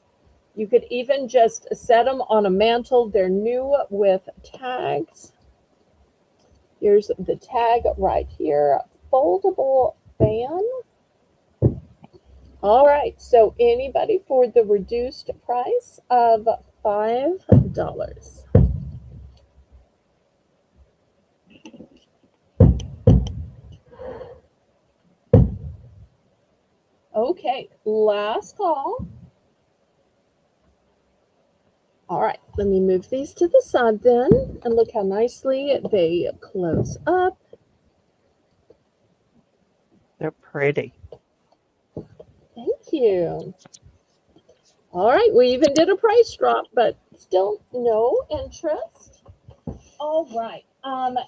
You could even just set them on a mantle. They're new with tags. Here's the tag right here. Foldable fan. All right, so anybody for the reduced price of $5? Okay, last call. All right, let me move these to the side then, and look how nicely they close up.
They're pretty.
Thank you. All right, we even did a price drop, but still no interest. All right,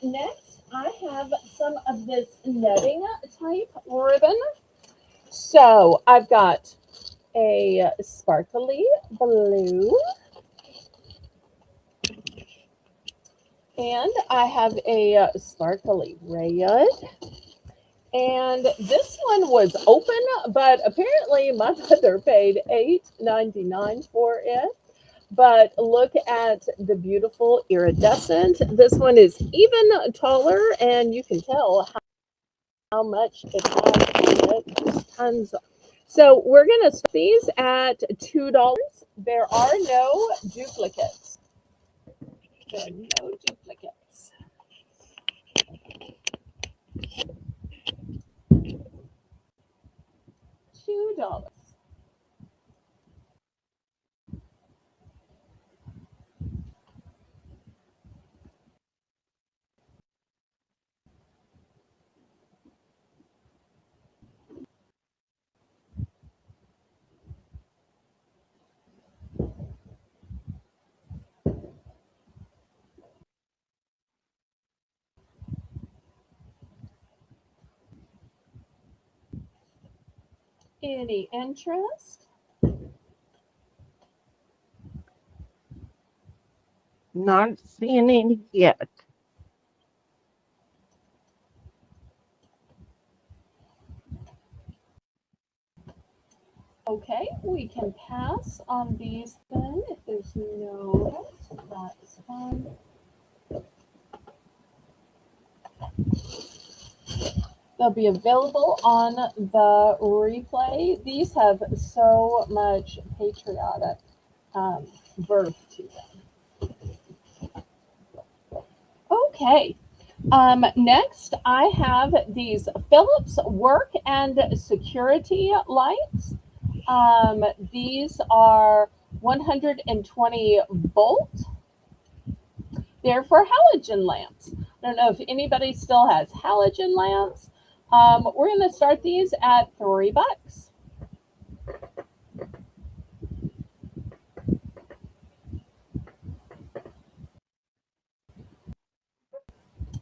next I have some of this netting type ribbon. So I've got a sparkly blue, and I have a sparkly red. And this one was open, but apparently my mother paid $8.99 for it. But look at the beautiful iridescent. This one is even taller, and you can tell how much it has in it. Just tons. So we're going to start these at $2. There are no duplicates. There are no duplicates. $2. Any interest?
Not seeing any yet.
Okay, we can pass on these then if there's no interest. That's fine. They'll be available on the replay. These have so much patriotic verve to them. Okay. Next, I have these Philips work and security lights. These are 120 volt. They're for halogen lamps. I don't know if anybody still has halogen lamps. We're going to start these at $3.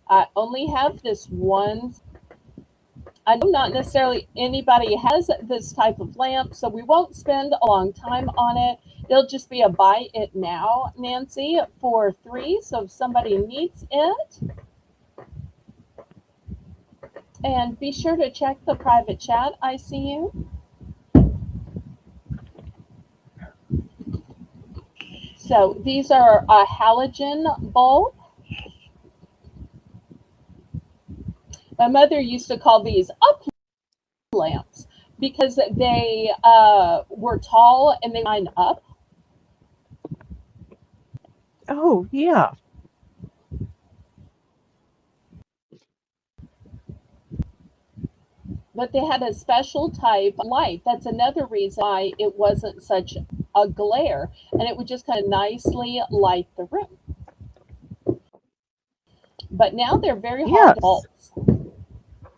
I only have this one. I know not necessarily anybody has this type of lamp, so we won't spend a long time on it. It'll just be a buy it now, Nancy, for 3. So if somebody needs it, and be sure to check the private chat. I see you. So these are a halogen bulb. My mother used to call these up lamps because they were tall and they lined up.
Oh, yeah.
But they had a special type of light. That's another reason why it wasn't such a glare, and it would just kind of nicely light the room. But now they're very hard to
Yes.
bulbs.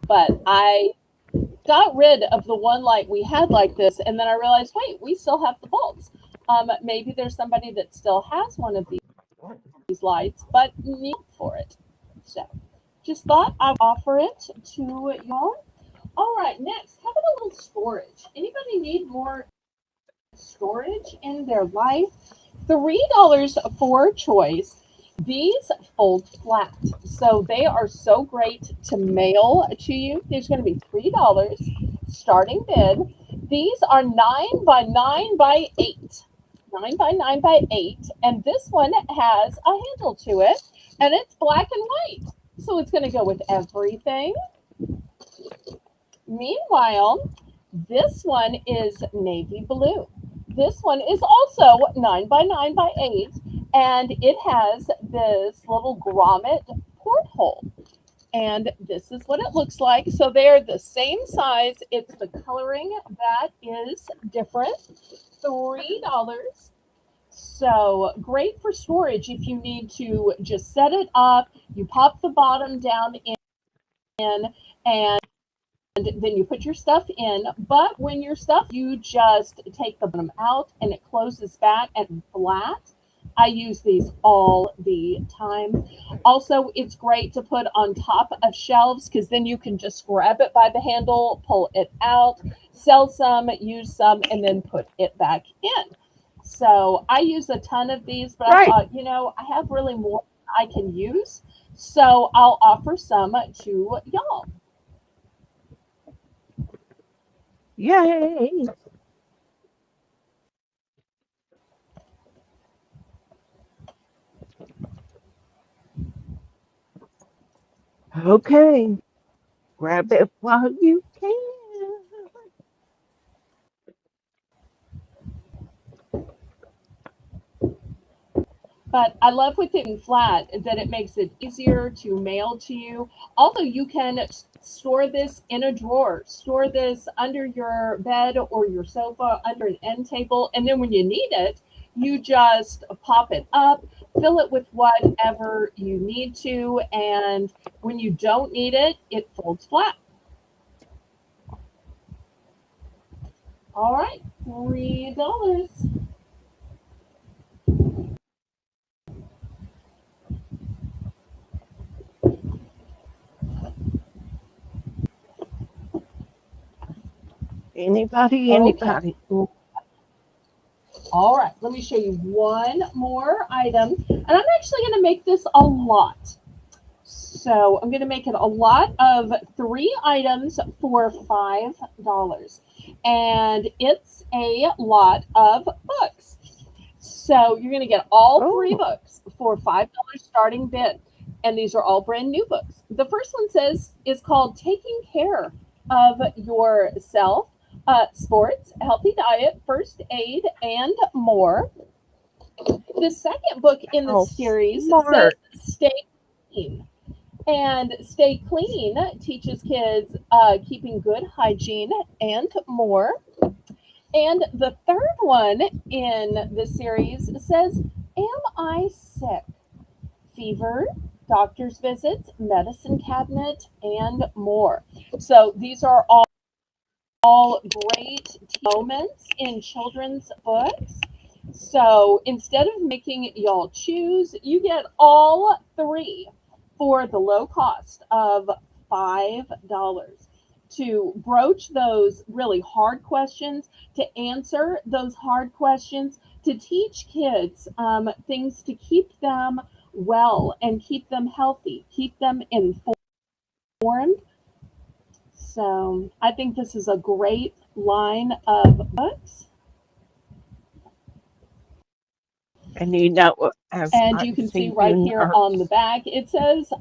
But I got rid of the one light we had like this, and then I realized, wait, we still have the bulbs. Maybe there's somebody that still has one of these lights, but need for it. So just thought I'd offer it to y'all. All right, next, how about a little storage? Anybody need more storage in their life? $3 for choice. These fold flat, so they are so great to mail to you. There's going to be $3 starting bid. These are 9 by 9 by 8. 9 by 9 by 8, and this one has a handle to it, and it's black and white, so it's going to go with everything. Meanwhile, this one is navy blue. This one is also 9 by 9 by 8, and it has this little grommet porthole. And this is what it looks like. So they're the same size. It's the coloring that is different. $3. So great for storage if you need to just set it up. You pop the bottom down in, and then you put your stuff in. But when your stuff, you just take the bottom out and it closes back and flat. I use these all the time. Also, it's great to put on top of shelves because then you can just grab it by the handle, pull it out, sell some, use some, and then put it back in. So I use a ton of these, but I
Right.
thought, I have really more I can use. So I'll offer some to y'all.
Yay. Okay. Grab it while you can.
But I love with it being flat that it makes it easier to mail to you. Also, you can store this in a drawer, store this under your bed or your sofa, under an end table, and then when you need it, you just pop it up, fill it with whatever you need to, and when you don't need it, it folds flat. All right, $3.
Anybody,
Okay.
anybody.
All right, let me show you one more item. And I'm actually going to make this a lot. So I'm going to make it a lot of 3 items for $5. And it's a lot of books. So you're going to get all 3 books for $5 starting bid. And these are all brand new books. The first one is called Taking Care of Yourself, Sports, Healthy Diet, First Aid, and More. The second book in the
Oh,
series says
smart.
Stay Clean. And Stay Clean teaches kids keeping good hygiene and more. And the third one in the series says, am I sick? Fever, doctor's visits, medicine cabinet, and more. So these are all great moments in children's books. So instead of making y'all choose, you get all three for the low cost of $5 to broach those really hard questions, to answer those hard questions, to teach kids things to keep them well and keep them healthy, keep them informed. So I think this is a great line of books.
And as
And
I
you can see
see
right
you
here on the
nurse,
back, it says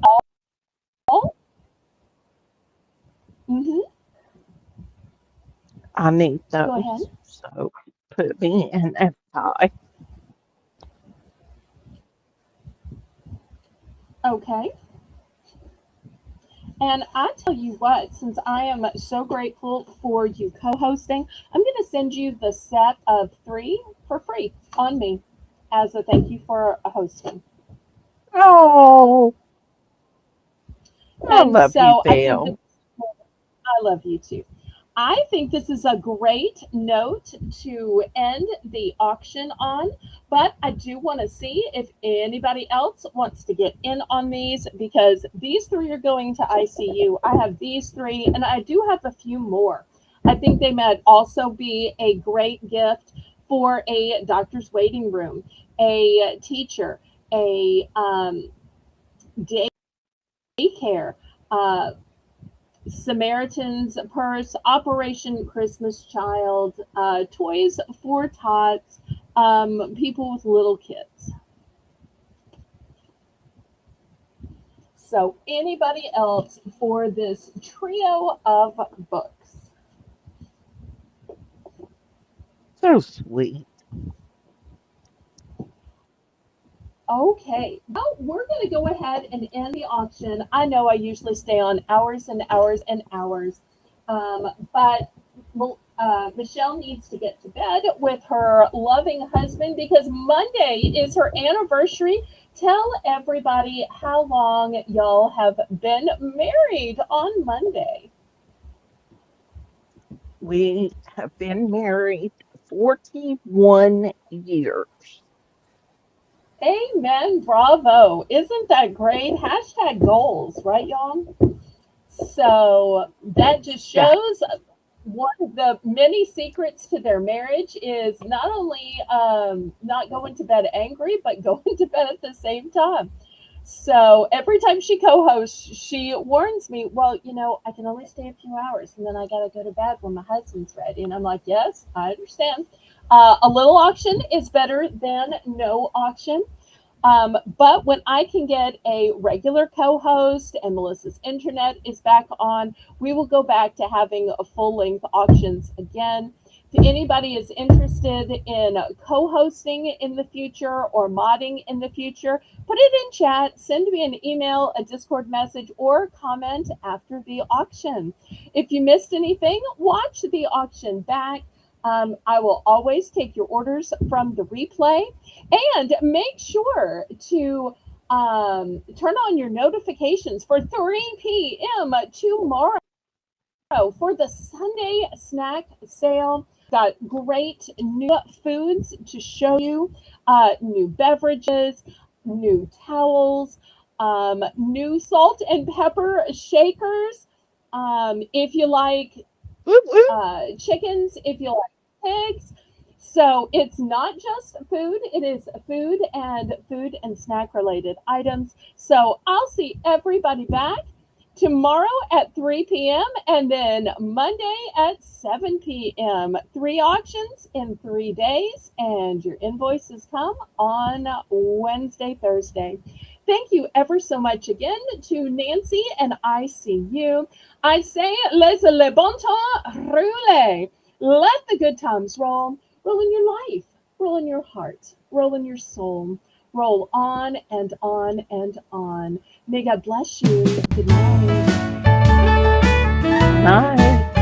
all. Hmm.
I need
Go ahead.
those. So put me in if I.
Okay. And I tell you what, since I am so grateful for you co hosting, I'm going to send you the set of three for free on me as a thank you for hosting.
Oh, I
And
love you,
so I think that
Bill.
I love you too. I think this is a great note to end the auction on, but I do want to see if anybody else wants to get in on these because these three are going to ICU. I have these three, and I do have a few more. I think they might also be a great gift for a doctor's waiting room, a teacher, a daycare. Samaritan's Purse, Operation Christmas Child, Toys for Tots, people with little kids. So, anybody else for this trio of books?
So sweet.
Okay, well, we're going to go ahead and end the auction. I know I usually stay on hours and hours and hours, but well, Michelle needs to get to bed with her loving husband because Monday is her anniversary. Tell everybody how long y'all have been married on Monday.
We have been married 41 years.
Amen. Bravo. Isn't that great? Hashtag goals, right, y'all? So that just
That
shows one of the many secrets to their marriage is not only not going to bed angry, but going to bed at the same time. So every time she co hosts, she warns me, well, I can only stay a few hours and then I got to go to bed when my husband's ready. And I'm like, yes, I understand. A little auction is better than no auction. But when I can get a regular co host and Melissa's internet is back on, we will go back to having a full length auctions again. If anybody is interested in co hosting in the future or modding in the future, put it in chat, send me an email, a Discord message, or comment after the auction. If you missed anything, watch the auction back. I will always take your orders from the replay and make sure to turn on your notifications for 3 p.m. tomorrow for the Sunday snack sale. Got great new foods to show you, new beverages, new towels, new salt and pepper shakers. If you like
woo woo.
chickens, if you like pigs. So it's not just food, it is food and snack related items. So I'll see everybody back tomorrow at 3 p.m. and then Monday at 7 p.m. Three auctions in 3 days, and your invoices come on Wednesday, Thursday. Thank you ever so much again to Nancy and ICU. I say, laissez le bon temps rouler. Let the good times roll. Roll in your life, roll in your heart, roll in your soul. Roll on and on and on. May God bless you. Good night.
Night.